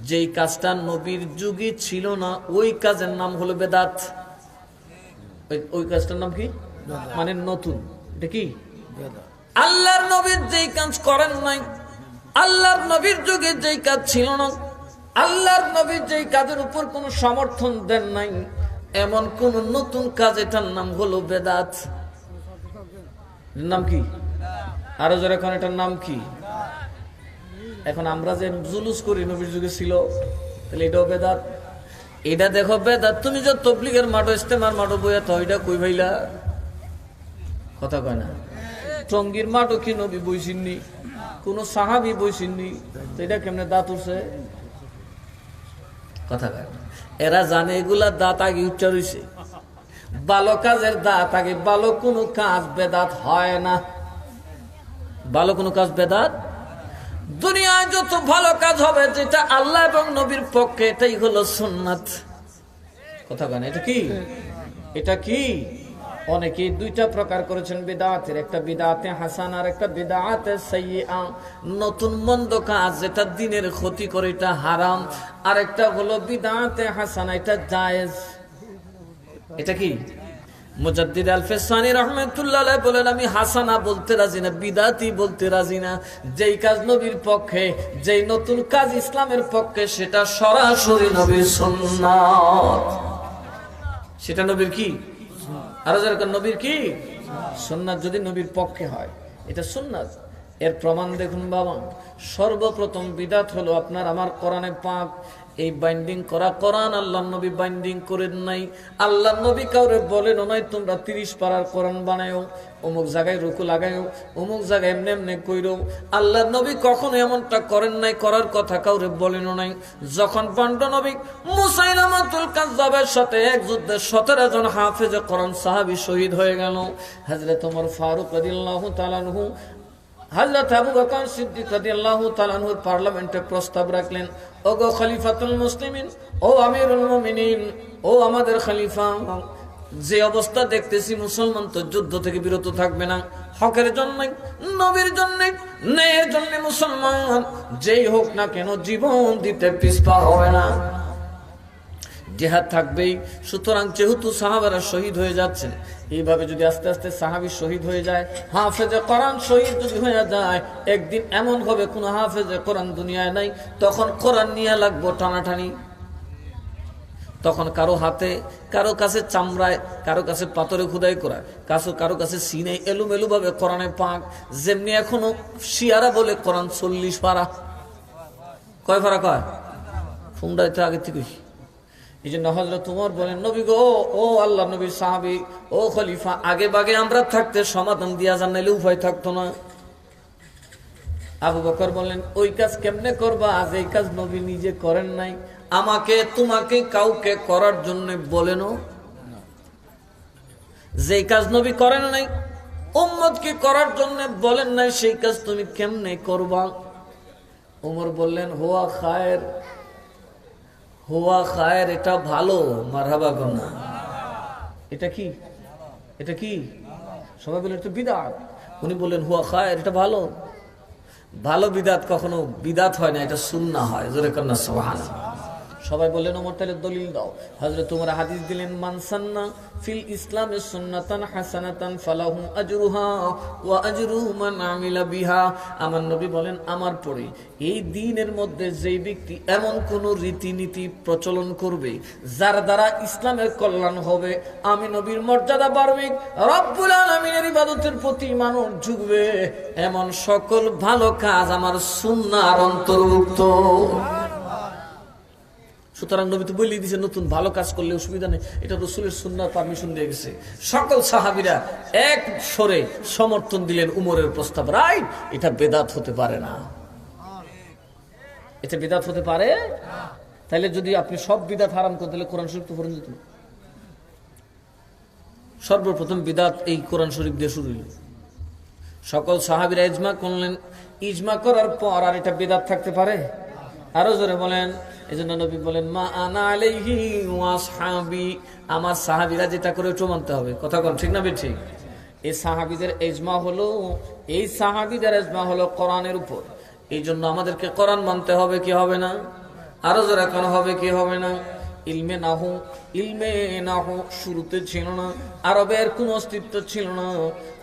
যেই কাজটা নবীর যুগে ছিল না ওই কাজের নাম হলো বেদাত। ওই কাজটার নাম কি? মানে নতুন। এটা কি? আল্লাহর নবীর যেই কাজ করেন নাই, আল্লাহর নবীর যুগে যেই কাজ ছিল না, আল্লাহর নবীর যেই কাজের উপর কোনো সমর্থন দেন নাই, এমন কোন নতুন কাজ, এটার নাম হলো বেদাত। নাম কি? আরো যারা এখন এটার নাম কি? এখন আমরা যে জুলুস করি নবীর যুগে ছিল, তাহলে এটাও বেদাত। এটা দেখো বেদাত। তুমি যে তবলিগের মাঠো, ইস্তেমার মাঠো বইয়া তো এটা কই ভাইলা, কথা কয় না। টঙ্গীর মাঠও কি নবী বইছিননি, কোন সাহাবী বইছিননি, তো এটা কেমনে দাঁত উঠছে, কথা কয়। এরা জানে এগুলা দাঁত আগে উচ্চার হইছে। ভালো কাজের দাঁত আগে, ভালো কোনো কাজ বেদাত হয় না। ভালো কোনো কাজ বেদাত। দুনিয়ায় যত ভালো কাজ হবে যেটা আল্লাহ এবং নবীর পক্ষে, এটাই হলো সুন্নাত, কথা কয় না। এটা কি? এটা কি? অনেকে দুইটা প্রকার করেছেন বিদআতের, একটা বিদআতে হাসানা আর একটা বিদআতে সাইয়্যিআ। নতুন মন্দ কাজ যেটা দিনের ক্ষতি করে এটা হারাম, আর একটা হলো বিদআতে হাসানা, এটা জায়েজ, এটা কি? মুজাদ্দিদ আল-ফিসানি রাহমাতুল্লাহ আলাইহি বলেন, আমি হাসানা বলতে রাজি না, বিদাতি বলতে রাজি না। যেই কাজ নবীর পক্ষে, যেই নতুন কাজ ইসলামের পক্ষে, সেটা সরাসরি নবীর সুন্নাত। সেটা নবীর কি? আরো যেরকম নবীর কি সুন্নাত, যদি নবীর পক্ষে হয় এটা সুন্নাত। এর প্রমাণ দেখুন বাবা, সর্বপ্রথম বিদাত হলো আপনার আমার কোরআনে পাক। এই বাইন্ডিং করা কোরআন আল্লাহ নবী বাইন্ডিং করেন নাই। আল্লাহ নবী কাউরে বলেন নাই তোমরা 30 পারার কোরআন বানায়ো, অমুক জায়গায় রুকু লাগায়ো, অমুক জায়গায় এমনি এমনি কইরো। আল্লাহ নবী কখনো এমনটা করেন নাই, করার কথা কাউরে বলেন নাই। যখন পান্ড নবী মুসাইলামাতুল কাযযাবের সাথে এক যুদ্ধে 17 জন হাফেজে কোরআন সাহাবী শহীদ হয়ে গেল। হযরত ওমর ফারুক রাদিয়াল্লাহু তাআলা আনহু, হযরত আবু বকর সিদ্দিক রাদিয়াল্লাহু তাআলা আনহুর পার্লামেন্টে প্রস্তাব রাখলেন, ওগো খলিফাতুল মুসলিমিন, ও আমিরুল মুমিনিন, ও আমাদের খলিফা, যে অবস্থা দেখতেছি মুসলমান তো যুদ্ধ থেকে বিরত থাকবে না। হকের জন্য, নবীর জন্য, ন্যায়ের জন্য মুসলমান যেই হোক না কেন জীবন দিতে পিছপা হবে না, জিহাদ থাকবেই। সুতরাং যেহেতু সাহাবারা শহীদ হয়ে যাচ্ছেন, এইভাবে যদি আস্তে আস্তে সাহাবী শহীদ হয়ে যায়, হাফেজে কোরআন শহীদ যদি হয়ে যায়, একদিন এমন হবে কোন হাফেজে কোরআন দুনিয়ায় নাই, তখন কোরআন নিয়ে লাগবো টানাটানি। তখন কারো হাতে, কারো কাছে চামড়ায়, কারো কাছে পাথরে খোদাই করা, কারো কাছে সিনে এলোমেলো ভাবে কোরআনে পাক। যেমনি এখনো শিয়ারা বলে কোরআন 40 পারা। কয় পারা কয়? ফুমডাই তো আগে থেকে। এই জন্য হযরত ওমর বলেন, নবী গো, ও আল্লাহ নবীর সাহাবী, ও খলিফা, আগে বাগে আমরা থাকতে সমাধান দিয়া যান, নাইলে উপায় থাকতো না। আবু বকর বললেন, ওই কাজ কেমনে করবা, আজ এই কাজ নবী নিজে করেন নাই, আমাকে তোমাকে কাউকে করার জন্য বলেনও। যে কাজ নবী করেন নাই, উম্মতকে করার জন্য বলেন নাই, সেই কাজ তুমি কেমনে করবা? ওমর বললেন, হুয়া খায়ের, হুয়া খায়ের, এটা ভালো। মারহাবা গনা। এটা কি? এটা কি? সবাই বলেন এটা বিদআত। উনি বললেন হুয়া খায়ের, এটা ভালো। ভালো বিদআত কখনো বিদআত হয় না, এটা সুন্নাহ হয়। জোরে কন্না সুবহানাল্লাহ। সবাই বললেন ওমর তাহলে দলিল দাও। হযরত ওমর হাদিস দিলেন, মান সান্না ফিল ইসলামে সুন্নাতান হাসানাতান ফালাহু আজরুহা ওয়া আজরু মান আমিলা বিহা। আমার নবী বলেন, আমার পরে এই দ্বীনের মধ্যে যেই ব্যক্তি এমন কোন রীতিনীতি প্রচলন করবে যার দ্বারা ইসলামের কল্যাণ হবে, আমি নবীর মর্যাদা বাড়বে, রব্বুল আলামিনের ইবাদতের প্রতি মানুষ ঝুঁকবে, এমন সকল ভালো কাজ আমার সুন্নাহর অন্তর্ভুক্ত। সুতরাং নবী তো বলেই দিয়েছে, নতুন ভালো কাজ করলে অসুবিধা নেই, এটা রাসূলের সুন্নাহ পারমিশন দিয়ে গেছে। সকল সাহাবীরা এক স্বরে সমর্থন দিলেন উমরের প্রস্তাব। রাইট, এটা বেদাত হতে পারে না, এটা বেদাত হতে পারে। তাহলে যদি আপনি সব বিদাত হারাম করতে, তাহলে কোরআন শরীফ তো পড়ে যেত। সর্বপ্রথম বিদাত এই কোরআন শরীফ দিয়ে শুরু হইল। সকল সাহাবীরা ইজমা করলেন, ইজমা করার পর আর এটা বিদাত থাকতে পারে? আরো জোরে বলেন। এজন্য নবী বলেন, মা আনা আলাইহি ওয়া আসহাবি, আমার সাহাবীরা যেটা করে ওটা মানতে হবে। কথা কোন ঠিক না বেঠিক? এই সাহাবীদের ইজমা হলো, এই সাহাবীদের ইজমা হলো কোরআনের উপর। এই জন্য আমাদেরকে কোরআন মানতে হবে কি হবে না? আরো জোরে কোন হবে কি হবে না? ইলমে নাহু শুরুতে ছিল না, আরবের কোন অস্তিত্ব ছিল না।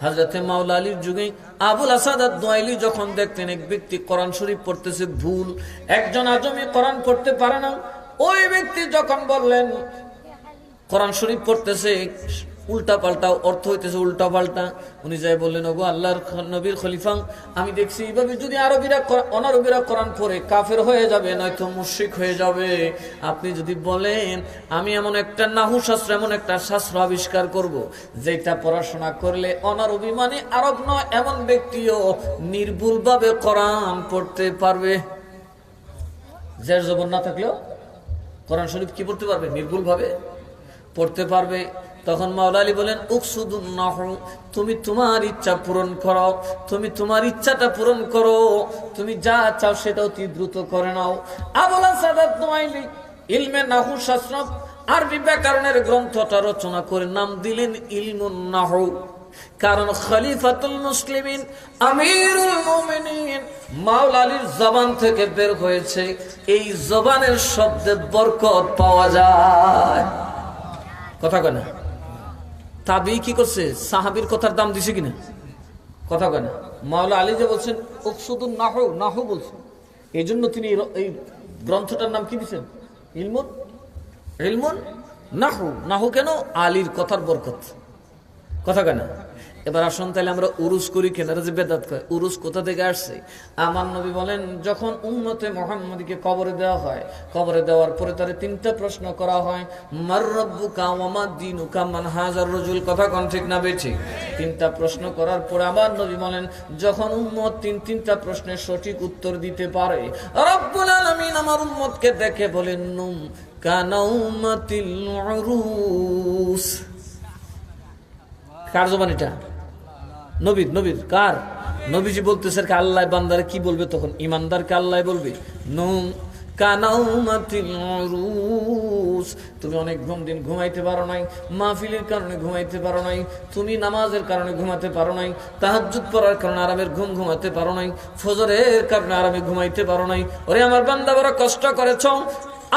হযরতে মাওলা আলীর যুগে আবুল আসাদ আদ-দুয়াইলি যখন দেখতেন এক ব্যক্তি কোরআন শরীফ পড়তেছে ভুল, একজন আজমি কোরআন পড়তে পারে না, ওই ব্যক্তি যখন বললেন কোরআন শরীফ পড়তেছে উল্টা পাল্টা অর্থ হইতেছে উল্টা পাল্টা, উনি যাই বললেন, ওগো আল্লাহর নবীর খলিফা, আমি দেখছি এইভাবে যদি অনারবীরা কোরআন পড়ে কাফের হয়ে যাবে, নয়তো মুশরিক হয়ে যাবে। আপনি যদি বলেন আমি এমন একটা নাহু শাস্ত্র, এমন একটা শাস্ত্র আবিষ্কার করব যেটা পড়াশোনা করলে অনারবী মানে আরব নয় এমন ব্যক্তিও নির্ভুলভাবে কোরআন পড়তে পারবে, জের জবর না থাকলেও কোরআন শরীফ কি পড়তে পারবে? নির্ভুলভাবে পড়তে পারবে। তখন মাওলা আলী বলেন, উকসুদুন নাহু, তুমি তোমার ইচ্ছা পূরণ করো, তুমি তোমার ইচ্ছাটা পূরণ করো, তুমি যা চাও সেটা অতি দ্রুত করে নাও। আবুল আসাদ আদ-দুয়াইলি ইলমে নাহু শাস্ত্র আরবি ব্যাকরণের গ্রন্থটা রচনা করে নাম দিলেন ইলমুন নাহু। কারণ খলিফাতুল মুসলিমিন আমিরুল মুমিনিন মাওলা আলীর জবান থেকে বের হয়েছে, এই জবানের শব্দে বরকত পাওয়া যায়। কথা কয় না? তাবেঈ কি করছে? সাহাবীর কথার দাম দিছে কিনা? কথা কয় না। মাওলা আলী যে বলছেন উকসুদুন নাহু, নাহু বলছেন, এই জন্য তিনি এই গ্রন্থটার নাম কি দিচ্ছেন? ইলমুন, ইলমুন নাহু। নাহু কেন? আলীর কথার বরকত। কথা কয় না। এবার আসুন তাহলে আমরা উরুস করি কেন? যে বেদাত কয়, উরুস কোথা থেকে আসছে? আমার নবী বলেন, যখন উম্মতে মুহাম্মদীকে কবরে দেওয়া হয়, কবরে দেওয়ার পরে তারে তিনটা প্রশ্ন করা হয়, মার রাব্বুকা ওয়া মা দীনুকা মান হাযার রাজুল। কথা কোন ঠিক না বেঠিক? তিনটা প্রশ্ন করার পরে আমার নবী বলেন, যখন উম্মত তিনটা প্রশ্নের সঠিক উত্তর দিতে পারে, রব্বুল আলামিন আমার উম্মতকে দেখে বলেন, নুম কানাউমাতিল উরুস। কার জবানিটা? নবীর। নবীর কার? নবীজি বলতেছে আল্লাহ বান্দারে কি বলবে তখন? ইমানদারকে আল্লাহ বলবে, নুম কানাউমাতিল উরুস। তুমি অনেক দিন ঘুমাইতে পারো নাই, মাহফিলের কারণে ঘুমাইতে পারো নাই, তুমি নামাজের কারণে ঘুমাতে পারো নাই, তাহাজ্জুদ পড়ার কারণে আরামের ঘুমাতে পারো নাই, ফজরের কারণে আরামে ঘুমাইতে পারো নাই। ওরে আমার বান্দা, বড় কষ্ট করেছ।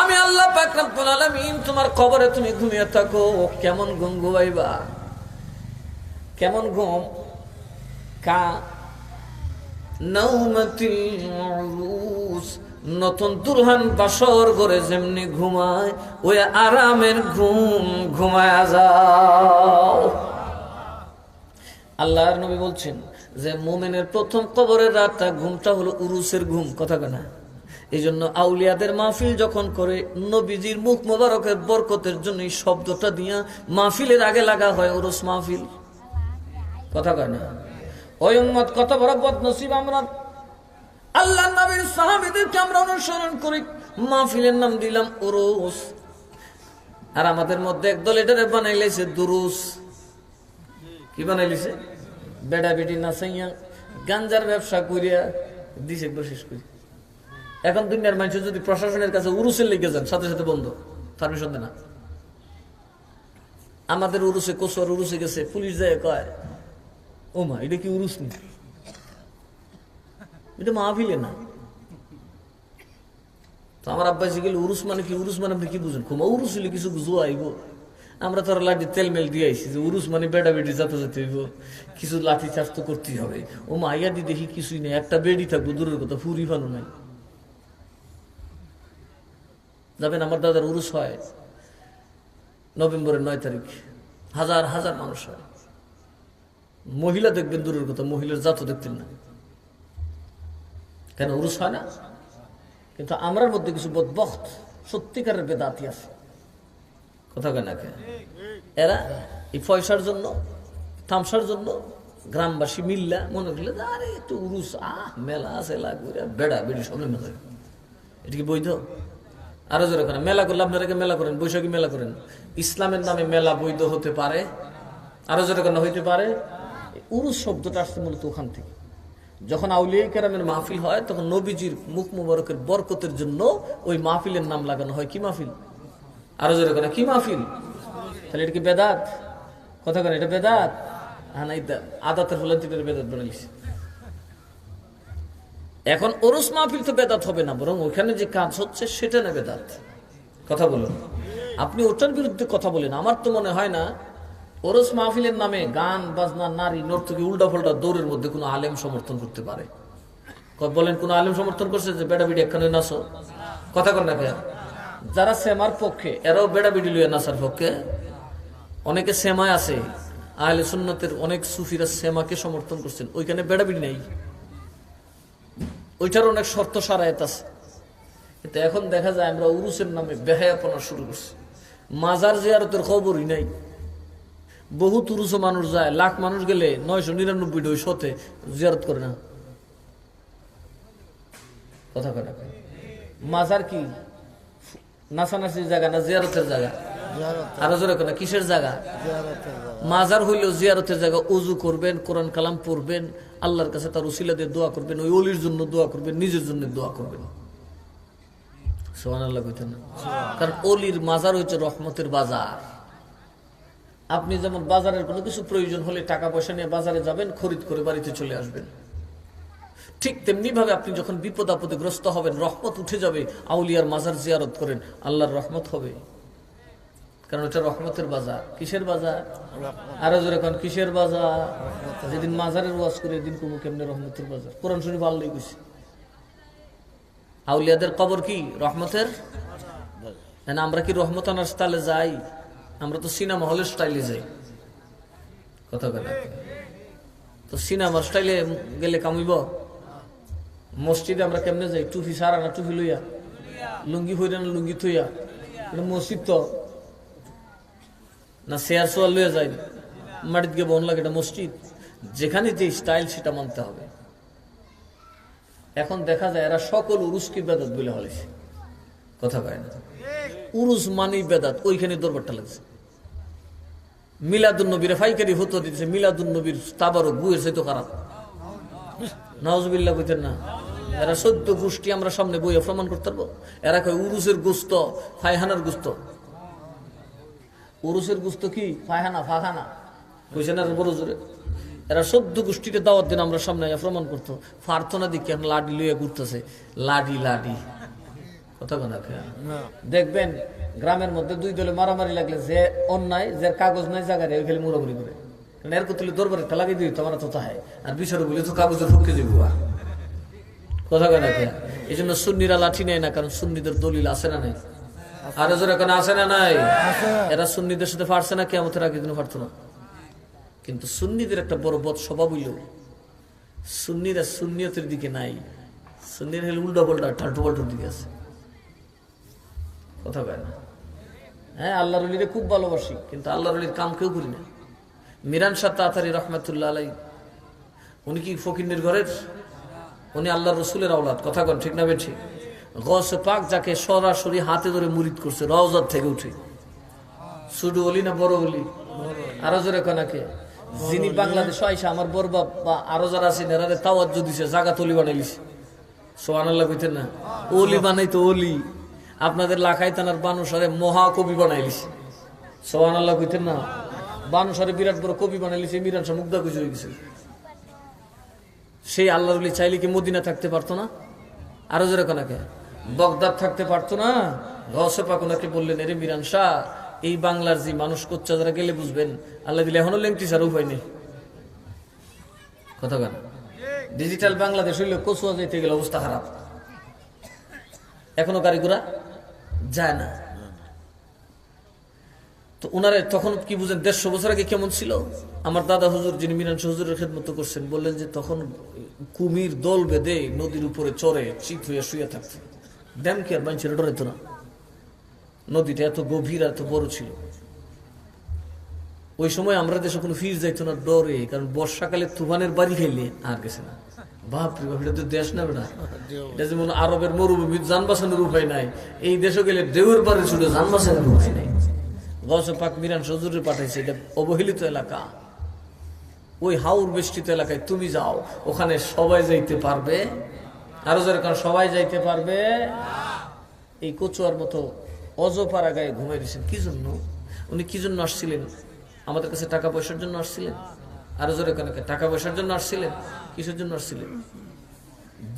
আমি আল্লাহ পাক রব্বুল আলামিন তোমার কবরে তুমি ঘুমিয়ে থাকো, কেমন ঘুম ঘুমাইবা? কেমন ঘুম? কা নাউমাতিল উরুস। নতুন দুলহান বাসর ঘরে যেমনি ঘুমায়, ওই আরামের ঘুম ঘুমায়া যাও। আল্লাহর নবী বলছেন যে মুমিনের প্রথম কবরের রাতটা ঘুমটা হলো উরুসের ঘুম। কথা কেনা? এই জন্য আউলিয়াদের মাহফিল যখন করে, নবীজির মুখ মোবারকের বরকতের জন্য এই শব্দটা দিয়া মাহফিলের আগে লাগা হয় উরুস মাহফিল। কথা কয় না? ওই উম্মত কত বড় বদনসিব আমরা। আল্লাহর নবীর সাহাবীদেরকে আমরা অনুসরণ করি, মাহফিলের নাম দিলাম উরুস, আর আমাদের মধ্যে একদল এটারে বানাইলেছে দুরুস। কি বানাইলেছে? বেড়া বেটি নাচাইয়া গাঞ্জার ব্যবসা করিয়া দিছে শেষ করি। এখন দুনিয়ার মানুষ যদি প্রশাসনের কাছে উরুসের লেগে যান, সাথে সাথে বন্ধ, পারমিশন দেয় না। আমাদের উরুসে, কচুয়ার উরুসে গেছে, পুলিশ যায় কয়, ও মা, এটা কি উরুস নি? এটা মাহফিলে না। তো আমার আব্বা গেল, উরুস মানে কি? উরুস মানে আপনি কি বুঝেন? খুব উরুস হলে কিছু জোয়া আইব। আমরা তো লাঠি তেল মেল দিয়ে আইসি যে উরুস মানে বেড়া বেড়ি যাতে হইব, কিছু লাঠি চার্জ তো করতেই হবে। ও মা, আইয়া দি দেখি কিছুই নেই, একটা বেড়ি থাকবো দূরের কথা, ফুরি ভালো নাই। যাবেন, আমার দাদার উরুস হয় নভেম্বরের 9 তারিখ, হাজার হাজার মানুষ হয়। মহিলা দেখবেন দূরের কথা, মহিলার জাতও দেখতেন না। কেন? উরুস হয় না। কিন্তু আমরার মধ্যে কিছু বদবখত সত্যিকারের বেদাতি আছে। কথা কেন? এরা এই পয়সার জন্য, তামসার জন্য গ্রামবাসী মিল্লা মনে করলে আরে একটু উরুস, মেলা আছে, বেড়া বেড়ি সবে মেলা। এটা কি বৈধ? আরো জোরে করেন। মেলা করলে আপনারা মেলা করেন, বৈশাখী মেলা করেন, ইসলামের নামে মেলা বৈধ হতে পারে? আরো জোরে করেন, হইতে পারে। উরুস শব্দটা আসছে মূলত ওখান থেকে। যখন আউলিয়া কেরামের মাহফিল হয়, তখন নবীজির মুখ মুবারকের বরকতের জন্য ওই মাহফিলের নাম লাগানো হয়। কি মাহফিল? আরো জোরে করেন, কি মাহফিল? তাহলে এটা কি বেদাত? কথা কেন? এটা বেদাত? হ্যাঁ, না, আদাতের ফলে বেদাত বানাইছে। এখন ওরস মাহফিল তো বেদাত হবে না, বরং ওখানে যে কাজ হচ্ছে সেটা না বেদাত। কথা বলুন। আপনি ওটার বিরুদ্ধে কথা বলেন। আমার তো মনে হয় না ওরস মাহফিলের নামে গান বাজনা, নারী নর্তকী, উল্টা ফল্টা দৌড়ের মধ্যে কোনো আলেম সমর্থন করতে পারে? বলেন, কোন আলেম সমর্থন করছে যে বেড়া বিড়ি একখানে নাচো? কথা কর না কে? যারা সেমার পক্ষে, এরাও বেড়া বিড়ি লইয়া নাচার পক্ষে। অনেকে সেমায় আছে, আহলে সুন্নতের অনেক সুফিরা সেমাকে সমর্থন করছেন, ওইখানে বেড়া বিড়ি নেই, ওইটার অনেক শর্ত সারায়াত আছে। কিন্তু এখন দেখা যায় আমরা উরুসের নামে বেহায়াপনা শুরু করছি। মাজার জিয়ারতের খবরই নাই। বহুত উরুসে মানুষ যায়, লাখ মানুষ গেলে 999টা ওই শতে জিয়ারত করে না। কথা কয় না? মাজার কি নাচানাচির জায়গা না জিয়ারতের জায়গা? আরো জোরে না, কিসের জায়গা? মাজার হইল জিয়ারতের জায়গা। উজু করবেন, কোরআন কালাম পড়বেন, আল্লাহর কাছে তার উসিলা দিয়ে দোয়া করবেন, ওই অলির জন্য দোয়া করবেন, নিজের জন্য দোয়া করবেন। সুবহানাল্লাহ কইতেন না? কারণ অলির মাজার হচ্ছে রহমতের বাজার। আপনি যেমন বাজারের কোনো কিছু প্রয়োজন হলে টাকা পয়সা নিয়ে বাজারে যাবেন, খরিদ করে বাড়িতে চলে আসবেন, ঠিক তেমনি ভাবে আপনি যখন বিপদ আপদে গ্রস্ত হবেন, রহমত উঠে যাবে, আউলিয়ার মাজার জিয়ারত করেন, আল্লাহর রহমত হবে। কারণ ওটা রহমতের বাজার। কিসের বাজার? আরো জোরে এখন কিসের বাজার? যেদিন মাজারের ওয়াজ করে এদিন কুমু কেমনে রহমতের বাজার। কোরআন শরীফ আল্লাহই কইছে আউলিয়াদের কবর কি রহমতের। আমরা কি রহমত আনার স্টাইলে যাই? আমরা তো সিনেমা হলের স্টাইলে যাই। কথা বলে তো সিনেমার স্টাইলে গেলে কামিব। মসজিদে আমরা কেমনে যাই? টুপি সারা না টুপি লইয়া, লুঙ্গি হইরা না লুঙ্গি থইয়া। মসজিদ তো না শেয়ার সোয়াল লইয়া যায়, মাটিতে গিয়ে বন লাগে। এটা মসজিদ। যেখানে যে স্টাইল সেটা মানতে হবে। এখন দেখা যায় এরা সকল উরুসকে বেদাত বলে হলেছে। কথা কয় না, উরুস মানেই বেদাত। ওইখানে দরবারটা লাগছে। মিলাদুন নবীর ফাইকারি হতো দিতেছে। মিলাদুন নবীর তাবারও বুয়ের চাইতো খারাপ। নাউজুবিল্লাহ কইতেন না। এরা 14 গোষ্ঠী আমরা সামনে বইয়া প্রমাণ করতে পারবো। এরা কয় উরুসের গোস্ত ফায়হানার গোস্ত। উরুসের গোস্ত কি? ফায়হানা, ফাখানা কইছে না বড় জোরে। এরা 14 গোষ্ঠীতে দাওয়াত দিন আমরা সামনে প্রমাণ করতো। প্রার্থনা দিকে এখন লাডি লইয়া ঘুরতেছে। লাডি লাডি কথা কোনা দেখবেন গ্রামের মধ্যে দুই দলে মারামারি লাগলে যে অন্যায়, যে কাগজ নাই জায়গায় ওই খালি মুড়ামুড়ি করে। এর তুলে দরবারে একটা লাগিয়ে দিই তোমার তো তাই। আর বিচার বলে তো কাগজের পক্ষে যাবো। কথা কেনা এই জন্য সুন্নিরা লাঠি নেয় না, কারণ সুন্নিদের দলিল আছে না নাই? আর এখন আছে না নাই? এরা সুন্নিদের সাথে পারছে না, কিয়ামতের আগে দিনও পারতো না। কিন্তু সুন্নিদের একটা বড় বদ স্বভাব হইল সুন্নিরা সুন্নিয়তের দিকে নাই। সুন্নির হলে উল্টা পাল্টা ঠাল্টু পাল্টুর দিকে আছে। কথা কয় না। হ্যাঁ, আল্লাহ রলিরে খুব ভালোবাসি, কিন্তু আল্লাহ রলির কাম কেউ করি না। মিরান শাহ তাতারি রহমাতুল্লাহ আলাই, উনি কি ফকিরের ঘরের? উনি আল্লাহ রসুলের আওলাদ। কথা কন ঠিক না বেঠি? গৌসে পাক যাকে সরাসরি হাতে ধরে মুরিদ করছে রওজাত থেকে উঠে। ছোট অলি না বড় অলি? আরো জোরে কনাকে যিনি বাংলাদেশ আইসা আমার বড় বাপ বা আরো যারা আছেন এরা তাওয়াজ্জু দিছে, জাগা তলি বানাইলিছে। সুবহানাল্লাহ কইতেন না? অলি বানাইতো অলি। আপনাদের লাখাই থানার বানুসারে মহাকবি বানাইলিছে। সুবহানাল্লাহ কইতেন না? বানুসারে বিরাট বড় কবি বানাইলিছে। মিরান শাহ মুগ্ধা খুশি হয়ে গেছে। সেই আল্লাহর ওলি চাইলে কি মদিনা থাকতে পারতো না? আরো জোরে কনাকে বগদাদ থাকতে পারতো না? গৌসে পাক ওনাকে বললেন, এরে মিরান শাহ, এই বাংলার যে মানুষ কোচ্চা যারা গেলে বুঝবেন, আল্লাহ দিলে এখনো লেংটি ছাড়া উপায় নেই। কথা কেন? ডিজিটাল বাংলাদেশ হইলে কচুয়া যাইতে গেলে অবস্থা খারাপ। এখনো কারিগরা যায় না। তো ওনারা তখন কি বুঝেন 150 বছর আগে কেমন ছিল? আমার দাদা হুজুর, যিনি মিরান শাহ হুজুরের খেদমত করছেন, বললেন যে তখন কুমির দল বেঁধে নদীর উপরে চড়ে চিত হয়ে শুয়ে থাকতো। ড্যাম কি আর মানুষের ডরাইতো না? নদীটা এত গভীর, এত বড় ছিল। ওই সময় আমরা দেশে কোনো ফির যাইতো না ডরে, কারণ বর্ষাকালে তুফানের বাড়ি খাইলে আর গেছে না। বাপরে বাপ, এটা তো দেশ না বেটা। এটা যেমন আরবের মরুভূমি, যান বাঁচানোর উপায় নাই। এই দেশে গেলে ঢেউয়ের পারে ছুটে যান বাঁচানোর উপায় নাই। গৌসে পাক মিরান শাহ হুজুরে পাঠাইছে। এটা অবহেলিত এলাকা। ওই হাওর বেষ্টিত এলাকায় তুমি যাও, ওখানে সবাই যাইতে পারবে? আরো যারা কারণ সবাই যাইতে পারবে? এই কচুয়ার মতো অজপাড়া গায়ে ঘুমাই দিয়েছেন। কি জন্য? উনি কি জন্য আসছিলেন? আমাদের কাছে টাকা পয়সার জন্য আসছিলেন? আরো জোরে কনকে টাকা পয়সার জন্য আসছিলেন? কিসের জন্য আসছিলেন?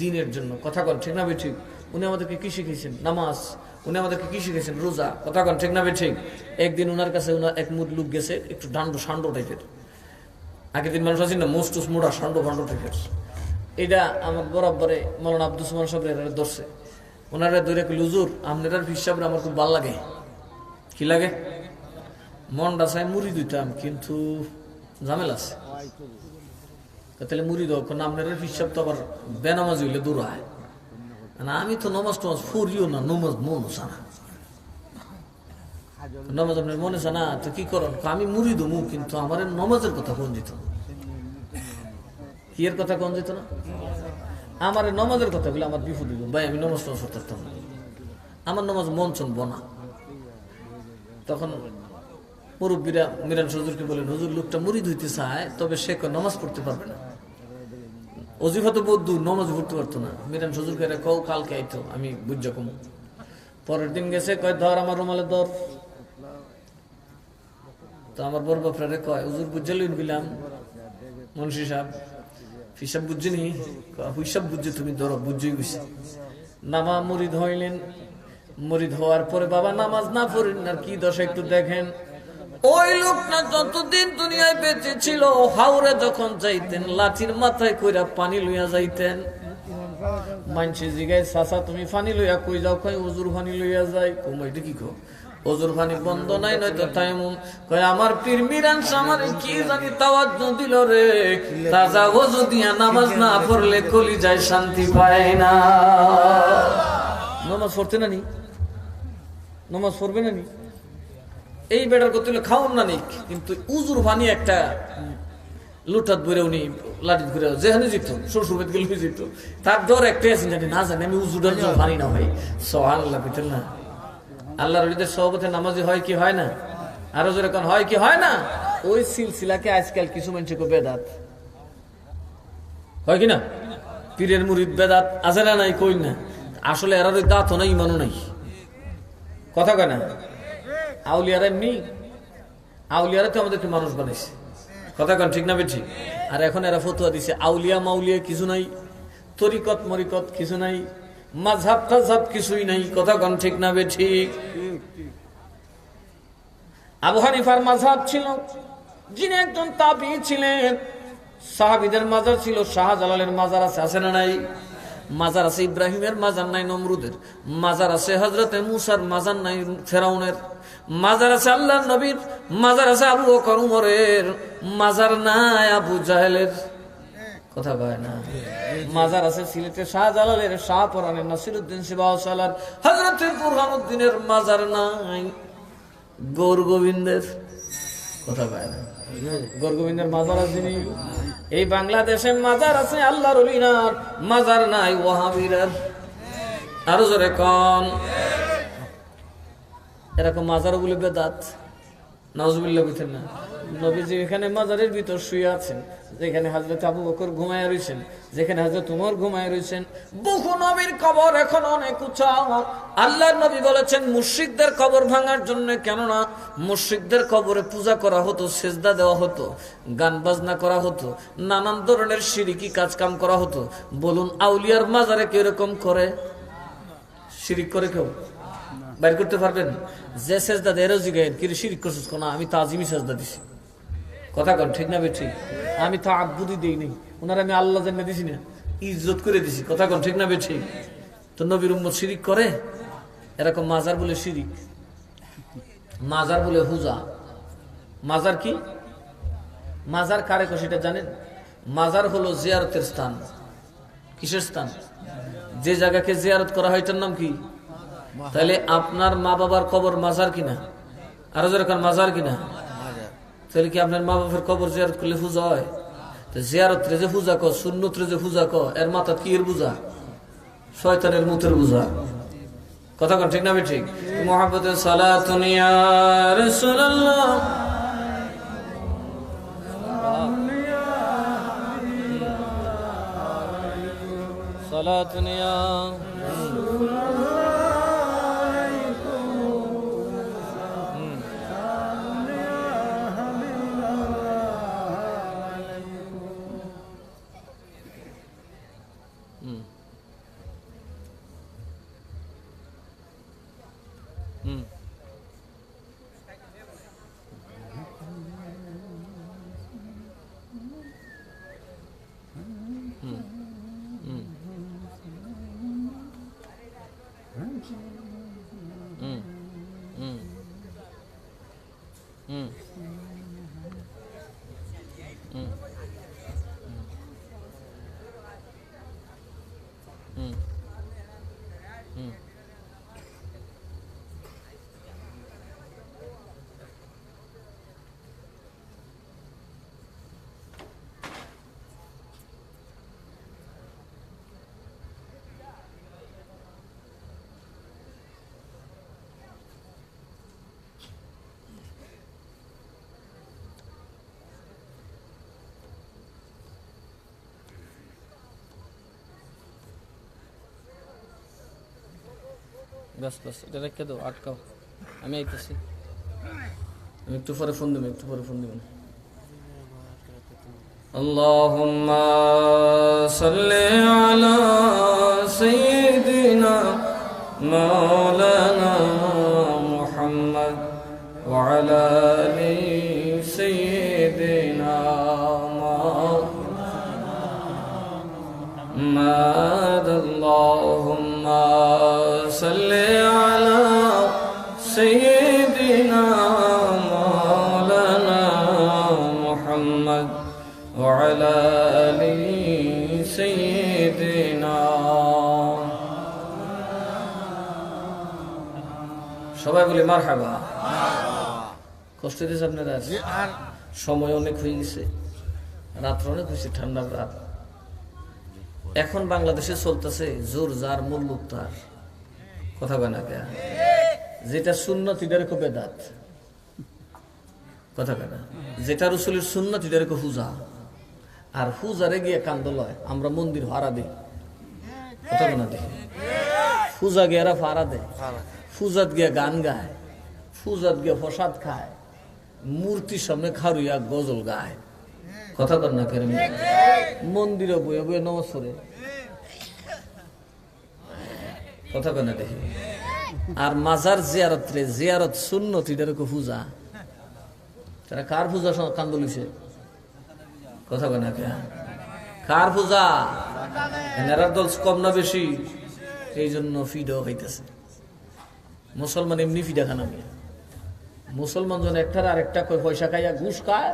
দিনের জন্য। কথা কন ঠিক না বেঠিক? উনি আমাদেরকে কি শিখিয়েছেন? নামাজ। উনি আমাদেরকে কি শিখেছেন? রোজা। কথা কন ঠিক না বেঠিক? একদিন ওনার কাছে এক মুদ লোক গেছে, একটু ডান্ডো সান্ডো টাইপের। আগের দিন মানুষ আছেন না মোস্টুস মোড়া সান্ডো ফান্ডো টাইপের। এটা আমার বরাবরে মৌলানা আব্দুল সুবহান সাহেব ধরছে। ওনারা ধরে হুজুর, আপনার হিসাবে আমার খুব ভালো লাগে। কি লাগে? মনটা চাই মুড়ি দিতাম, কিন্তু ঝামেলা আছে। তাহলে মুড়ি দাও। আপনার হিসাব তো আবার বেনামাজ হইলে দূর হয় না। আমি তো নমাজ টমাজ ফুরিও না, নমাজ মন চানা, নমাজ আপনার মনে চানা। তো কি করেন? আমি মুড়ি দমু, কিন্তু আমার নমাজের কথা কোন দিত না। কি এর কথা কোন দিত না? আমার নমাজের কথা বলে আমার বিপদ হইল। ভাই আমি নমাজ টমাজ করতাম না, আমার নমাজ মন চলব না। তখন মুরব্বীরা মিরান শাহ হুজুরকে বলেন, হুজুর লোকটা মুড়ি ধুইতে চায়, তবে সে নমাজ পড়তে পারবে না। অজিফা তো বহুত দূর, নমাজ পড়তে পারতো না। মিরান শাহ হুজুরকে কও কালকে আইতো, আমি বুঝা কম। পরের দিন গেছে, কয় ধর আমার রুমালের দর। তো আমার বড় বাপরা কয়, হুজুর বুঝা লইন বিলাম মুন্সি সাহেব, হিসাব বুঝছিনি? হিসাব বুঝছে তুমি ধরো, বুঝছেই বুঝছি। নামা মুড়ি ধইলেন, মুরিদ হওয়ার পরে বাবা নামাজ না পড়েন আর কি দশা একটু দেখেন। ওই লোকটা যতদিন দুনিয়ায় বেঁচে ছিল হাওরে যখন যাইতেন লাঠির মাথায় কইরা পানি লইয়া যাইতেন। মানসি জিগায় চাচা তুমি পানি লইয়া কই যাও? কই ওজুর পানি লইয়া যাই। কমাইতে কি কো ওজুর পানি বন্ধ নাই নয়তো তায়াম্মুম। কই আমার পীর মিরান আমার কি জানি তাওয়াজ্জু দিল রে, তাজা ওযু দিয়া নামাজ না পড়লে কলিজায় শান্তি পায় না। নামাজ পড়তে না নি, নামাজ পড়বে না নি, এই বেটার করতে খাওন না নি, কিন্তু উজুর পানি একটা লুটাত বইরে উনি লাঠি ঘুরে যেখানে যেত শ্বশুরবাদ গেলে যেত, তার ডর একটাই আছে জানি না জানি আমি উজুটার জন্য পানি না হয়। সুবহানাল্লাহ পেতেন না। আল্লাহর ওলিদের সহবতে নামাজি হয় কি হয় না? আরো জোরে কোন হয় কি হয় না? ওই সিলসিলাকে আজকাল কিছু মানুষ বেদাত হয় কিনা, পীরের মুরিদ বেদাত আছে না নাই? কই না। আসলে এর দাঁতও নাই ইমানও নাই, কথা কয় না। আউলিয়ারা এমনি, আউলিয়ারা তো আমাদেরকে মানুষ বানাইছে, কথা কন ঠিক না বেঠিক? আর এখন এরা ফতুয়া দিছে আউলিয়া মাউলিয়া কিছু নাই, তরিকত মরিকত কিছু নাই, মাযহাব টাযহাব কিছুই নাই, কথা কন ঠিক না বেঠিক? আবু হানিফার মাযহাব ছিল, যিনি একজন তাবী ছিলেন, সাহাবীদের মাজার ছিল, শাহজালালের মাজার আছে, আছে না নাই? মাজার আছে ইব্রাহিমের, মাজার নাই নমরুদের, মাজার আছে হযরতে মুসার, মাজার নাই ফেরাউনের, মাজার আছে আল্লাহর নবীর, মাজার আছে আবু বকর উমরের, মাজার নাই আবু জাহেলের, কথা কয় না। মাজার আছে সিলেটের শাহজালালের, শাহপরানের, নাসিরউদ্দিন সিবাহসালার, হযরতে বুরহানুদ্দিনের মাজার নাই গৌর গোবিন্দের, কথা কয় না। গৌর গোবিন্দের মাজার আছে নি? এই বাংলাদেশে মাজার আছে আল্লাহর ওলিনার, মাজার নাই ওয়াহাবীদের। আরো জোরে কোন। এরকম মাজার বলে বেদাত, নাউজুবিল্লাহ বিতেন না। নবীজি এখানে মাজারের ভিতর শুয়ে আছেন, যেখানে হযরত আবু বকর ঘুমায় রইছেন, যেখানে হযরত উমর ঘুমায় রইছেন, বহু নবীর কবর এখন অনেক উঁচা। আল্লাহর নবী বলেছেন মুশরিকদের কবর ভাঙার জন্য, কেননা মুশরিকদের কবরে পূজা করা হতো, সেজদা দেওয়া হতো, গান বাজনা করা হতো, নানান ধরনের শিরকি কাজ কাম করা হতো। বলুন আউলিয়ার মাজারে কি এরকম করে? শিরিক করে কেউ বাইর করতে পারবেন? যে সেজদা দেয় জিগায়েন কি শিরিক করছিস কোন? আমি তাজিমি সেজদা দিছি, কথা কন ঠিক না বেঠিক? আমি তো আব্বুদি দেই নাই, ওনার আমি আল্লাহ জান্নাত দিছি না, ইজ্জত করে দিছি, কথা কন ঠিক না বেঠিক? তো নবীর উম্মত শিরিক করে? এরকম মাজার বলে শিরিক, মাজার বলে হুজা। মাজার কি? মাজার কারে কো সেটা জানেন? মাজার হলো জিয়ারতের স্থান। কিসের স্থান? যে জায়গাকে জিয়ারত করা হয় এটার নাম কি? তাহলে আপনার মা বাবার কবর মাজার কিনা? আরো যেরকম মাজার কিনা? তাহলে কি আপনার মা বাবার কবর জিয়ারত করলে পূজা হয়? তো জিয়ারত রে যে পূজা কর, সুন্নত রে যে পূজা কর, এর মাথা কি এর পূজা? শয়তানের মুতের পূজা, কথা কন ঠিক না ঠিক? মুহাব্বতে সালাতুন ইয়া রাসূলুল্লাহ, সালাতুন ইয়া বাস বাস, এটা রেখে দাও, আটকাও, আমি আইতেছি, আমি একটু পরে ফোন দেবেন, একটু পরে ফোন দেবেন। আল্লাহুম্মা সাল্লি আলা সাইয়্যিদিনা মাওলানা وعلى آل سيدنا محمد اللهم صل على سيدنا مولانا محمد وعلى آل سيدنا সবাই বলি মারহাবা। কষ্ট দিয়েছে আপনারা? সময় অনেক হয়ে গেছে, রাত্র অনেক হয়েছে, ঠান্ডার রাত। এখন বাংলাদেশে চলতেছে জোর যার মূল্য তার, কথা বলে না কে? যেটা সুন্নত এটার কো বেদাত, কথা বলে না? যেটা রসুলের সুন্নত এটার কো হুজা, আর হুজারে গিয়ে কান্দ লয়। আমরা মন্দির ভাড়া দিই, কথা বলে না? দেখি হুজা গিয়ে এরা ভাড়া দেয়, ফুজাত গিয়া গান গায়, ফুজাত গিয়া প্রসাদ খায়, মূর্তির সামনে খারুইয়া গজল গায়, কথা বল না কেন? মন্দিরে বয়ে বয়ে নমাজ পড়ে, কথা বল না? দেখি আর মাজার জিয়ারত রে, জিয়ারত সুন্নত এটার কো পূজা। তারা কার পূজা কান্দলিছে, কথা বল না কে? কার পূজা? এনারার দল কম না বেশি? এই জন্য ফিডও হইতেছে। মুসলমান এমনি ফিডা খানা মিয়া, মুসলমান যখন একটার আর একটা পয়সা খাইয়া ঘুষ খায়,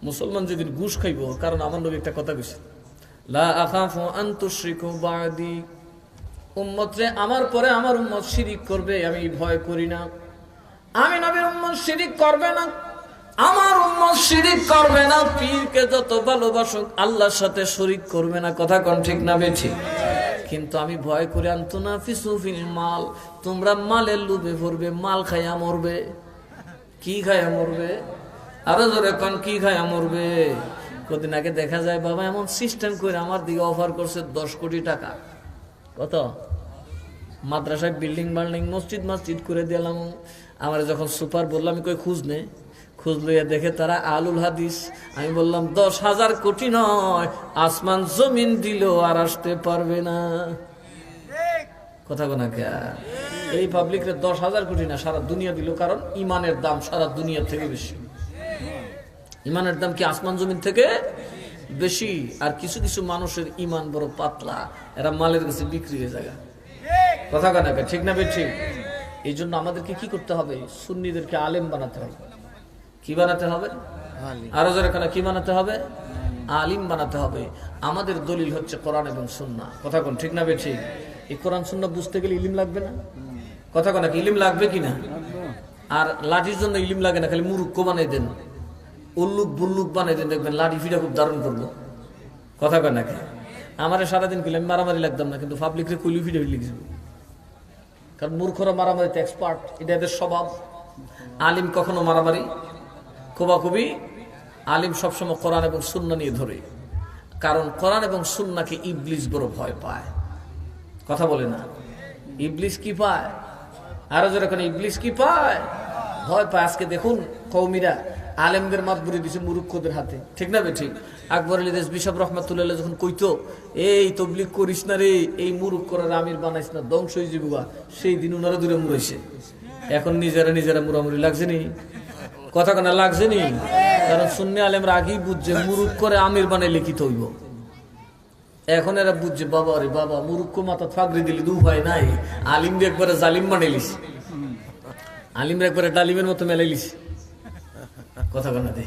মুসলমান যদি ঘুষ খাইব, কারণ আমার নবী একটা কথা কইছে, লা আখাফু আন তুশরিকু বাদি, উম্মত রে আমার পরে আমার উম্মত শিরিক করবে আমি ভয় করি না। আমি নবীর উম্মত শিরিক করবে না, আমার উম্মত শিরিক করবে না। পীরকে যত ভালোবাসুক আল্লাহর সাথে শরীক করবে না, কথা কোন ঠিক না বেঠিক? কিন্তু আমি ভয় করে আনতুনা ফিসুফিল মাল, তোমরা মালের লোভে পড়বে, মাল খাইয়া মরবে। কি খাইয়া মরবে? আরো জোরে কোন, কি খাইয়া মরবে? কদিন আগে দেখা যায় বাবা এমন সিস্টেম করে আমার দিকে অফার করছে 10 কোটি টাকা। কত? মাদ্রাসায় বিল্ডিং বাল্ডিং মসজিদ করে দিলাম। আমার যখন সুপার বললাম কই খুঁজ নে, খোঁজ লইয়া দেখে তারা আলুল হাদিস। আমি বললাম 10,000 কোটি নয়, আসমান জমিন দিল আর আসতে পারবে না, কথা কোনা কে? এই পাবলিকের 10,000 কোটি না, সারা দুনিয়া দিল। কারণ ইমানের দাম সারা দুনিয়া থেকে বেশি। ইমানের দাম কি আসমান জমিন থেকে বেশি? আর কিছু কিছু মানুষের ইমান বড় পাতলা, এরা মালের কাছে বিক্রি হয়ে যায়, কথা কোনা কে? ঠিক না বেঠিক? এই জন্য আমাদেরকে কি করতে হবে? সুন্নিদেরকে আলেম বানাতে হবে। কি বানাতে হবে? আরো যারা কি বানাতে হবে? আলিম বানাতে হবে। আমাদের দলিল হচ্ছে কোরআন এবং সুন্নাহ, কথা কোন ঠিক না বেঠিক? এই কোরআন সুন্নাহ বুঝতে গেলে ইলিম লাগবে না, কথা কোন? ইলিম লাগবে কিনা? আর লাঠির জন্য ইলিম লাগে না, খালি মুরুক্ষ বানাই দেন, উল্লুক বুল্লুক বানাই দেন, দেখবেন লাঠি ফিটা খুব দারুণ করবো, কথা কয় নাকি? আমার সারাদিন কইলে আমি মারামারি লাগতাম না, কিন্তু পাবলিকরে কইলি ফিটা লিখে, কারণ মূর্খরা মারামারিতে এক্সপার্ট, এটা এদের স্বভাব। আলিম কখনো মারামারি কোবাকুবি, আলিম সবসময় কোরআন এবং সুন্নাহ নিয়ে ধরে। কারণ কোরআন এবং সুন্নাহকে ইবলিস বড় ভয় পায়, কথা বলে না? ইবলিস কি পায়? আরো যেরকম ইবলিস কি পায়? ভয় পায়। আজকে দেখুন কওমিরা আলেমদের মাতবুরি দিছে মুরুক্ষদের হাতে, ঠিক না বে ঠিক? আকবর আলী রেজভী সাহেব রহমাতুল্লাহ যখন কইতো এই তবলিগ করিস না রে, এই মুরুক্ষরা আমির বানাইস না, ধ্বংস হয়ে যাবো, সেই দিন ওনারা দূরে মুড়াইছে। এখন নিজেরা মুরামুরি লাগছে নি, কথা কেনা লাগছে নি? কারণ সুন্নি আলেমরা আগেই বুঝছে মুরুখ করে আমির বানাই লিখিত হইব। এখন এরা বুঝছে বাবা রে বাবা, মুরুক্ষ মাথা ফাগরি দিলি দু হয় নাই, আলিমরে একবারে জালিম বানাইলিস, আলিমরা একবারে ডালিমের মতো মেলাইলিস, কথা কেনা দে।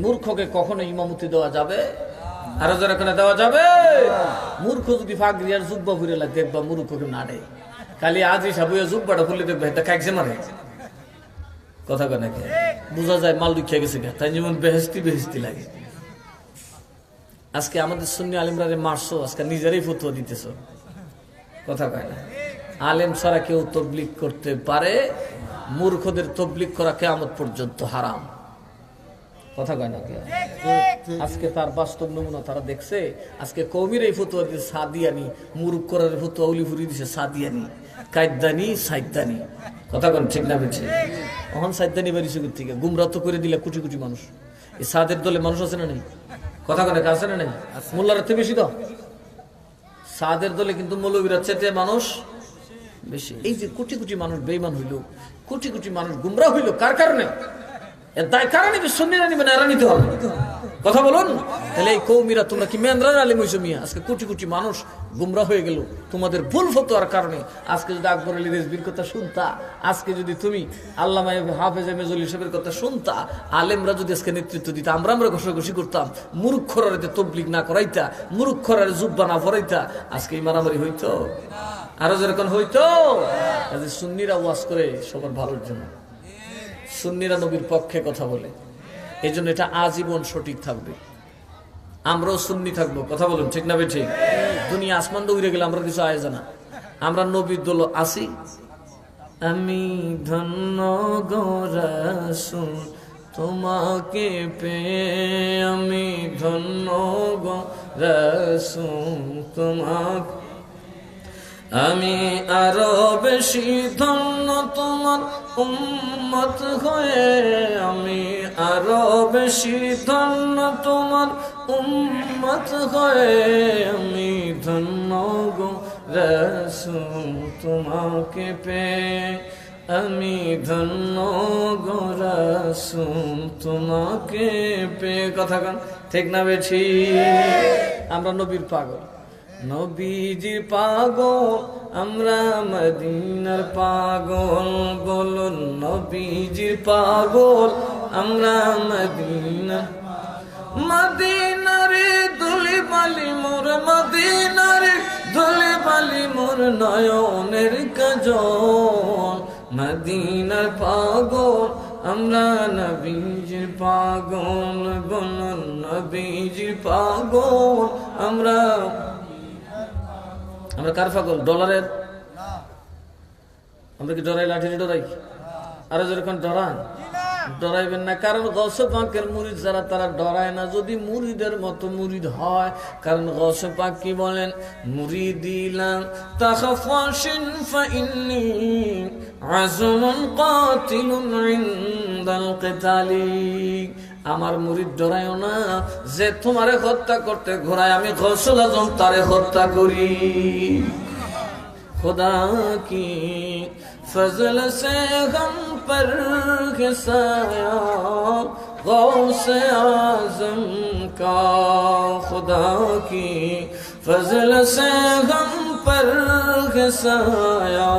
মূর্খকে কখনো ইমামতি দেওয়া যাবে? আরো যারা কেনা দেওয়া যাবে? মূর্খ যদি ফাগরি আর জুব্বা ফুরে লাগে, দেখবা মূর্খকে নাড়ে। খালি আজ সাবুয়া জুব্বাটা খুললে দেখবে এটা কাকছে মারে, কথা কেনা কে? বোঝা যায় মাল দুঃখিয়া গেছে, তাই যেমন বেহেস্তি লাগে। আজকে আমাদের সুন্নি আলিমরা মারছো, আজকে নিজেরাই ফতোয়া দিতেছ, কথা কয় না? আলেম ছাড়া কেউ তবলিগ করতে পারে, মূর্খদের তবলিগ করা কিয়ামত পর্যন্ত হারাম, কথা কয় না? আজকে তার বাস্তব নমুনা তারা দেখছে। আজকে কওমির এই ফতোয়া দিচ্ছে সাদিয়ানি, মুরুখ করার ফতোয়া উলিফুরি দিছে সাদিয়ানি, কায়দানি, সাইদানি, কথা কন ঠিক না বেছে? এখন সাইদানি বাড়িছে থেকে গুমরা তো করে দিলে কোটি কোটি মানুষ। এই সাদের দলে মানুষ আছে না নেই, কথা কনে আছে না নেই? মোল্লার থেকে বেশি তো সাদের দলে, কিন্তু মৌলবীরা চেটে মানুষ বেশি। এই যে কোটি কোটি মানুষ বেঈমান হইল, কোটি কোটি মানুষ গুমরাহ হইল, কার কারণে? এর দায় কারা নিবে? সুন্নিরা নিবে না, এরা নিতে হবে? কথা বলুন। তাহলে এই কৌমিরা তোমরা কি মেন্দ্রার আলিম হইছো মিয়া? আজকে কোটি কোটি মানুষ গুমরাহ হয়ে গেল তোমাদের ভুল ফতোয়ার কারণে। আজকে যদি আকবর আলী রেজবির কথা শুনতা, আজকে যদি তুমি আল্লামা হাফেজ মেজলি সাহেবের কথা শুনতা, আলেমরা যদি আজকে নেতৃত্ব দিতা, আমরা ঘোষাঘষি করতাম, মুরুক্ষরারে তবলিগ না করাইতা, মুরুক্ষরারে জুব্বা না পরাইতা, আজকে এই মারামারি হইতো? আরো যেরকম হইতো। সুন্নিরা ওয়াজ করে সবার ভালোর জন্য, সুন্নিরা নবীর পক্ষে কথা বলে, এই জন্য এটা আজীবন সঠিক থাকবে। আমরাও সুন্নি থাকবো। কথা বলুন, ঠিক না? ঠিক। দুনিয়া আসমান তো উড়ে গেলে আমরা কিছু আয় জানা, আমরা নবীর দল আসি। আমি ধন্য গো রাসূল তোমাকে পেয়ে, আমি ধন্য গো রাসূল তোমাকে, আমি আরো বেশি ধন্য তোমার উম্মত হয়ে, আমি আরো বেশি ধন্য তোমার উম্মত হয়ে, আমি ধন্য গো রাসূল তোমাকে পেয়ে, আমি ধন্য গো রাসূল তোমাকে পেয়ে। কথা কান ঠিক না বেঠি? আমরা নবীর পাগল, নবীজির পাগল, আমরা মদিনার পাগল। বলুন, নবীজির পাগল, আমরা মদিনার, মদিনারে দুলি বালি মোর, মদিনারে দুলি বালি মোর নয়নের কাজল। মদিনার পাগল, আমরা নবীজির পাগল। বলুন, নবীজির পাগল, আমরা কার পাগল? ডলারের? আমরা কি ডরাই? লাঠিতে ডরাই? আরো যেরকম ডরান, ডরাইবেন না। কারণ গৌসে পাকের মুরিদ যারা, তারা ডরায় না যদি মুরিদের মতো মুরিদ হয়। কারণ গৌসে পাক কি বলেন? মুরিদিলাম তাখাফাশিন ফাইন্নি আযমুন কাতিলুন ইনদাল কিতালি। আমার মুরিদ ডরায়ও না যে তোমারে হত্যা করতে ঘোরায়, আমি গৌসুল আজম তারে হত্যা করি। खुदा की फजल से हम पर साया गौसे आजम का, खुदा की फजल से हम पर साया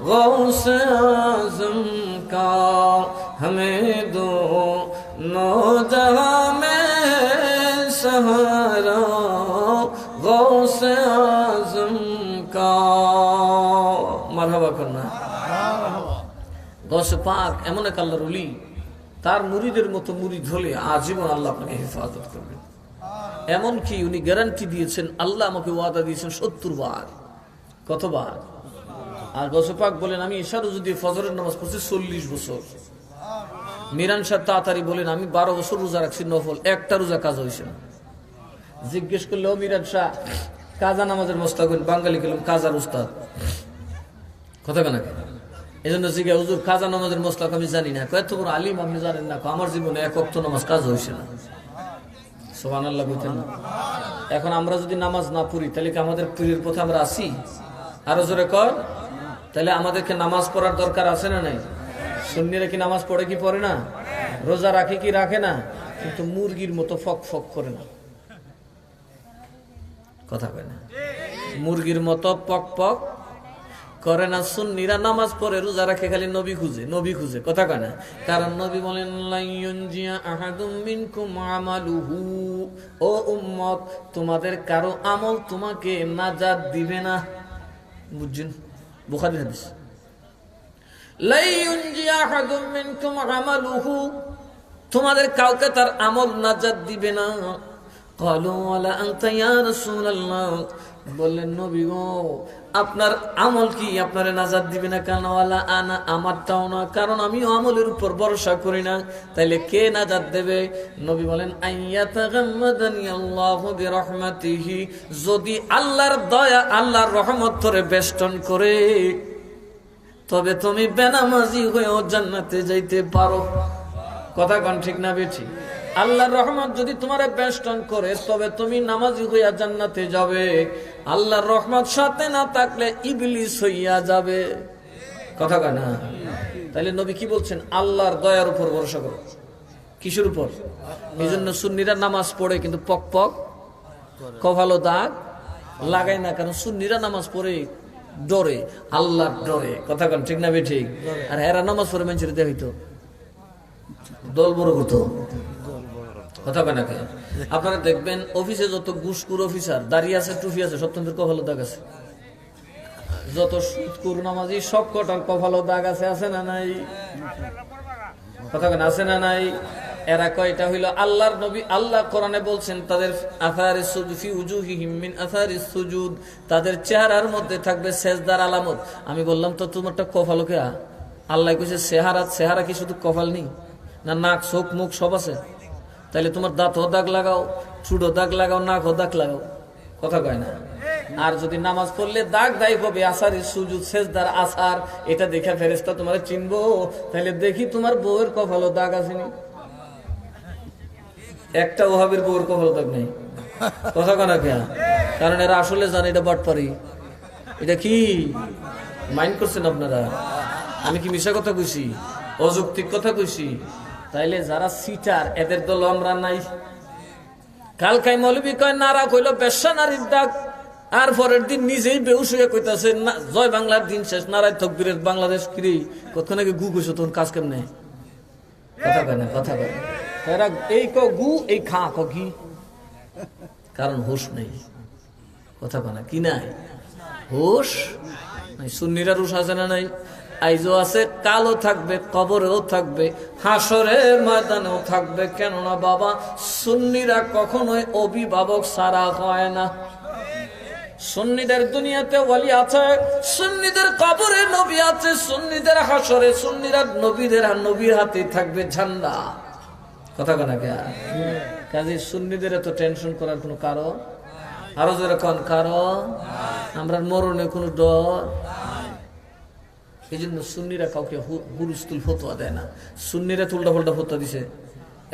गौसे आजम का, हमें दो नौजहां में सहारा गौसे आजम का। মারহাবা করনা। গৌসে পাক এমন এক আল্লাহর ওলি, তার মুরিদের মতো মুরিদ হলে আজীবন আল্লাহ আপনাকে হেফাজত করবেন। এমনকি উনি গ্যারান্টি দিয়েছেন, আল্লাহ আমাকে ওয়াদা দিয়েছেন 70 বার। কতবার? আর গৌসে পাক বলেন, আমি ইশারও যদি ফজরের নামাজ পড়ছি 40 বছর। মিরান সাহেব তাড়াতাড়ি বলেন, আমি 12 বছর রোজা রাখছি নফল, একটা রোজা কাজ হয়েছে না। জিজ্ঞেস করলে, ও মিরান শাহ, কাজা নামাজের মস্তাক বাঙালি গেলাম কাজার উস্তাদ। কথা কেন? এই জন্য জিজ্ঞাসা, হুজুর কাজা নামাজের মস্তাক আমি জানি না। এত বড় আলিম আপনি জানেন না? আমার জীবনে এক ওয়াক্ত নামাজ কাজ হয়েছে না। সুবহানাল্লাহ বলতেন না? এখন আমরা যদি নামাজ না পড়ি, তাহলে কি আমাদের পীরের পথে আমরা আসি? আরো জোরে কর। তাহলে আমাদেরকে নামাজ পড়ার দরকার আছে না নাই? সুন্নিরা কি নামাজ পড়ে কি পড়ে না? রোজা রাখে কি রাখে না? কিন্তু মুরগির মতো ফক ফক করে না। কথা কয় না? মুরগির মতো পক পক করে না। সুন্নিরা নামাজ পড়ে, রোজা রাখে, খালি নবী খুঁজে, নবী খুঁজে। কথা কয় না? কারণ নবী বলেন, লা ইউনজিয়া আহাদুম মিনকুম আমালুহু, ও উম্মত, তোমাদের কারো আমল তোমাকে নাজাত দিবে না। বুঝছেন? বুখারী হাদিস। লা ইউনজিয়া আহাদুম মিনকুম আমালুহু, তোমাদের কাউকে তার আমল নাজাত দিবে না। ক্বালু ওয়ালা আনতা ইয়া রাসূলুল্লাহ, বললেন নবী গো, আপনার আমল কি আপনারে নাজাত দিবে না? কেন? ওয়ালা আনা, আমারটাও না, কারণ আমিও আমলের উপর ভরসা করি না। তাইলে কে নাজাত দেবে? নবী বলেন, আইয়াতাগাম্মাদানি আল্লাহু বিরহমাতিহি, যদি আল্লাহর দয়া, আল্লাহর রহমত ধরে বেষ্টন করে, তবে তুমি বেনামাজি হয়েও জান্নাতে যাইতে পারো। কথা কোন ঠিক না বেঠি? আল্লাহর রহমত যদি তোমার বেষ্টন করে তবে তুমি নামাজি হইয়া জান্নাতে যাবে। আল্লাহর রহমত সাথে না থাকলে ইবলিস হইয়া যাবে। কথা কয় না? তাহলে নবী কি বলছেন? আল্লাহর দয়ার উপর ভরসা করো। কিসের উপর? এই জন্য সুন্নিরা নামাজ পড়ে কিন্তু পক পক কপালো দাগ লাগায় না, কারণ সুন্নিরা নামাজ পড়ে ডরে, আল্লাহর ডরে। কথা কন ঠিক না বে ঠিক? আর এরা নামাজ পড়ে মানুষের দেয়া হইতো দল বড় হতো। কথা কয় না কে? আপনারা দেখবেন অফিসে যত ঘুষখোর অফিসার দাঁড়িয়ে আছে, টুপি আছে, সব তাদের কপালো দাগ আছে। যত সুদখোর নামাজি সব কটার কপালো দাগ আছে। আছে না নাই? কথা কেন আছে না নাই? এরা কয়টা হইল আল্লাহর নবী। আল্লাহ কোরআনে বলছেন তাদের আথারিস সুজুদ ফি উজুহিহিম মিন আথারিস সুজুদ, তাদের চেহারার মধ্যে থাকবে সেজদার আলামত। আমি বললাম তো তোমারটা কপাল কে? আল্লাহ কইছে চেহারা কি শুধু কপাল নেই না, নাক চোখ মুখ সব আছে? তাইলে তোমার দাঁতও দাগ লাগাও, ঠুঁটো দাগ লাগাও, নাকও দাগ লাগাও। কথা কয় না? আর যদি নামাজ পড়লে দাগ দায়ী হবে আসারি সুজুদ সেজদার আসার, এটা দেখে ফেরেশতা তোমার চিনবো। তাহলে দেখি তোমার বউয়ের কপালে দাগ আসেনি? একটা ওহাবের বউয়ের কপালে দাগ নেই। কথা কয় না কে? কারণ এরা আসলে জানে এটা বাটপারি। এটা কি মাইন্ড করছেন আপনারা? আমি কি মিশা কথা কইছি? অযৌক্তিক কথা কইছি? তাইলে যারা সিটার এদের দল আমরা নাই। কালকাই মৌলবী কয় নারা কইল বেশ্যা নারীর দাগ, আর পরের দিন নিজেই বেহুশ হয়ে কইতাছে জয় বাংলার দিন শেষ, নারায় তকবীরের বাংলাদেশ কিরি। কতক্ষণ আগে গু কইছো তখন কাজ কেমনে? কথা কয় না? কথা কয় না? এরা এই ক গু, এই খা ক ঘি, কারণ হুশ নেই। কথা কয় না? কি নাই? হুশ নাই। সুন্নিরা হুশ আছে না নাই? আইজও আছে, কালও থাকবে, কবরেও থাকবে, হাসরের ময়দানেও থাকবে। কেননা বাবা সুন্নিরা কখনোই অভিভাবক ছাড়া হয় না। সুন্নিদের দুনিয়াতে ওয়ালি আছে, সুন্নিদের কবরে নবী আছে, সুন্নিদের হাসরে সুন্নিরা নবীর হাতে থাকবে ঝান্ডা। কথা কয় না কে? কাজে সুন্নিদের এত টেনশন করার কোনো কারণ? আরো যেরকম কারণ আমরা মরণে কোনো ডর। এই জন্য সুন্নিরা কাউকে হুরুস্তুল ফতোয়া দেয় না। সুন্নিরা তো উল্টা পাল্টা ফতোয়া দিছে।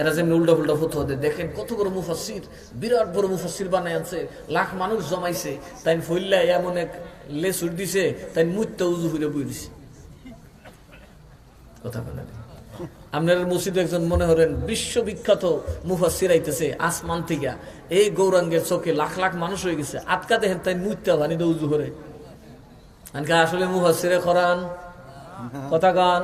এরা যেমনি উল্টা পাল্টা ফতোয়া দেয়, দেখেন কত বড় মুফাসসির, বিরাট বড় মুফাসসির বানায় আনছে, লাখ মানুষ জমাইছে, তাই ফইল্লা এমন এক লেসুর দিছে, তাই মুত্তা উজু হইলে বই দিছে। কথা বলে আপনার মসজিদে একজন মনে করেন বিশ্ববিখ্যাত মুফাসসির আইতেছে আসমান থেকে, এই গৌরাঙ্গের চোখে লাখ লাখ মানুষ হয়ে গেছে, আটকা দেখেন তাই মুত্তা ভানিতে উজু করে। আসলে মুফাসসিরে কোরআন কথা গান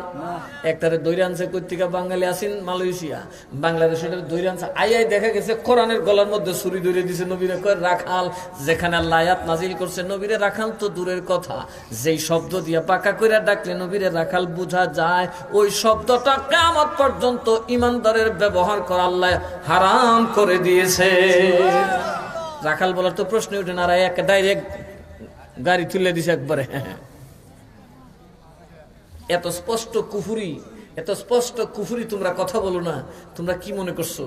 একটারে দৈরে আনছে কর্তিকা বাঙালি আসিন মালয়েশিয়া, বাংলাদেশে দৈরে আনছে। আই দেখা গেছে কোরআনের গলার মধ্যে ছুরি দৈরে দিছে। নবীরে কয় রাখাল, যেখানে আল্লাহ আয়াত নাজিল করছে নবীরে রাখাল তো দূরের কথা, যেই শব্দ দিয়া পাকা কইরা ডাকলে নবীরে রাখাল বোঝা যায়, ওই শব্দটা কিয়ামত পর্যন্ত ইমানদারের ব্যবহার করা আল্লাহ হারাম করে দিয়েছে। রাখাল বলার তো প্রশ্ন উঠে না, এক ডাইরেক্ট গাড়ি তুলে দিছে একবারে। এত স্পষ্ট কুফুরি, এত স্পষ্ট কুফুরি তোমরা কথা বলো না। তোমরা কি মনে করছো?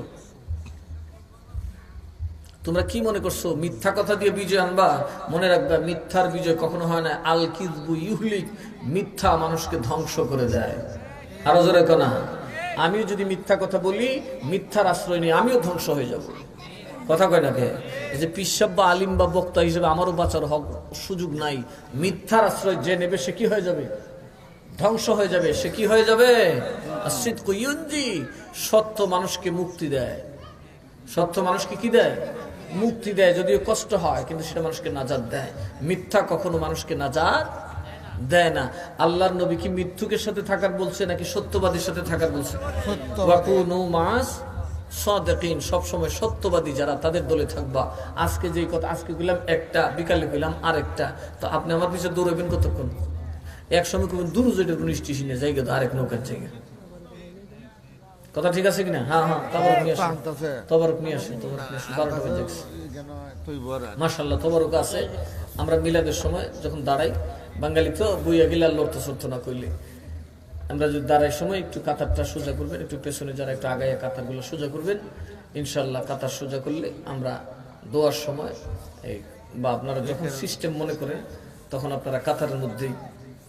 তোমরা কি মনে করছো মিথ্যা কথা দিয়ে বিজয় আনবা? মনে রাখবা মিথ্যার বিজয় কখনো হয় না। আল কিযবু ইউহলিক, মিথ্যা মানুষকে ধ্বংস করে দেয়। আরো জোরে না, আমিও যদি মিথ্যা কথা বলি, মিথ্যার আশ্রয় নিয়ে আমিও ধ্বংস হয়ে যাব। কথা কয় না কে? এই যে পিসাব বা আলিম বা বক্তা হিসেবে আমারও বাঁচার হক সুযোগ নাই। মিথ্যার আশ্রয় যে নেবে সে কি হয়ে যাবে? ধ্বংস হয়ে যাবে। সে কি হয়ে যাবে? আসিদকু ইউনজি, সত্য মানুষকে মুক্তি দেয়। সত্য মানুষকে কি দেয়? মুক্তি দেয়, যদিও কষ্ট হয়, কিন্তু সেটা মানুষকে নাজাত দেয়। মিথ্যা কখনো মানুষকে নাজাত দেয় না। আল্লাহর নবী কি মিথ্যুকের সাথে থাকার বলছে নাকি সত্যবাদীর সাথে থাকার বলছে? ওয়াকুনু মাস সাদিকিন, সবসময় সত্যবাদী যারা তাদের দলে থাকবা। আজকে যে কথা আজকে কইলাম একটা, বিকালে কইলাম আরেকটা, তো আপনি আমার পিছনে দৌড়াবেন কতক্ষণ? এক সময় কবেন দূর যেটা কোন স্টেশনে জায়গা, আরেক নৌকার জায়গা। কথা ঠিক আছে কিনা? হ্যাঁ হ্যাঁ, তবরক নিয়ে আসেন, তবরক নিয়ে আসেন, তবরক নিয়ে আসেন। 12টা বেজে গেছে মাশাআল্লাহ, তবরক আছে। আমরা মিলাদের সময় যখন দাঁড়াই, বাঙালি তো বইয়া গেলে লড়তে সরতে না কইলে, আমরা যদি দাঁড়াই সময় একটু কাতারটা সোজা করবেন, একটু পেছনে যারা একটু আগাইয়া কাতারগুলো সোজা করবেন, ইনশাল্লাহ কাতার সোজা করলে আমরা দোয়ার সময় এই বা আপনারা যখন সিস্টেম মনে করেন তখন আপনারা কাতারের মধ্যেই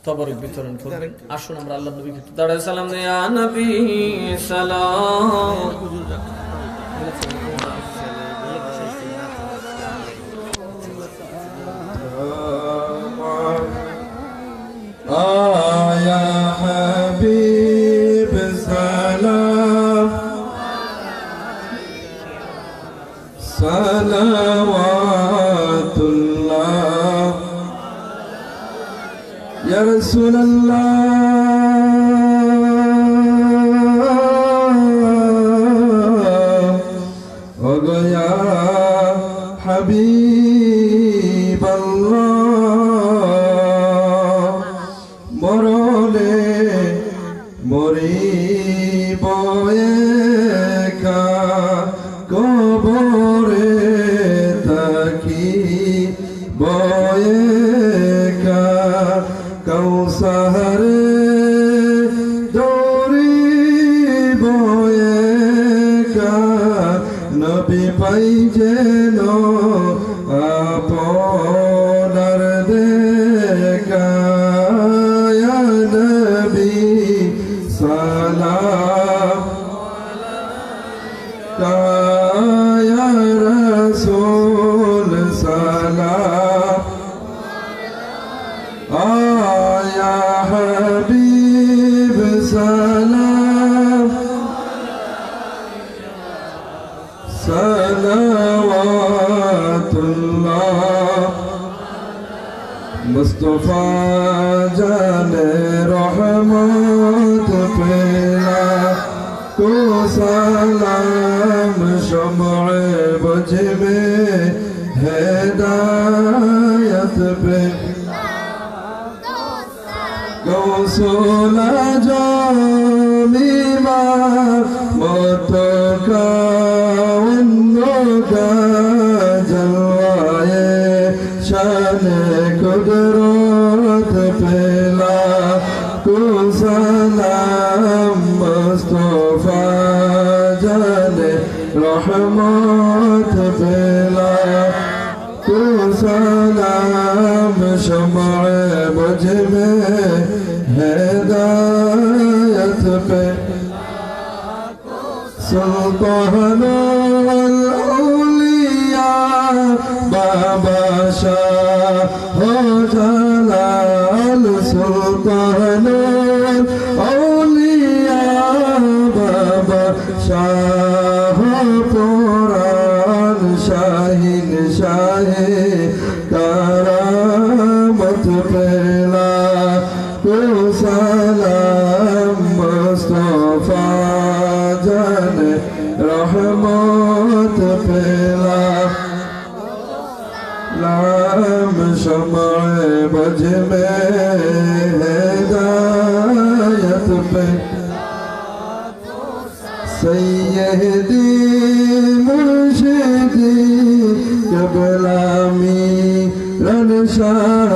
তবরক বিতরণ করবেন। আসুন আমরা আল্লাহ নবীকে দাঁড়ায় সালাম দেই। ইয়া নবী সালাম। সালাওয়াতুল্লাহ ইয়া রাসূলুল্লাহ ও গো ইয়া হাবিবাল্লাহ মরলে মরিব একা কবরে থাকি বয়েকা কৌসারে দৌড়ি বয়েকা নবী পাই যেন আপনার দেখা ইয়া নবী সালাম ইয়া রাসূল সালাম ইয়া হাবিব সালাম সালাওয়াতুল্লাহ মুস্তাফা জানে রহমত পেলা को सलाम शम्अ बुझ में हिदायत पे गौसुल जामिमा मुतका उन्नका जलवाए शान कुदरत पेला को सलाम मुस्तफा जाने रहमत पेला को सलाम शम्अ बुझ में हिदायत पे सुल्तानुल औलिया बाबा शाह हो जलाल सुल्तानुल औलिया बाबा शाह पुरान शाहीन शाहे करामत पेला को सलाम मुस्तफा जाने रहमत पेला लाम शम्अ बुझ में हिदायत पे सैयदी मुर्शिदी क़िबलामी रनशाह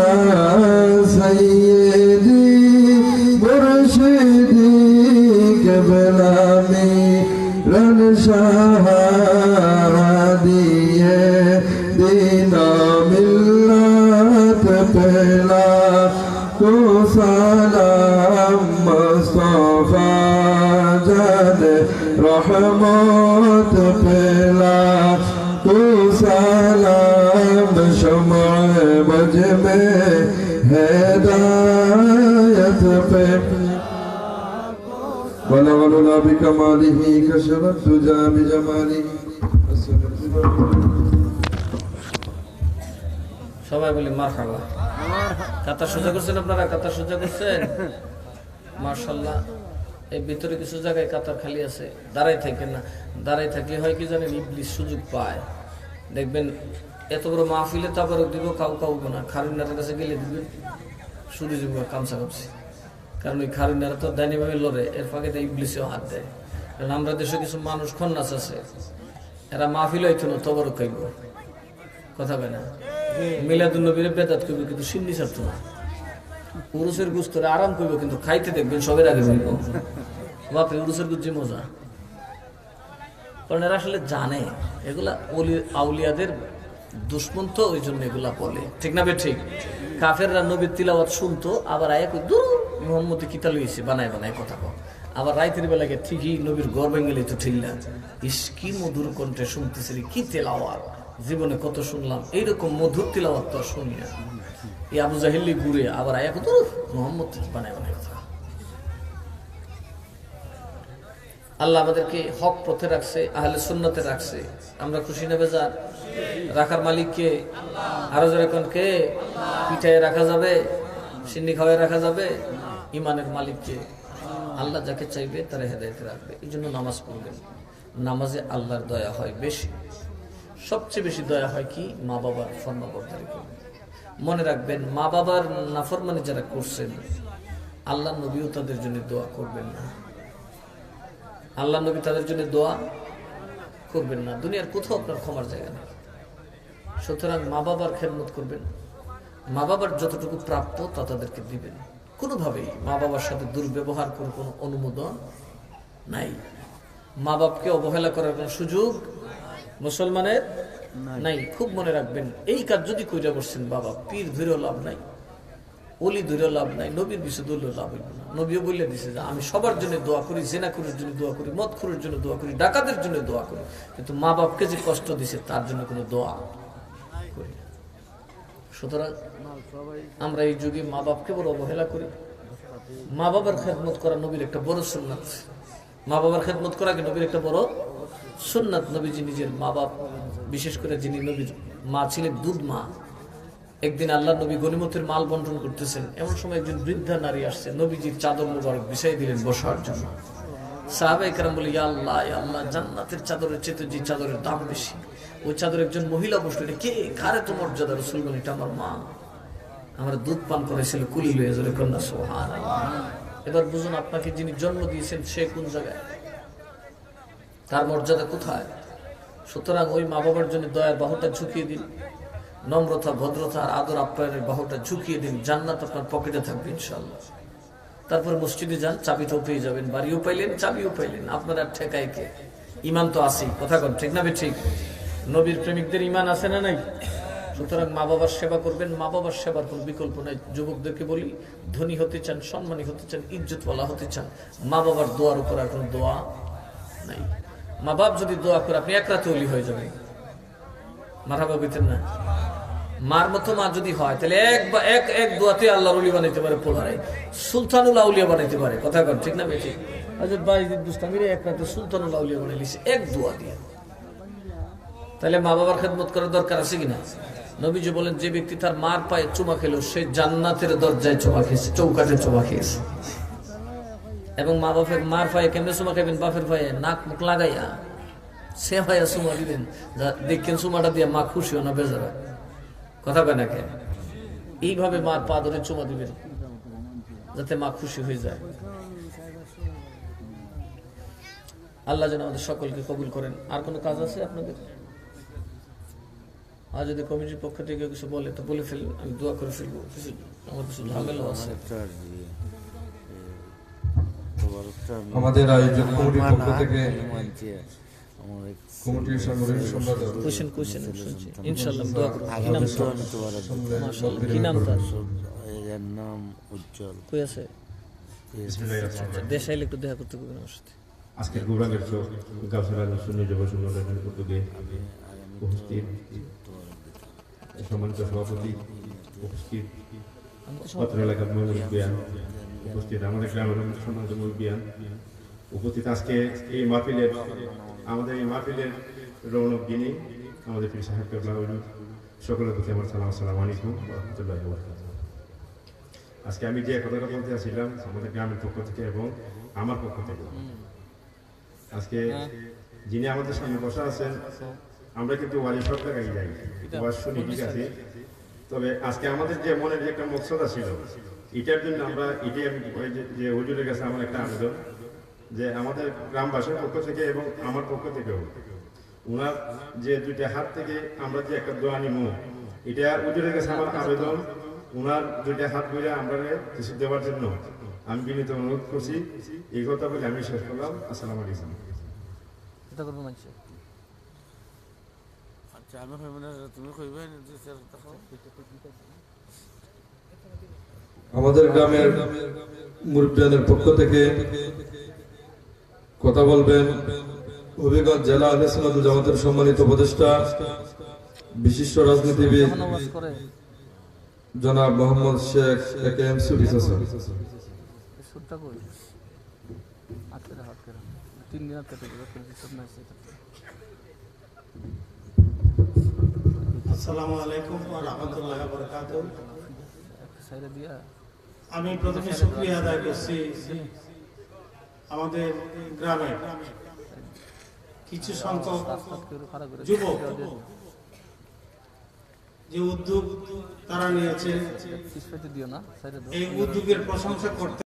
सैयदी मुर्शिदी क़िबलामी रनशाह दिए दीना मिल्लत पेला को सलाम मुस्तफा जाने रहमत पेला को सलाम शम्अ बुझ में हिदायत पे वलवलुला बिकमालिही कशरत तुजा बिजमालिही সবাই বলি মারহাবা কাতার সোজা করছেন আপনারা কাতার সোজা করছেন মাশাআল্লাহ এই ভিতরে কিছু জায়গায় কাতার খালি আছে দাঁড়াই থাকেন না দাঁড়াই থাকলে হয় কি জানেন ইবলিস সুযোগ পায় দেখবেন এত বড় মাহফিলে তাবারক দিব কাউ কাউ না খারুনার কাছে গেলে দিবেন শুধু দিব কামসা কামসি কারণ ওই খারুনারা তো দাইনিভাবে লড়ে এর ফাঁকে তো ইবলিসেও হাত দেয় কারণ আমরা দেশে কিছু মানুষ খন্নাস আছে এরা মাহফিল হইতো না তবরক খাইব কথা কয় না মিলাদুন নবীর বেদাত করবে কিন্তু সিন্নি ছাড়ত না উরুসের গুস্তরে আরাম করবে কিন্তু খাইতে দেখবেন সবের আগে বলব বাপরে উরুসের গুজ যে মজা কারণ এরা আসলে জানে এগুলা আউলিয়াদের দুশ্মন তো ওই জন্য এগুলা বলে ঠিক না বে ঠিক কাফেররা নবীর তিলাওয়াত শুনতো আবার আয়া কই দূর মুহাম্মদ কিতা লইছে বানায় বানায় কথা কও আবার রাতের বেলাকে ঠিকই নবীর ঘর ভেঙে তো ঠিক না ইস কি মধুর কণ্ঠে শুনতেছিলি কি তেলাওয়াত জীবনে কত শুনলাম এইরকম মধুর তিলাওয়াত তো শুনি না এই আবু জাহিল্লি ঘুরে আবার আয়া কত মুহাম্মদ বানায় বানায় কথা আল্লাহ আমাদেরকে হক পথে রাখছে, আহলে সুন্নতে রাখছে। আমরা খুশি নেবে যার রাখার মালিককে আরো যেরকম কে পিঠায় রাখা যাবে, সিন্নি খাওয়ায় রাখা যাবে, ইমানের মালিককে। আল্লাহ যাকে চাইবে তারা হেদায়েতে রাখবে। এই জন্য নামাজ পড়বেন। নামাজে আল্লাহর দয়া হয় বেশি। সবচেয়ে বেশি দয়া হয় কি? মা বাবার ফরমাবরদারি করবেন। মনে রাখবেন, মা বাবার নাফরমানি যারা করছেন, আল্লাহ নবীও তাদের জন্য দোয়া করবেন না। আল্লাহ নবী তাদের জন্য দোয়া করবেন না। দুনিয়ার কোথাও আপনার ক্ষমার জায়গা নেই। সুতরাং মা বাবার খেদমত করবেন। মা বাবার যতটুকু প্রাপ্য তা তাদেরকে দিবেন। কোনোভাবেই মা বাবার সাথে দুর্ব্যবহার করার কোনো অনুমোদন নাই। মা বাপকে অবহেলা করার কোনো সুযোগ মুসলমানের নাই। খুব মনে রাখবেন, এই কাজ যদি কইরা বসছেন, বাবা পীর ধরেও লাভ নাই, অলি ধরেও লাভ নাই, নবীর বিষয় ধরলেও লাভ হইব না। নবীও বলে দিছে যে আমি সবার জন্য দোয়া করি, জেনাখুরের জন্য দোয়া করি, মদখুরের জন্য দোয়া করি, ডাকাতের জন্য দোয়া করি, কিন্তু মা বাপকে যে কষ্ট দিছে তার জন্য কোনো দোয়া করি না। সুতরাং আমরা এই যুগে মা বাপকে বড় অবহেলা করি। মা বাবার খেদমত করা নবীর একটা বড় সুন্নাত। মা বাবার খেদমত করা কি নবীর একটা বড় সুন্নাত। নবীজি নিজের মা বাপ, বিশেষ করে যিনি নবীর মা ছিলেন দুধ মা, একদিন আল্লাহ নবী গনিমতের মাল বন্টন করতেছেন। এমন সময় একজন বৃদ্ধা নারী আসছে, নবীজির চাদর মোবারক বিছাই দিলেন বসার জন্য। সাহাবায়ে কেরাম বলে, ইয়া আল্লাহ, ইয়া আল্লাহ, জান্নাতের চাদরের চেয়ে যে চাদরের দাম বেশি। ওই চাদর একজন মহিলা বসলো। এটা কে? কারে তো মর্যাদা? রাসূল বলেন, এটা আমার মা, আমার দুধ পান করেছিল, কুলি লয়ে যাবে কন্যা। সুবহানাল্লাহ। এবার বুঝুন, আপনাকে যিনি জন্ম দিয়েছেন সে কোন জায়গায়, তার মর্যাদা কোথায়? সুতরাং ওই মা বাবার জন্য দয়ার বাহুটা ঝুঁকিয়ে দিন। নম্রতা, ভদ্রতা আর আদর আপ্যায়নের বাহুটা ঝুঁকিয়ে দিন। জান্নাত আপনার পকেটে থাকবে ইনশাআল্লাহ। তারপর মসজিদে যান, চাবিটাও পেয়ে যাবেন। বাড়িও পাইলেন, চাবিও পাইলেন। আপনার আর ঠেকায় কে? ইমান তো আছেই। কথা কন ঠিক না? ঠিক। নবীর প্রেমিকদের ইমান আছে না নাই? সুতরাং মা বাবার সেবা করবেন। মা বাবার সেবার কোনো বিকল্প নাই। যুবকদেরকে বলি, ধনী হতে চান, সম্মানী হতে চান, ইজ্জতওয়ালা হতে চান, মা বাবার দোয়ার উপর আর কোনো দোয়া নাই। মা বাপ যদি দোয়া করে, আপনি এক রাতে ওলি হয়ে যাবেন। মারহাবা কইতেন না? মার মতো মা যদি হয়, তাহলে এক দোয়াতে আল্লাহর ওলি বানাইতে পারে, পোলারে সুলতানুল আউলিয়া বানাইতে পারে। কথা কন ঠিক না? বেঠিক? হযরত বায়জিদ বুস্তামিরে এক রাতে সুলতানুল আউলিয়া বানাইলিছে এক দোয়া দিয়ে। তাহলে মা বাবার খেদমত করার দরকার আছে কিনা? নবীজি বলেন, যে ব্যক্তি তার মার পায়ে চুমা খেলো, সে জান্নাতের দরজায় চুমা খেয়েছে, চৌকাঠে চুমা খেয়েছে। এবং মা বাপের মার পায়ে কেমনে চুমা খাবেন? বাপের পায়ে নাক মুখ লাগাইয়া সে ভাইয়া চুমা দিবেন। দেখেন চুমাটা দিয়ে মা খুশি হয় না বেজারা? কথা কয় না কেন? এইভাবে মার পা ধরে চুমা দিবেন যাতে মা খুশি হয়ে যায়। আল্লাহ যেন আমাদের সকলকে কবুল করেন। আর কোনো কাজ আছে আপনাদের? আর যদি কমিটির পক্ষ থেকে কিছু বলে তো বলে ফেলবেন, আমি দোয়া করে ফেলবো। আমার কিছু ঝামেলা আছে। আমাদের আয়োজক কমিটির পক্ষ থেকে কমিটির সাংগঠনিক সম্পাদক কোশ্চেন শুনছি ইনশাআল্লাহ দোয়া করব। কি নাম তার? মাশাআল্লাহ। কি নাম তার? এর নাম উজ্জ্বল। কই আছে? দেশে আইলে একটু দেখা করতে হবে আমার সাথে। আজকের গৌরাঙ্গের চোখ গাছারা শূন্য যুব সংগঠনের উদ্যোগে উপস্থিত সম্মানিত সভাপতি, উপস্থিত পত্র এলাকার মুরব্বিয়ান, উপস্থিত আমাদের গ্রামের সম্মানিত মুরব্বিয়ান, উপস্থিত আজকে এই মাহফিলের, আমাদের এই মাহফিলের রৌনক যিনি আমাদের পীর সাহেব কেবলা হুজুর, সকলের প্রতি আমার সালাম। আসসালামু আলাইকুম ওয়া রাহমাতুল্লাহি ওয়া বারাকাতুহু। আজকে আমি যে কথাটা বলতে চাচ্ছিলাম আমাদের গ্রামের পক্ষ থেকে এবং আমার পক্ষ থেকে, আজকে যিনি আমাদের সামনে বসা আছেন, আমরা কিন্তু ওয়ালি সব জায়গায় যাই, ওয়াজ শুনি, ঠিক আছে, তবে আজকে আমাদের যে মনের যে একটা মকসদ ছিল, এটার জন্য আমরা এটাই আমি যে হুজুরের কাছে আমার একটা আবেদন, যে আমাদের গ্রামবাসীর পক্ষ থেকে এবং আমার পক্ষ থেকেও ওনার যে দুইটা হাত থেকে আমরা যে একটা দোয়া নিব, এটা হুজুরের কাছে আমার আবেদন, ওনার দুইটা হাত ধরে আমরা কিছু দেওয়ার জন্য আমি বিনীত অনুরোধ করছি। এই কথা বলে আমি শেষ করলাম। আসসালামু আলাইকুম। এটা করব মানছে। আচ্ছা, আমি কইব না, তুমি কইবে না যে স্যার দেখো। আমাদের গ্রামের মুরব্বিয়ানের পক্ষ থেকে কথা বলবেন হবিগঞ্জ জেলা আহলে সুন্নাত ওয়াল জামাতের সম্মানিত উপদেষ্টা, বিশিষ্ট রাজনীতিবিদ জনাব মোহাম্মদ শেখ একেএম সুফি হাসান। সুরটা কই? আজকে হাত করে 3 দিন কেটে গেল সব নাই সেটা আসসালামু আলাইকুম ওয়া রাহমাতুল্লাহি ওয়া বারাকাতুহু। একটা সাইডে দিয়া আমি প্রথমে শুকরিয়া আদায় করছি আমাদের গ্রামের কিছু সংখ্যক রাস্তাত করে খারাপ করে যুবক যে উদ্যোগ তারা নিয়েছে পিছফাইতে দিও না সাইডে এই উদ্যোগের প্রশংসা করতে